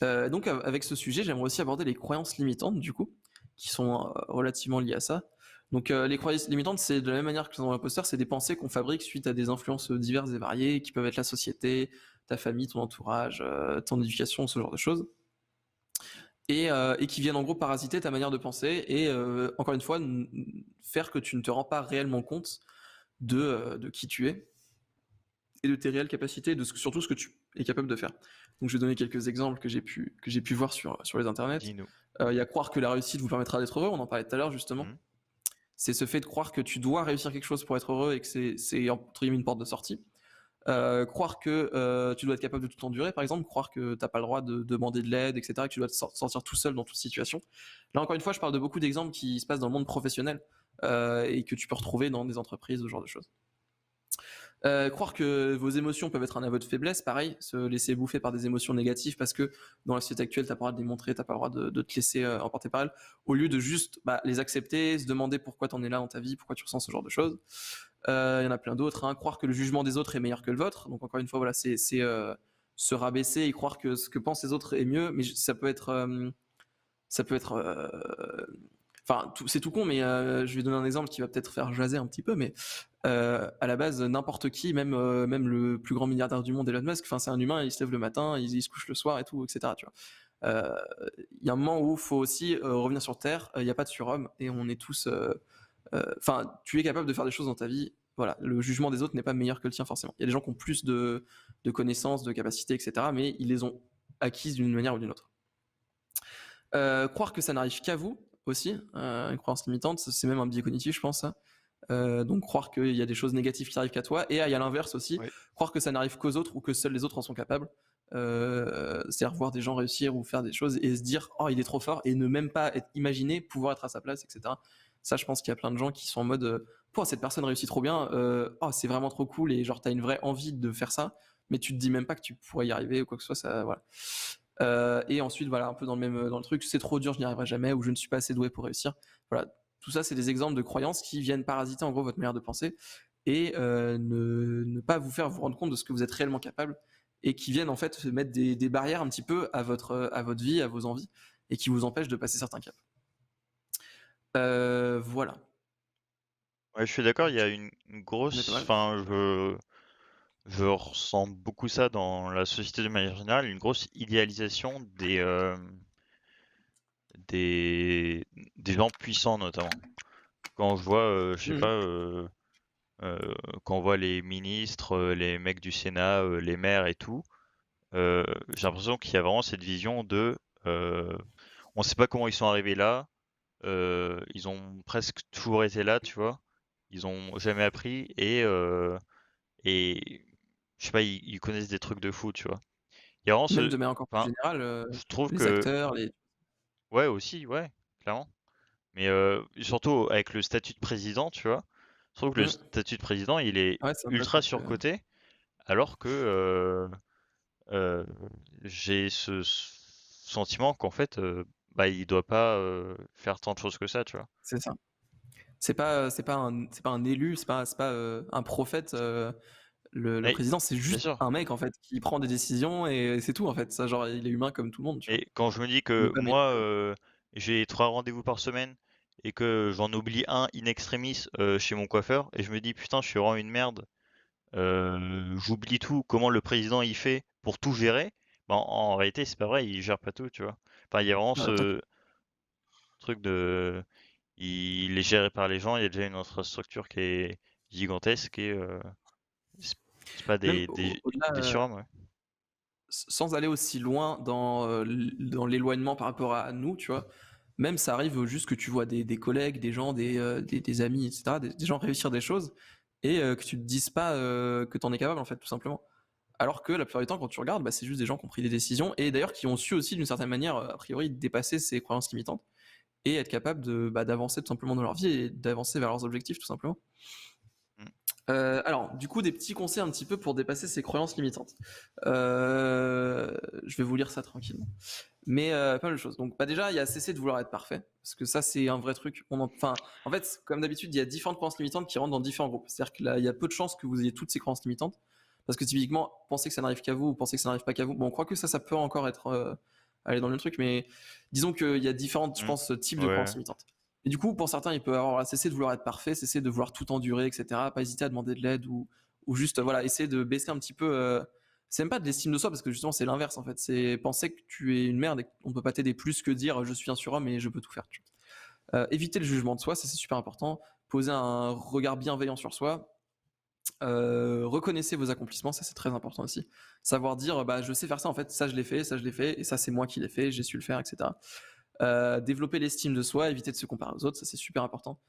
Donc, avec ce sujet, j'aimerais aussi aborder les croyances limitantes, du coup, qui sont relativement liées à ça. Donc, les croyances limitantes, c'est de la même manière que dans l'imposteur, c'est des pensées qu'on fabrique suite à des influences diverses et variées, qui peuvent être la société, ta famille, ton entourage, ton éducation, ce genre de choses. Et qui viennent en gros parasiter ta manière de penser et encore une fois faire que tu ne te rends pas réellement compte de qui tu es et de tes réelles capacités, surtout ce que tu es capable de faire. Donc je vais donner quelques exemples que j'ai pu voir sur les internets. Dis-nous. Il y a croire que la réussite vous permettra d'être heureux, on en parlait tout à l'heure justement. Mhm. C'est ce fait de croire que tu dois réussir quelque chose pour être heureux et que c'est entre guillemets une porte de sortie. Croire que tu dois être capable de tout endurer, par exemple, croire que tu n'as pas le droit de demander de l'aide, etc., que tu dois te sortir tout seul dans toute situation. Là, encore une fois, je parle de beaucoup d'exemples qui se passent dans le monde professionnel et que tu peux retrouver dans des entreprises, ce genre de choses. Croire que vos émotions peuvent être un aveu de faiblesse, pareil, se laisser bouffer par des émotions négatives parce que dans la société actuelle, t'as pas le droit de les montrer, t'as pas le droit de te laisser emporter par elles, au lieu de juste les accepter, se demander pourquoi t'en es là dans ta vie, pourquoi tu ressens ce genre de choses. Il y en a plein d'autres, hein. Croire que le jugement des autres est meilleur que le vôtre, donc encore une fois, voilà, c'est se rabaisser et croire que ce que pensent les autres est mieux, mais ça peut être enfin, c'est tout con, mais je vais donner un exemple qui va peut-être faire jaser un petit peu, mais à la base, n'importe qui, même le plus grand milliardaire du monde, Elon Musk, enfin, c'est un humain, il se lève le matin, il se couche le soir et tout, etc. Tu vois. Il y a un moment où il faut aussi revenir sur Terre, il n'y a pas de surhomme, et on est tous... Enfin, tu es capable de faire des choses dans ta vie. Voilà, le jugement des autres n'est pas meilleur que le tien forcément. Il y a des gens qui ont plus de connaissances, de capacités, etc., mais ils les ont acquises d'une manière ou d'une autre. Croire que ça n'arrive qu'à vous aussi, une croyance limitante, c'est même un biais cognitif, je pense. Ça. Donc croire qu'il y a des choses négatives qui arrivent qu'à toi, et il y a l'inverse aussi, Ouais. croire que ça n'arrive qu'aux autres ou que seuls les autres en sont capables. C'est-à-dire voir des gens réussir ou faire des choses et se dire oh il est trop fort et ne même pas imaginer pouvoir être à sa place, etc. Ça, je pense qu'il y a plein de gens qui sont en mode cette personne réussit trop bien, oh c'est vraiment trop cool et genre t'as une vraie envie de faire ça, mais tu te dis même pas que tu pourrais y arriver ou quoi que ce soit, ça voilà. Et ensuite voilà un peu dans le truc, c'est trop dur, je n'y arriverai jamais ou je ne suis pas assez doué pour réussir. Voilà, tout ça c'est des exemples de croyances qui viennent parasiter en gros votre manière de penser et ne pas vous faire vous rendre compte de ce que vous êtes réellement capable et qui viennent en fait mettre des barrières un petit peu à votre vie, à vos envies et qui vous empêchent de passer certains caps. Voilà. Ouais, je suis d'accord, il y a une On est grosse. pas mal. Enfin, je ressens beaucoup ça dans la société de manière générale, une grosse idéalisation des gens puissants notamment. Quand je vois, je sais Mhm. pas, quand on voit les ministres, les mecs du Sénat, les maires et tout, j'ai l'impression qu'il y a vraiment cette vision de on sait pas comment ils sont arrivés là, ils ont presque toujours été là, tu vois. Ils ont jamais appris et je sais pas, ils connaissent des trucs de fou, tu vois. Il y a vraiment Même ce. de manière encore plus Enfin, générale, je trouve les que. acteurs, les... Ouais, aussi, ouais, clairement. Mais surtout avec le statut de président, tu vois. Je trouve que le Mhm. statut de président, il est Ouais, c'est un peu ultra truc. surcoté, alors que j'ai ce sentiment qu'en fait, il doit pas faire tant de choses que ça, tu vois. C'est ça. C'est pas un élu, c'est pas un prophète. Le Mais, président, c'est bien juste sûr. un mec en fait qui prend des décisions et c'est tout en fait. Ça, genre, il est humain comme tout le monde, tu vois. Et quand je me dis Il est que pas meilleur moi, que l'autre. j'ai 3 rendez-vous par semaine et que j'en oublie un in extremis chez mon coiffeur, et je me dis putain, je suis vraiment une merde. J'oublie tout. Comment le président il fait pour tout gérer? Ben, en réalité, c'est pas vrai, il gère pas tout, tu vois. Enfin, il y a vraiment T'inquiète. ce truc de, il est géré par les gens. Il y a déjà une infrastructure qui est gigantesque et c'est c'est pas Même des au-delà, surhommes, ouais. sans aller aussi loin dans l'éloignement par rapport à nous, tu vois. Même ça arrive juste que tu vois des collègues, des gens, des amis, etc., des gens réussir des choses et que tu te dises pas que t'en es capable en fait, tout simplement. Alors que la plupart du temps, quand tu regardes, bah, c'est juste des gens qui ont pris des décisions et d'ailleurs qui ont su aussi d'une certaine manière, a priori, dépasser ces croyances limitantes et être capable d'avancer tout simplement dans leur vie et d'avancer vers leurs objectifs tout simplement. Mm. Alors, du coup, des petits conseils un petit peu pour dépasser ces croyances limitantes. Je vais vous lire ça tranquillement. Mais pas mal de choses. Donc, déjà, il y a cesser de vouloir être parfait. Parce que ça, c'est un vrai truc. Enfin, en fait, comme d'habitude, il y a différentes croyances limitantes qui rentrent dans différents groupes. C'est-à-dire qu'il y a peu de chances que vous ayez toutes ces croyances limitantes. Parce que typiquement, penser que ça n'arrive qu'à vous ou penser que ça n'arrive pas qu'à vous. Bon, on croit que ça peut encore être aller dans le truc. Mais disons qu'il y a différentes, je Mm. pense, types de Ouais. croyances limitantes. Et du coup, pour certains, il peut avoir cessé de vouloir être parfait, cesser de vouloir tout endurer, etc. Pas hésiter à demander de l'aide ou juste voilà, essayer de baisser un petit peu. C'est même pas de l'estime de soi parce que justement c'est l'inverse en fait. C'est penser que tu es une merde et qu'on peut pas t'aider plus que dire je suis un surhomme et je peux tout faire. Éviter le jugement de soi, ça c'est super important. Poser un regard bienveillant sur soi. Reconnaissez vos accomplissements, ça c'est très important aussi. Savoir dire bah je sais faire ça en fait, ça je l'ai fait et ça c'est moi qui l'ai fait, j'ai su le faire, etc. Développer l'estime de soi, éviter de se comparer aux autres, ça c'est super important.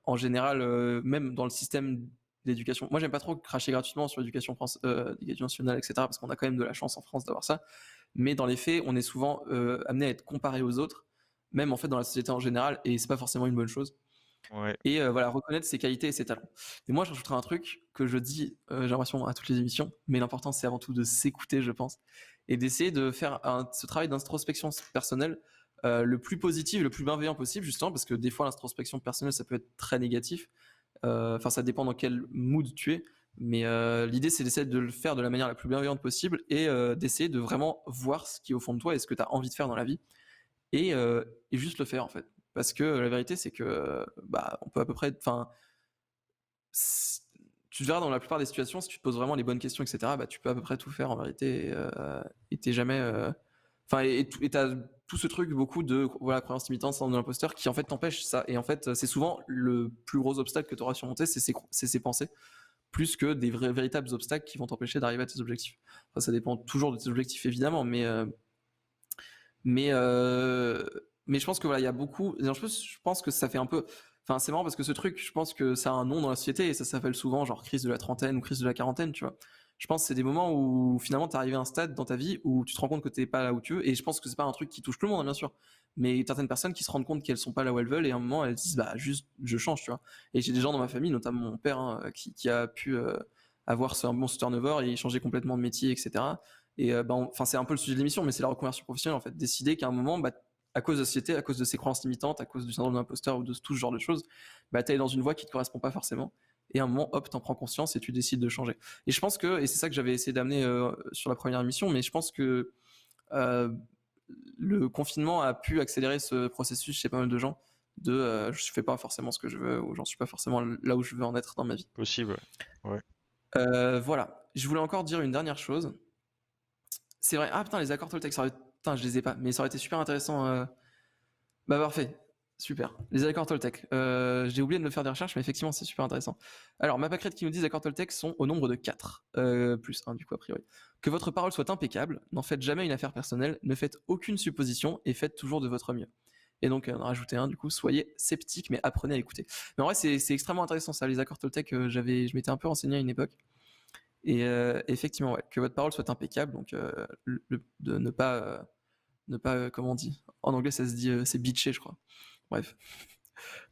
En général, même dans le système d'éducation, moi j'aime pas trop cracher gratuitement sur l'éducation l'éducation nationale, etc. Parce qu'on a quand même de la chance en France d'avoir ça. Mais dans les faits, on est souvent amené à être comparé aux autres, même en fait dans la société en général, et c'est pas forcément une bonne chose. Ouais. Et voilà, reconnaître ses qualités et ses talents. Et moi, je rajouterais un truc que je dis, j'ai l'impression, à toutes les émissions, mais l'important, c'est avant tout de s'écouter, je pense, et d'essayer de faire ce travail d'introspection personnelle le plus positif, le plus bienveillant possible, justement, parce que des fois, l'introspection personnelle, ça peut être très négatif. Enfin, ça dépend dans quel mood tu es. Mais l'idée, c'est d'essayer de le faire de la manière la plus bienveillante possible et d'essayer de vraiment voir ce qui est au fond de toi et ce que tu as envie de faire dans la vie et juste le faire en fait. Parce que la vérité, c'est que bah, on peut à peu près. Enfin, tu verras dans la plupart des situations, si tu te poses vraiment les bonnes questions, etc., bah, tu peux à peu près tout faire en vérité et t'es jamais. Enfin, et t'as tout ce truc, beaucoup de voilà, croyances limitantes, syndrome de l'imposteur, qui en fait t'empêche ça. Et en fait, c'est souvent le plus gros obstacle que tu auras surmonté, c'est ces pensées, plus que des véritables obstacles qui vont t'empêcher d'arriver à tes objectifs. Enfin, ça dépend toujours de tes objectifs évidemment, mais, euh, mais je pense que voilà, il y a beaucoup. Je pense que ça fait un peu. Enfin, c'est marrant parce que ce truc, je pense que ça a un nom dans la société et ça s'appelle souvent genre crise de la trentaine ou crise de la quarantaine, tu vois. Je pense que c'est des moments où finalement t'es arrivé à un stade dans ta vie où tu te rends compte que t'es pas là où tu veux. Et je pense que c'est pas un truc qui touche tout le monde, hein, bien sûr. Mais certaines personnes qui se rendent compte qu'elles sont pas là où elles veulent et à un moment elles disent bah juste je change, tu vois. Et j'ai des gens dans ma famille, notamment mon père, hein, qui a pu avoir un bon turnover et changer complètement de métier, etc. Et enfin, c'est un peu le sujet de l'émission, mais c'est la reconversion professionnelle en fait. Décider qu'à un moment, bah, à cause de la société, à cause de ses croyances limitantes, à cause du syndrome de l'imposteur ou de tout ce genre de choses, bah, tu es dans une voie qui te correspond pas forcément. Et à un moment, hop, t'en prends conscience et tu décides de changer. Et je pense que, et c'est ça que j'avais essayé d'amener sur la première émission, mais je pense que euh, le confinement a pu accélérer ce processus chez pas mal de gens de je fais pas forcément ce que je veux ou j'en suis pas forcément là où je veux en être dans ma vie. Possible, ouais. Ouais. Voilà. Je voulais encore dire une dernière chose. C'est vrai. Ah putain, les accords Toltec, putain, je les ai pas, mais ça aurait été super intéressant. Bah parfait, super. Les accords Toltec. J'ai oublié de me faire des recherches, mais effectivement, c'est super intéressant. Alors, Mapacrète qui nous dit les accords Toltec sont au nombre de 4, plus 1 du coup, a priori. Que votre parole soit impeccable, n'en faites jamais une affaire personnelle, ne faites aucune supposition et faites toujours de votre mieux. Et donc, on a rajouté un, du coup, soyez sceptique, mais apprenez à écouter. Mais en vrai, c'est extrêmement intéressant ça, les accords Toltec. Je m'étais un peu renseigné à une époque. Et effectivement, ouais, que votre parole soit impeccable, donc de ne pas comment on dit en anglais, ça se dit c'est bitcher, je crois. Bref.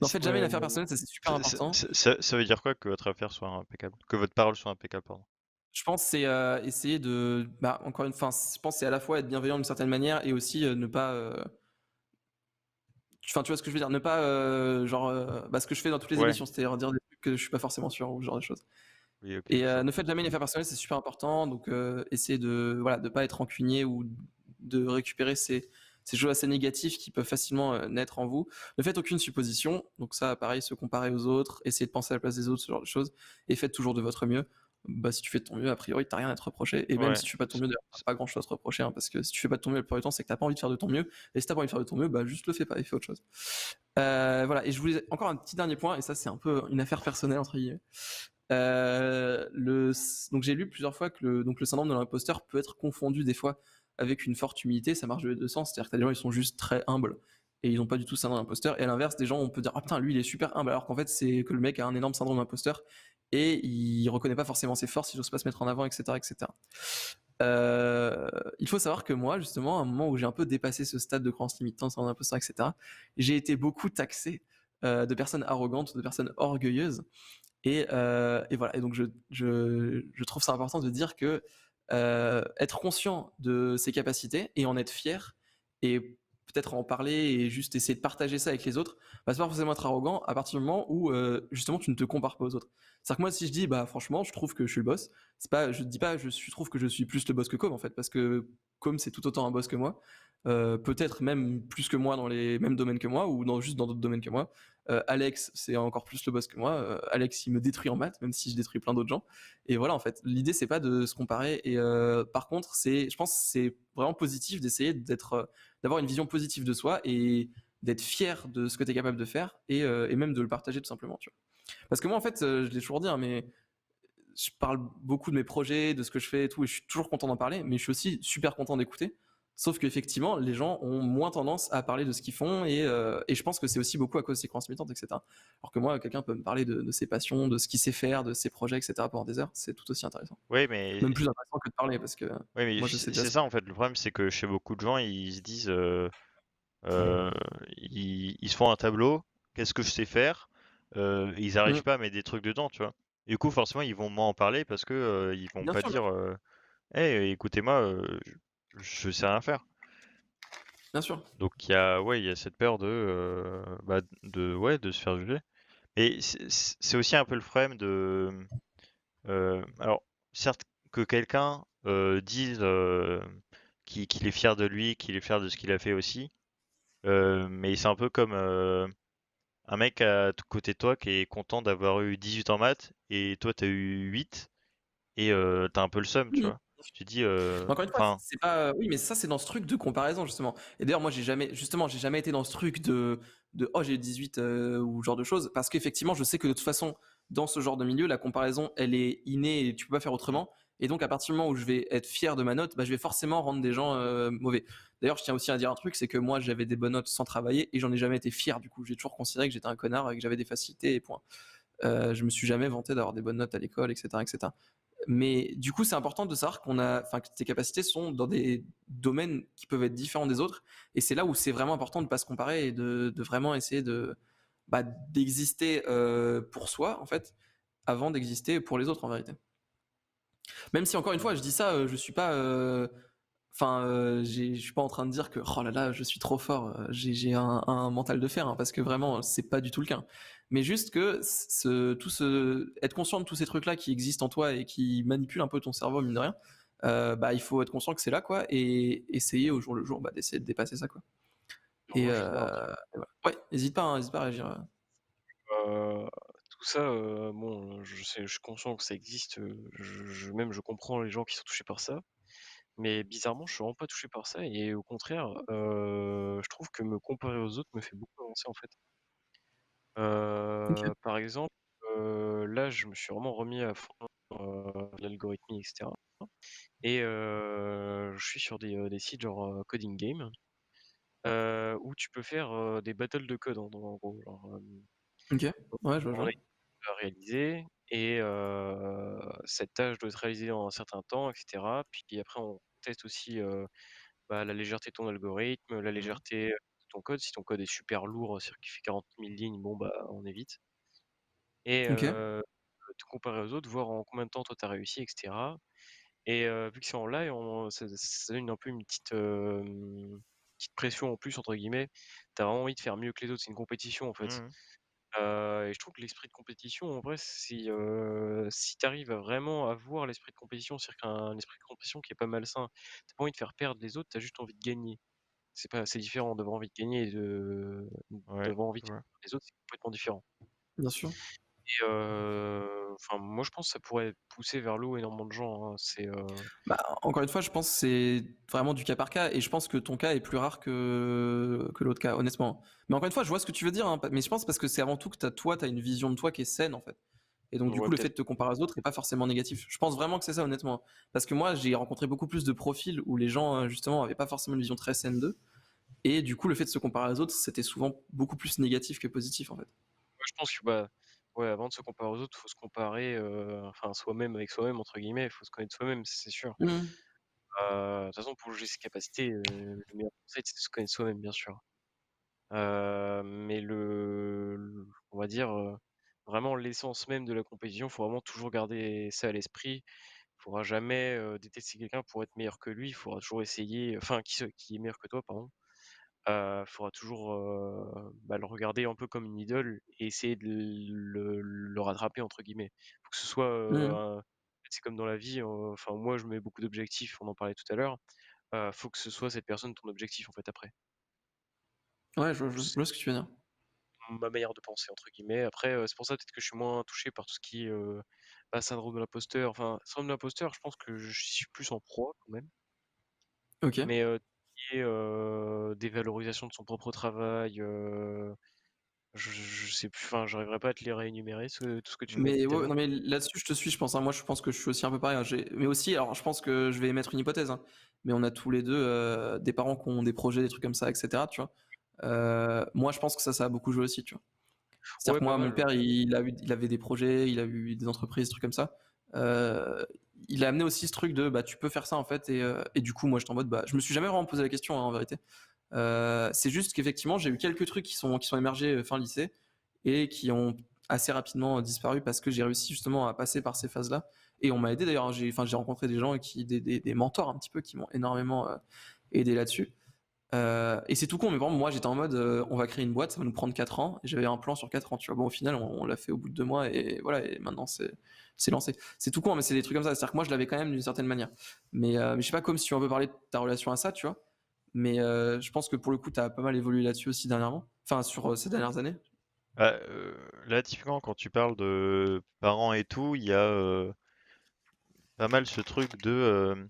N'en faites jamais une Ouais, affaire personnelle, ça c'est super Ça, important. ça veut dire quoi que votre affaire soit impeccable? Que votre parole soit impeccable, pardon. Je pense que c'est essayer de, bah, encore une fois, je pense que c'est à la fois être bienveillant d'une certaine manière et aussi ne pas. enfin, tu vois ce que je veux dire? Ne pas, genre, ce que je fais dans toutes les Ouais, émissions, c'est-à-dire dire des trucs que je suis pas forcément sûr ou ce genre de choses. oui, ok, Et je vois. ne faites jamais une affaire personnelle, c'est super important. Donc, essayez de, voilà, de pas être rancunier ou de récupérer ces choses assez négatives qui peuvent facilement naître en vous. Ne faites aucune supposition. Donc ça, pareil, se comparer aux autres, essayez de penser à la place des autres, ce genre de choses. Et faites toujours de votre mieux. Bah, si tu fais de ton mieux, a priori, t'as rien à te reprocher. Et même Ouais, si tu fais pas de ton c- mieux, d'ailleurs, t'as c- pas grand chose à te reprocher, hein, parce que si tu fais pas de ton mieux la plupart du temps, c'est que t'as pas envie de faire de ton mieux. Et si t'as pas envie de faire de ton mieux, bah juste le fais pas et fais autre chose. Voilà. Et je voulais encore un petit dernier point, et ça, c'est un peu une affaire personnelle, entre guillemets. Donc j'ai lu plusieurs fois que le syndrome de l'imposteur peut être confondu des fois avec une forte humilité. Ça marche de deux sens, c'est-à-dire que t'as des gens, ils sont juste très humbles et ils n'ont pas du tout ce syndrome d'imposteur. Et à l'inverse, des gens, on peut dire ah putain, lui il est super humble, alors qu'en fait c'est que le mec a un énorme syndrome d'imposteur et il reconnaît pas forcément ses forces, il ose pas se mettre en avant, etc., etc. Il faut savoir que moi, justement, à un moment où j'ai un peu dépassé ce stade de croyance limitante, syndrome d'imposteur, etc., j'ai été beaucoup taxé de personnes arrogantes, de personnes orgueilleuses. Et voilà. Et donc je trouve ça important de dire que être conscient de ses capacités et en être fier et peut-être en parler et juste essayer de partager ça avec les autres, bah, c'est pas forcément être arrogant à partir du moment où justement tu ne te compares pas aux autres. C'est-à-dire que moi si je dis bah franchement je trouve que je suis le boss, c'est pas, je dis pas trouve que je suis plus le boss que Com en fait, parce que Com c'est tout autant un boss que moi, peut-être même plus que moi dans les mêmes domaines que moi ou juste dans d'autres domaines que moi. Alex, c'est encore plus le boss que moi. Alex, il me détruit en maths, même si je détruis plein d'autres gens. Et voilà, en fait, l'idée, c'est pas de se comparer. Et par contre, je pense que c'est vraiment positif d'essayer d'avoir une vision positive de soi et d'être fier de ce que tu es capable de faire et même de le partager tout simplement. Tu vois. Parce que moi, en fait, je l'ai toujours dit, hein, mais je parle beaucoup de mes projets, de ce que je fais et tout, et je suis toujours content d'en parler, mais je suis aussi super content d'écouter. Sauf qu'effectivement, les gens ont moins tendance à parler de ce qu'ils font, et je pense que c'est aussi beaucoup à cause de ses croyances limitantes, etc. Alors que moi, quelqu'un peut me parler de ses passions, de ce qu'il sait faire, de ses projets, etc. pendant des heures, c'est tout aussi intéressant. ouais, mais Même plus intéressant que de parler, parce que moi, je sais déjà c'est ce ça que en fait. Le problème, c'est que chez beaucoup de gens, ils se disent, euh, ils se font un tableau. Qu'est-ce que je sais faire? Ils je arrivent fais. pas à mettre des trucs dedans, tu vois. Et du coup, forcément, ils vont moins en parler parce que ils vont Bien pas sûr, bien dire, sûr. écoutez-moi, je sais rien faire. Bien sûr. Donc il y a cette peur de, ouais, de se faire juger. Et c'est aussi un peu le problème de, alors certes que quelqu'un dise qu'il est fier de lui, qu'il est fier de ce qu'il a fait aussi, mais c'est un peu comme un mec côté de toi qui est content d'avoir eu 18 en maths et toi t'as eu 8 et t'as un peu le seum, tu Mhm. vois. Tu dis, Mais encore une fois, enfin, c'est pas. Oui, mais ça, c'est dans ce truc de comparaison, justement. Et d'ailleurs, moi, j'ai jamais été dans ce truc de oh, j'ai eu 18 ou ce genre de choses. Parce qu'effectivement, je sais que de toute façon, dans ce genre de milieu, la comparaison, elle est innée et tu peux pas faire hmm, autrement. Et donc, à partir du moment où je vais être fier de ma note, bah, je vais forcément rendre des gens mauvais. D'ailleurs, je tiens aussi à dire un truc, c'est que moi, j'avais des bonnes notes sans travailler et j'en ai jamais été fier. Du coup, j'ai toujours considéré que j'étais un connard et que j'avais des facilités et point. Je me suis jamais vanté d'avoir des bonnes notes à l'école, etc., etc. Mais du coup, c'est important de savoir que tes capacités sont dans des domaines qui peuvent être différents des autres. Et c'est là où c'est vraiment important de ne pas se comparer et de vraiment essayer d'exister pour soi, en fait, avant d'exister pour les autres, en vérité. Même si, encore une fois, je dis ça, je suis pas. Je suis pas en train de dire que oh là là, je suis trop fort, j'ai un mental de fer, hein, parce que vraiment, c'est pas du tout le cas. Mais juste que être conscient de tous ces trucs-là qui existent en toi et qui manipulent un peu ton cerveau, mine de rien, bah, il faut être conscient que c'est là, quoi, et essayer au jour le jour d'essayer de dépasser ça, quoi. Alors Et, moi, je veux dire un truc. et voilà. Ouais, n'hésite pas à réagir. Tout ça, bon, je suis conscient que ça existe, même je comprends les gens qui sont touchés par ça, mais bizarrement, je suis vraiment pas touché par ça et au contraire, je trouve que me comparer aux autres me fait beaucoup avancer, en fait. Ok, Par exemple, là, je me suis vraiment remis à fond, l'algorithmie et cetera et je suis sur des sites genre, Coding Game, où tu peux faire, des battles de code en gros, genre, ok, ouais, je vois, je on a vois. une tâche à réaliser et cette tâche doit être réalisée en un certain temps et cetera. Puis après on teste aussi, la légèreté de ton algorithme, la légèreté, de ton code. Si ton code est super lourd, c'est-à-dire qu'il fait 40 000 lignes, bon, bah, on évite et Ok, te comparer aux autres, voir en combien de temps toi tu as réussi et cetera et vu que c'est en live, ça donne un peu une petite, petite pression en plus entre guillemets. T'as vraiment envie de faire mieux que les autres. C'est une compétition en fait. Mmh. Et je trouve que l'esprit de compétition, en vrai, si tu arrives vraiment à voir l'esprit de compétition, c'est-à-dire qu'un esprit de compétition qui est pas malsain, tu pas envie de faire perdre les autres, tu as juste envie de gagner. C'est différent d'avoir envie de gagner et Ouais, d'avoir envie de je vois. faire perdre les autres, c'est complètement différent. Bien sûr. Et enfin, moi, je pense que ça pourrait pousser vers l'eau énormément de gens, hein. Bah, encore une fois, je pense que c'est vraiment du cas par cas, et je pense que ton cas est plus rare que l'autre cas, honnêtement. Mais encore une fois, je vois ce que tu veux dire, hein, mais je pense parce que c'est avant tout que t'as une vision de toi qui est saine, en fait. Et donc, du Ouais, coup, le fait peut-être. de te comparer aux autres est pas forcément négatif. Je pense vraiment que c'est ça, honnêtement. Parce que moi, j'ai rencontré beaucoup plus de profils où les gens, justement, avaient pas forcément une vision très saine d'eux. Et du coup, le fait de se comparer aux autres, c'était souvent beaucoup plus négatif que positif, en fait. Moi, je pense que, bah, ouais, avant de se comparer aux autres, faut se comparer, enfin, soi-même avec soi-même, entre guillemets. Il faut se connaître soi-même, c'est sûr. Mhm. De toute façon, pour juger ses capacités, le meilleur conseil, c'est de se connaître soi-même, bien sûr. Mais on va dire, vraiment l'essence même de la compétition, faut vraiment toujours garder ça à l'esprit. Il faudra jamais, détester quelqu'un pour être meilleur que lui. Il faudra toujours essayer enfin qui est meilleur que toi, pardon. Faudra toujours, bah, le regarder un peu comme une idole et essayer de le «rattraper» entre guillemets. Faut que ce soit, Mhm. c'est comme dans la vie, enfin moi je mets beaucoup d'objectifs, on en parlait tout à l'heure. Faut que ce soit cette personne ton objectif en fait après. Ouais, je C'est vois ce que tu veux dire. ma manière de penser entre guillemets. Après, c'est pour ça peut-être que je suis moins touché par tout ce qui est, bah, syndrome de l'imposteur. Enfin, syndrome de l'imposteur, je pense que je suis plus en proie quand même. Ok. Mais, tout ce qui est, dévalorisation de son propre travail, je sais plus, enfin, j'arriverai pas à te les réénumérer tout ce que tu m'as dit Mais tout à ouais, l'heure. non, mais là-dessus, je te suis, je pense, hein. Moi, je pense que je suis aussi un peu pareil, hein. Mais aussi, alors, je pense que je vais émettre une hypothèse, hein. Mais on a tous les deux des parents qui ont des projets, des trucs comme ça, etc. Tu vois. Moi, je pense que ça a beaucoup joué aussi, tu vois. C'est-à-dire Ouais, que pas moi, mon mal, père, il avait des projets, il a eu des entreprises, des trucs comme ça. Euh, il a amené aussi ce truc de, bah, tu peux faire ça, en fait. Et du coup, moi, j'étais en mode, bah, je me suis jamais vraiment posé la question, hein, en vérité. C'est juste qu'effectivement, j'ai eu quelques trucs qui sont émergés fin lycée et qui ont assez rapidement disparu parce que j'ai réussi justement à passer par ces phases-là. Et on m'a aidé d'ailleurs. J'ai rencontré des gens des mentors un petit peu qui m'ont énormément aidé là-dessus. Et c'est tout con, mais par exemple, moi j'étais en mode on va créer une boîte, ça va nous prendre 4 ans. Et j'avais un plan sur 4 ans, tu vois. Bon, au final, on l'a fait au bout de 2 mois et voilà, et maintenant c'est lancé. C'est tout con, mais c'est des trucs comme ça. C'est-à-dire que moi je l'avais quand même d'une certaine manière. Mais je sais pas, comme si tu veux un peu parler de ta relation à ça, tu vois. Mais je pense que pour le coup, tu as pas mal évolué là-dessus aussi dernièrement. Enfin, sur ces dernières années. Bah, là, typiquement, quand tu parles de parents et tout, il y a pas mal ce truc de,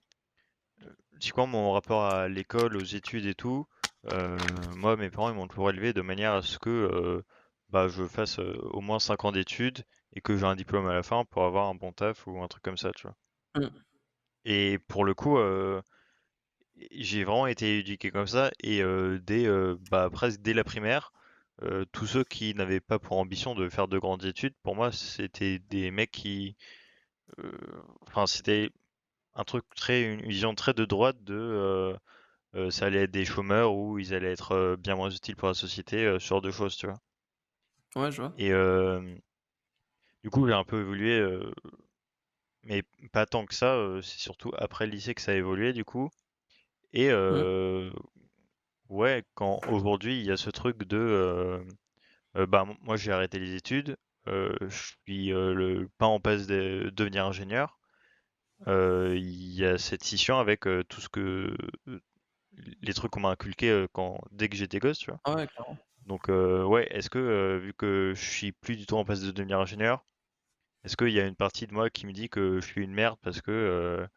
c'est quoi mon rapport à l'école, aux études et tout. Moi, mes parents, ils m'ont toujours élevé de manière à ce que bah, je fasse au moins 5 ans d'études et que j'ai un diplôme à la fin pour avoir un bon taf ou un truc comme ça, tu vois. Mm. Et pour le coup, j'ai vraiment été éduqué comme ça et bah, presque dès la primaire, tous ceux qui n'avaient pas pour ambition de faire de grandes études, pour moi, c'était des mecs qui, euh, enfin, c'était une vision très de droite de, ça allait être des chômeurs ou ils allaient être bien moins utiles pour la société, ce genre de choses, tu vois. Ouais, je vois. Et du coup, j'ai un peu évolué, mais pas tant que ça. C'est surtout après le lycée que ça a évolué, du coup. Et Mm. ouais, quand aujourd'hui il y a ce truc de, bah moi j'ai arrêté les études, je suis pas en passe de devenir ingénieur. Il y a cette scission avec tout ce que les trucs qu'on m'a inculqué dès que j'étais gosse, tu vois. Ah ouais, clairement. Donc ouais, est-ce que vu que je suis plus du tout en passe de devenir ingénieur, est-ce qu'il y a une partie de moi qui me dit que je suis une merde parce que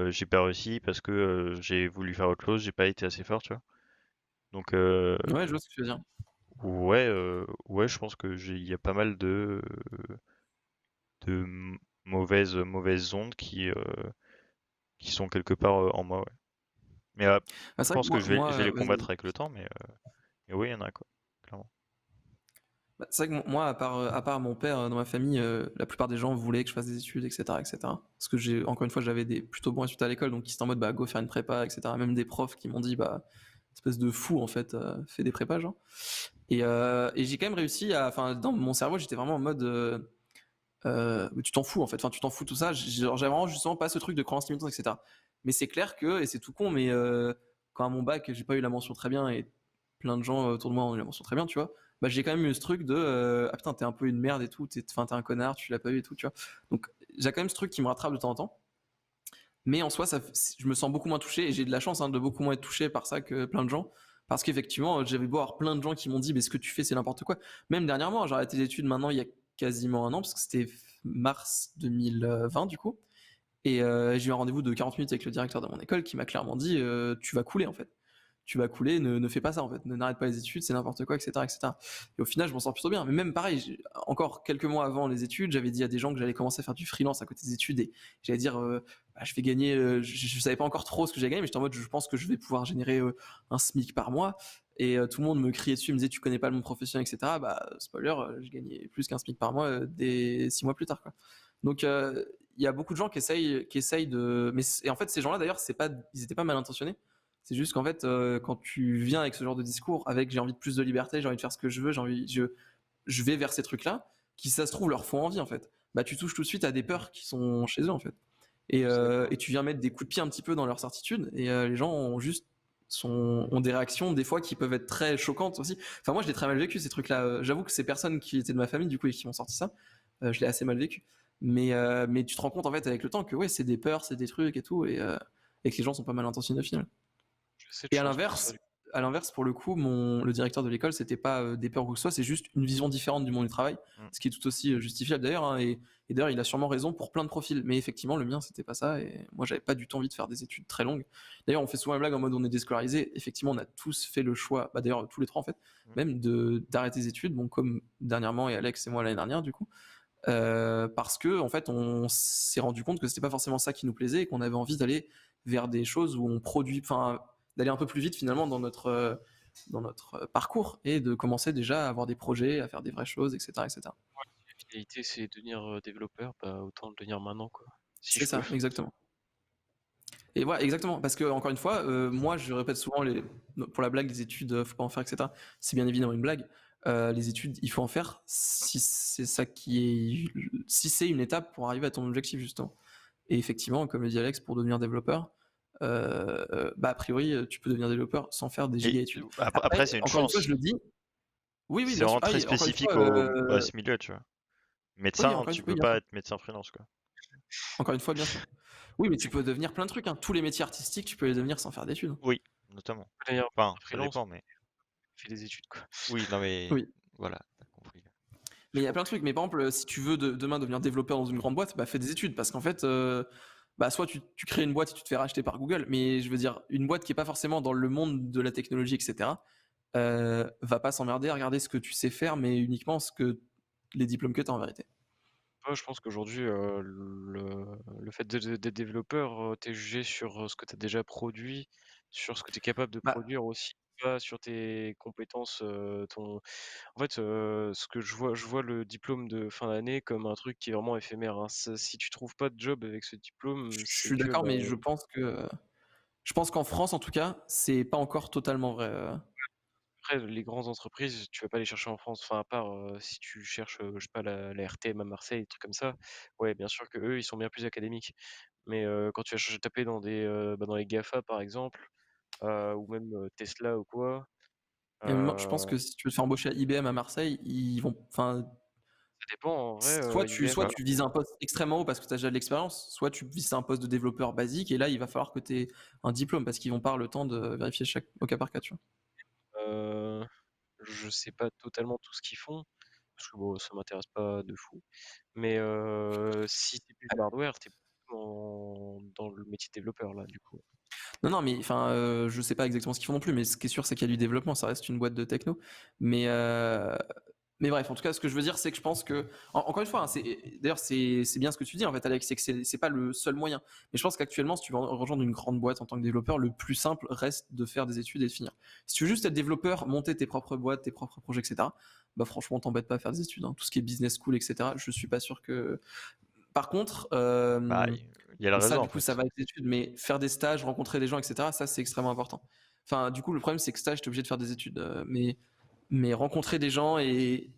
j'ai pas réussi, parce que j'ai voulu faire autre chose, j'ai pas été assez fort, tu vois. Donc Ouais, je vois ce que tu veux dire. ouais, ouais, je pense que il y a pas mal de mauvaises ondes qui sont quelque part en moi, ouais. Mais Bah, je c'est vrai que pense que je vais les vas-y. combattre avec le temps, mais oui, il y en a quoi, clairement. Bah, c'est vrai que moi, à part mon père dans ma famille, la plupart des gens voulaient que je fasse des études, etc., etc. Parce que encore une fois, j'avais des plutôt bons résultats à l'école, donc ils étaient en mode, bah, go faire une prépa, etc. Même des profs qui m'ont dit, bah, espèce de fou, en fait, fais des prépas, genre. Et j'ai quand même réussi enfin, dans mon cerveau, j'étais vraiment en mode, tu t'en fous, en fait. Enfin, tu t'en fous, tout ça. Genre, j'avais vraiment justement pas ce truc de croyance limitante, etc. Mais c'est clair que, et c'est tout con, mais quand à mon bac, j'ai pas eu la mention très bien et plein de gens autour de moi ont eu la mention très bien, tu vois. Bah, j'ai quand même eu ce truc de ah putain, t'es un peu une merde et tout, t'es un connard, tu l'as pas eu et tout, tu vois. Donc, j'ai quand même ce truc qui me rattrape de temps en temps. Mais en soi, je me sens beaucoup moins touché et j'ai de la chance de beaucoup moins être touché par ça que plein de gens. Parce qu'effectivement, j'avais beau avoir plein de gens qui m'ont dit, mais ce que tu fais, c'est n'importe quoi. Même dernièrement, j'ai arrêté les études maintenant il y a quasiment un an, parce que c'était mars 2020 du coup. Et j'ai eu un rendez-vous de 40 minutes avec le directeur de mon école qui m'a clairement dit tu vas couler en fait. Tu vas couler, ne fais pas ça en fait, n'arrête pas les études, c'est n'importe quoi, etc., etc. Et au final, je m'en sors plutôt bien. Mais même pareil, encore quelques mois avant les études, j'avais dit à des gens que j'allais commencer à faire du freelance à côté des études et j'allais dire bah, je vais gagner, je savais pas encore trop ce que j'ai gagné, mais j'étais en mode je pense que je vais pouvoir générer un SMIC par mois. Et tout le monde me criait dessus, me disait tu connais pas le monde professionnel, etc. Bah spoiler, je gagnais plus qu'un SMIC par mois dès 6 mois plus tard, quoi. Donc il y a beaucoup de gens qui essayent de. Mais et en fait, ces gens-là, d'ailleurs, ils étaient pas mal intentionnés. C'est juste qu'en fait, quand tu viens avec ce genre de discours, avec j'ai envie de plus de liberté, j'ai envie de faire ce que je veux, je vais vers ces trucs-là, qui, ça se trouve, leur font envie, en fait. Bah, tu touches tout de suite à des peurs qui sont chez eux, en fait. Et tu viens mettre des coups de pied un petit peu dans leur certitude, et les gens ont des réactions, des fois, qui peuvent être très choquantes aussi. Enfin, moi, je l'ai très mal vécu, ces trucs-là. J'avoue que ces personnes qui étaient de ma famille, du coup, et qui m'ont sorti ça, je l'ai assez mal vécu. Mais tu te rends compte en fait avec le temps que ouais, c'est des peurs, c'est des trucs et tout, et que les gens sont pas mal intentionnés au final. J'ai assez de Et chance pour ça. à l'inverse pour le coup, le directeur de l'école, c'était pas des peurs ou quoi que ce soit, c'est juste une vision différente du monde du travail, ce qui est tout aussi justifiable d'ailleurs. Hein, et d'ailleurs, il a sûrement raison pour plein de profils. Mais effectivement, le mien, c'était pas ça. Et moi, j'avais pas du tout envie de faire des études très longues. D'ailleurs, on fait souvent la blague en mode on est déscolarisé. Effectivement, on a tous fait le choix, bah, d'ailleurs tous les trois en fait, même d'arrêter les études. Bon, comme dernièrement et Alex et moi l'année dernière du coup. Parce que en fait on s'est rendu compte que c'était pas forcément ça qui nous plaisait et qu'on avait envie d'aller vers des choses où on produit, enfin d'aller un peu plus vite finalement dans notre parcours et de commencer déjà à avoir des projets, à faire des vraies choses, etc., etc. Si la finalité c'est devenir développeur, bah autant le devenir maintenant quoi. Si C'est je peux. ça, exactement. Et voilà, exactement, parce que encore une fois, moi je répète souvent pour la blague, les études, faut pas en faire, etc. C'est bien évidemment une blague. Les études, il faut en faire si c'est ça si c'est une étape pour arriver à ton objectif justement. Et effectivement, comme le dit Alex, pour devenir développeur, bah a priori, tu peux devenir développeur sans faire des giga études. Après, c'est une Encore une fois, chance. je le dis. Oui, C'est bien sûr. vraiment très Oui, encore une spécifique fois, à ce milieu, tu vois. oui, Médecin, tu oui, peux bien pas sûr. être médecin freelance, quoi. Encore une fois, bien sûr. Oui, mais tu peux devenir plein de trucs. Hein. Tous les métiers artistiques, tu peux les devenir sans faire d'études. Oui, notamment. D'ailleurs, Enfin, ça freelance, dépend, mais fait des études quoi. oui, non mais Oui. voilà, t'as compris. Mais il y a plein de trucs. Mais par exemple, si tu veux demain devenir développeur dans une grande boîte, bah fais des études. Parce qu'en fait, bah soit tu crées une boîte et tu te fais racheter par Google. Mais je veux dire, une boîte qui est pas forcément dans le monde de la technologie, etc., va pas s'emmerder à regarder ce que tu sais faire, mais uniquement les diplômes que tu as en vérité. Je pense qu'aujourd'hui, le fait d'être développeur, tu es jugé sur ce que tu as déjà produit, sur ce que tu es capable de Bah, produire aussi, pas sur tes compétences. En fait, ce que je vois le diplôme de fin d'année comme un truc qui est vraiment éphémère. Hein. Si tu trouves pas de job avec ce diplôme, je c'est suis que d'accord, bah, mais je pense qu'en France, en tout cas, c'est pas encore totalement vrai. après, les grandes entreprises, tu vas pas les chercher en France. Enfin, à part si tu cherches, je sais pas, la RTM à Marseille, des trucs comme ça. Ouais, bien sûr que eux, ils sont bien plus académiques. Mais quand tu vas chercher taper dans dans les GAFA, par exemple, ou même Tesla ou quoi, Et moi, je ça pense que si tu veux te faire embaucher à IBM à Marseille, ils vont, enfin, dépend en vrai. IBM, soit tu vises un poste extrêmement haut parce que tu as déjà de l'expérience, soit tu vises un poste de développeur basique et là, il va falloir que tu aies un diplôme parce qu'ils vont pas avoir le temps de vérifier au cas par cas, tu vois. je sais pas totalement tout ce qu'ils font, parce que bon, ça m'intéresse pas de fou. Mais si t'es plus de l'hardware, t'es dans le métier de développeur là, du coup. Non, non, mais enfin, je sais pas exactement ce qu'ils font non plus, mais ce qui est sûr, c'est qu'il y a du développement, ça reste une boîte de techno. Mais, euh, mais bref, en tout cas, ce que je veux dire, c'est que je pense que, encore une fois, hein, d'ailleurs, c'est bien ce que tu dis, en fait, Alex, c'est que c'est pas le seul moyen. Mais je pense qu'actuellement, si tu veux rejoindre une grande boîte en tant que développeur, le plus simple reste de faire des études et de finir. Si tu veux juste être développeur, monter tes propres boîtes, tes propres projets, etc., bah franchement, t'embête pas à faire des études. Hein. Tout ce qui est business school, etc., je suis pas sûr que. Par contre, Bah, il y a le et ça, réseau du en coup, ça fait. va avec les études, mais faire des stages, rencontrer des gens, etc., ça, c'est extrêmement important. Enfin, du coup, le problème, c'est que stage, t'es obligé de faire des études. Mais rencontrer des gens et.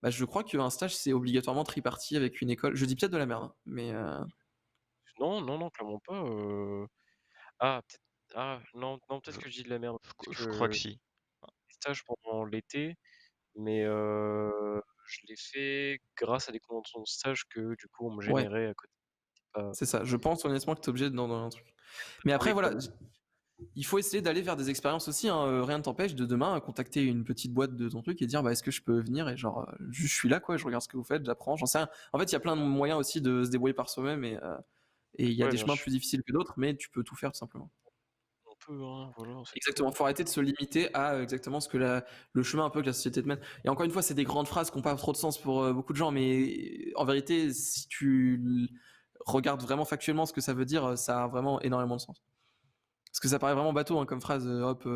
Bah, je crois qu'un stage, c'est obligatoirement triparti avec une école. Je dis peut-être de la merde, hein, mais. Non, non, non, clairement pas. Ah, peut-être. Ah, non, peut-être Je, que je dis de la merde. je crois que si. Stage pendant l'été, mais je l'ai fait grâce à des conventions de stage que du coup on me Ouais, générait à côté. c'est ça. Je pense honnêtement que tu es obligé dans un truc. Mais Dans après, voilà, l'école. il faut essayer d'aller vers des expériences aussi. Hein. Rien ne t'empêche de demain contacter une petite boîte de ton truc et dire bah, est-ce que je peux venir et genre, je suis là, quoi, je regarde ce que vous faites, j'apprends, j'en sais rien. En fait, il y a plein de moyens aussi de se débrouiller par soi-même et il y a Ouais, des bien chemins sûr. plus difficiles que d'autres, mais tu peux tout faire tout simplement. On peut, hein, voilà, c'est tout. Exactement, faut arrêter de se limiter à exactement ce que le chemin un peu que la société te mène. Et encore une fois, c'est des grandes phrases qui n'ont pas trop de sens pour beaucoup de gens, mais en vérité, si tu regardes vraiment factuellement ce que ça veut dire, ça a vraiment énormément de sens. Parce que ça paraît vraiment bateau hein, comme phrase, hop,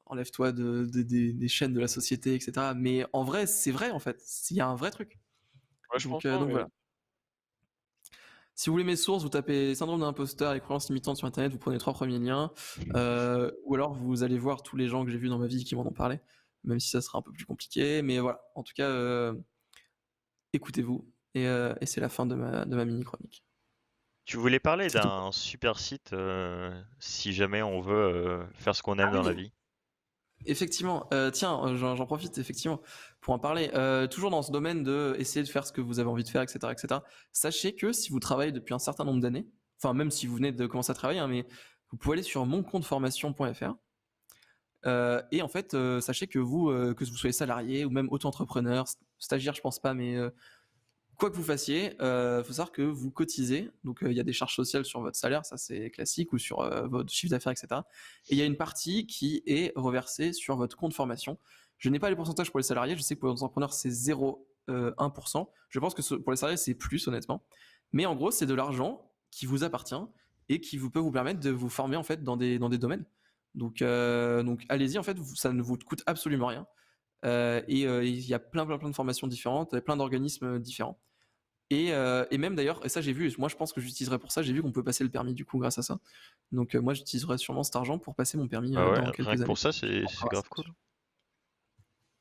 enlève-toi des chaînes de la société, etc. Mais en vrai, c'est vrai en fait, il y a un vrai truc. Ouais, je pense, hein, Donc voilà. Si vous voulez mes sources, vous tapez syndrome de l'imposteur et croyances limitantes sur internet, vous prenez les 3 premiers liens, ou alors vous allez voir tous les gens que j'ai vus dans ma vie qui m'en ont parlé, même si ça sera un peu plus compliqué, mais voilà, en tout cas, écoutez-vous, et c'est la fin de ma mini-chronique. Tu voulais parler C'est tout. d'un super site si jamais on veut faire ce qu'on aime Ah dans la oui, vie. effectivement, tiens, j'en profite effectivement pour en parler. Toujours dans ce domaine de essayer de faire ce que vous avez envie de faire, etc., etc. Sachez que si vous travaillez depuis un certain nombre d'années, enfin même si vous venez de commencer à travailler, hein, mais vous pouvez aller sur moncompteformation.fr. Et en fait, sachez que vous soyez salarié ou même auto-entrepreneur, stagiaire, je pense pas, mais quoi que vous fassiez, faut savoir que vous cotisez. Donc, il y a des charges sociales sur votre salaire, ça c'est classique, ou sur votre chiffre d'affaires, etc. Et il y a une partie qui est reversée sur votre compte formation. Je n'ai pas les pourcentages pour les salariés. Je sais que pour les entrepreneurs, c'est 0,1%. Je pense que pour les salariés, c'est plus, honnêtement. Mais en gros, c'est de l'argent qui vous appartient et qui peut vous permettre de vous former en fait dans des domaines. Donc allez-y, en fait, ça ne vous coûte absolument rien. Et il y a plein de formations différentes, plein d'organismes différents. Et même d'ailleurs, et ça j'ai vu, moi je pense que j'utiliserai pour ça, j'ai vu qu'on peut passer le permis du coup grâce à ça. Donc moi j'utiliserai sûrement cet argent pour passer mon permis Bah ouais, dans rien quelques que années. pour ça, c'est grave cool.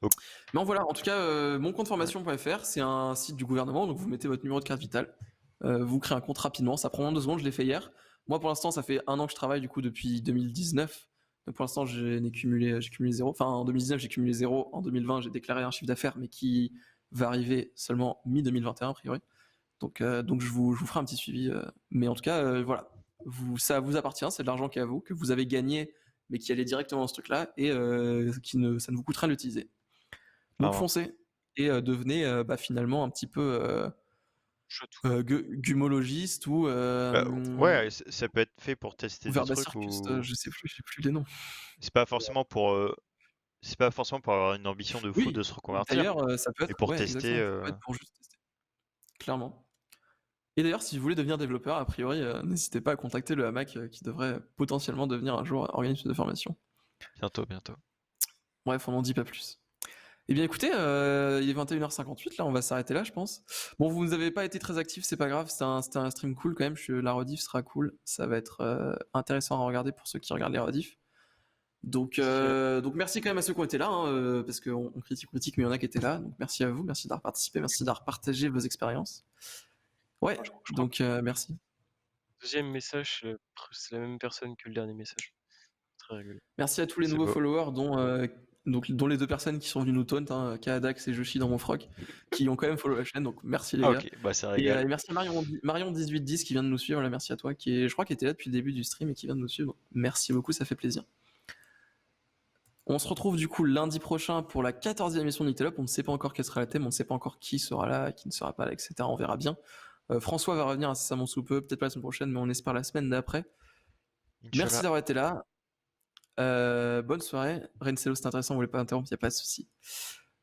Ok. Non voilà, en tout cas, moncompteformation.fr, c'est un site du gouvernement, donc vous mettez votre numéro de carte vitale, vous créez un compte rapidement, ça prend moins de 2 secondes, je l'ai fait hier. Moi pour l'instant ça fait 1 an que je travaille du coup depuis 2019, donc pour l'instant j'ai cumulé 0. Enfin en 2019 j'ai cumulé 0, en 2020 j'ai déclaré un chiffre d'affaires mais qui va arriver seulement mi-2021 a priori. Donc je vous ferai un petit suivi, mais en tout cas voilà, ça vous appartient, c'est de l'argent qui est à vous, que vous avez gagné mais qui allait directement dans ce truc-là et ça ne vous coûte rien de l'utiliser. Donc Ah, foncez et devenez finalement un petit peu gumologiste ou bah, ouais, ça peut être fait pour tester des trucs verbaciarcuste, ou je sais plus, j'ai plus les noms. c'est pas forcément pour avoir une ambition de fou Oui, de se reconvertir, d'ailleurs ça peut mais être, pour ouais tester. exactement, ça peut être pour juste tester, clairement. Et d'ailleurs si vous voulez devenir développeur, a priori n'hésitez pas à contacter le hamac qui devrait potentiellement devenir un jour organisme de formation. Bientôt, bientôt. Bref, on n'en dit pas plus. Eh bien écoutez, il est 21h58, là on va s'arrêter là je pense. Bon, vous n'avez pas été très actifs, c'est pas grave, c'était un stream cool quand même, la rediff sera cool, ça va être intéressant à regarder pour ceux qui regardent les rediffs. Donc merci quand même à ceux qui ont été là, hein, parce qu'on critique, mais il y en a qui étaient là, donc merci à vous, merci d'avoir participé, merci d'avoir partagé vos expériences. Ouais, Je crois donc merci. que le deuxième message, c'est la même personne que le dernier message. Très rigolo. Merci à tous les C'est nouveaux beau. followers, dont les 2 personnes qui sont venues nous taunt, hein, Kaadax et Joshi dans mon froc, qui ont quand même follow la chaîne, donc merci les Ah, gars. ok, bah ça Et régale. merci à Marion1810 qui vient de nous suivre, là, merci à toi, je crois qu'il était là depuis le début du stream et qui vient de nous suivre, donc merci beaucoup, ça fait plaisir. On se retrouve du coup lundi prochain pour la 14e émission de Nictelup, on ne sait pas encore quel sera le thème, on ne sait pas encore qui sera là, qui ne sera pas là, etc. On verra bien. François va revenir incessamment sous peu, peut-être pas la semaine prochaine, mais on espère la semaine d'après. Merci Inch'Allah. d'avoir été là. Bonne soirée. Rensello, c'est intéressant, vous voulez pas interrompre, il n'y a pas de souci.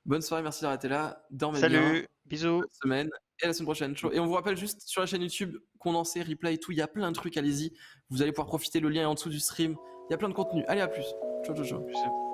Bonne soirée, merci d'avoir été là. Dormez bien. Salut, bisous. Bonne semaine. Et à la semaine prochaine. Ciao. Et on vous rappelle juste sur la chaîne YouTube, condensé, replay, tout, il y a plein de trucs, allez-y. Vous allez pouvoir profiter, le lien est en dessous du stream. Il y a plein de contenu. Allez, à plus. Ciao, ciao, ciao.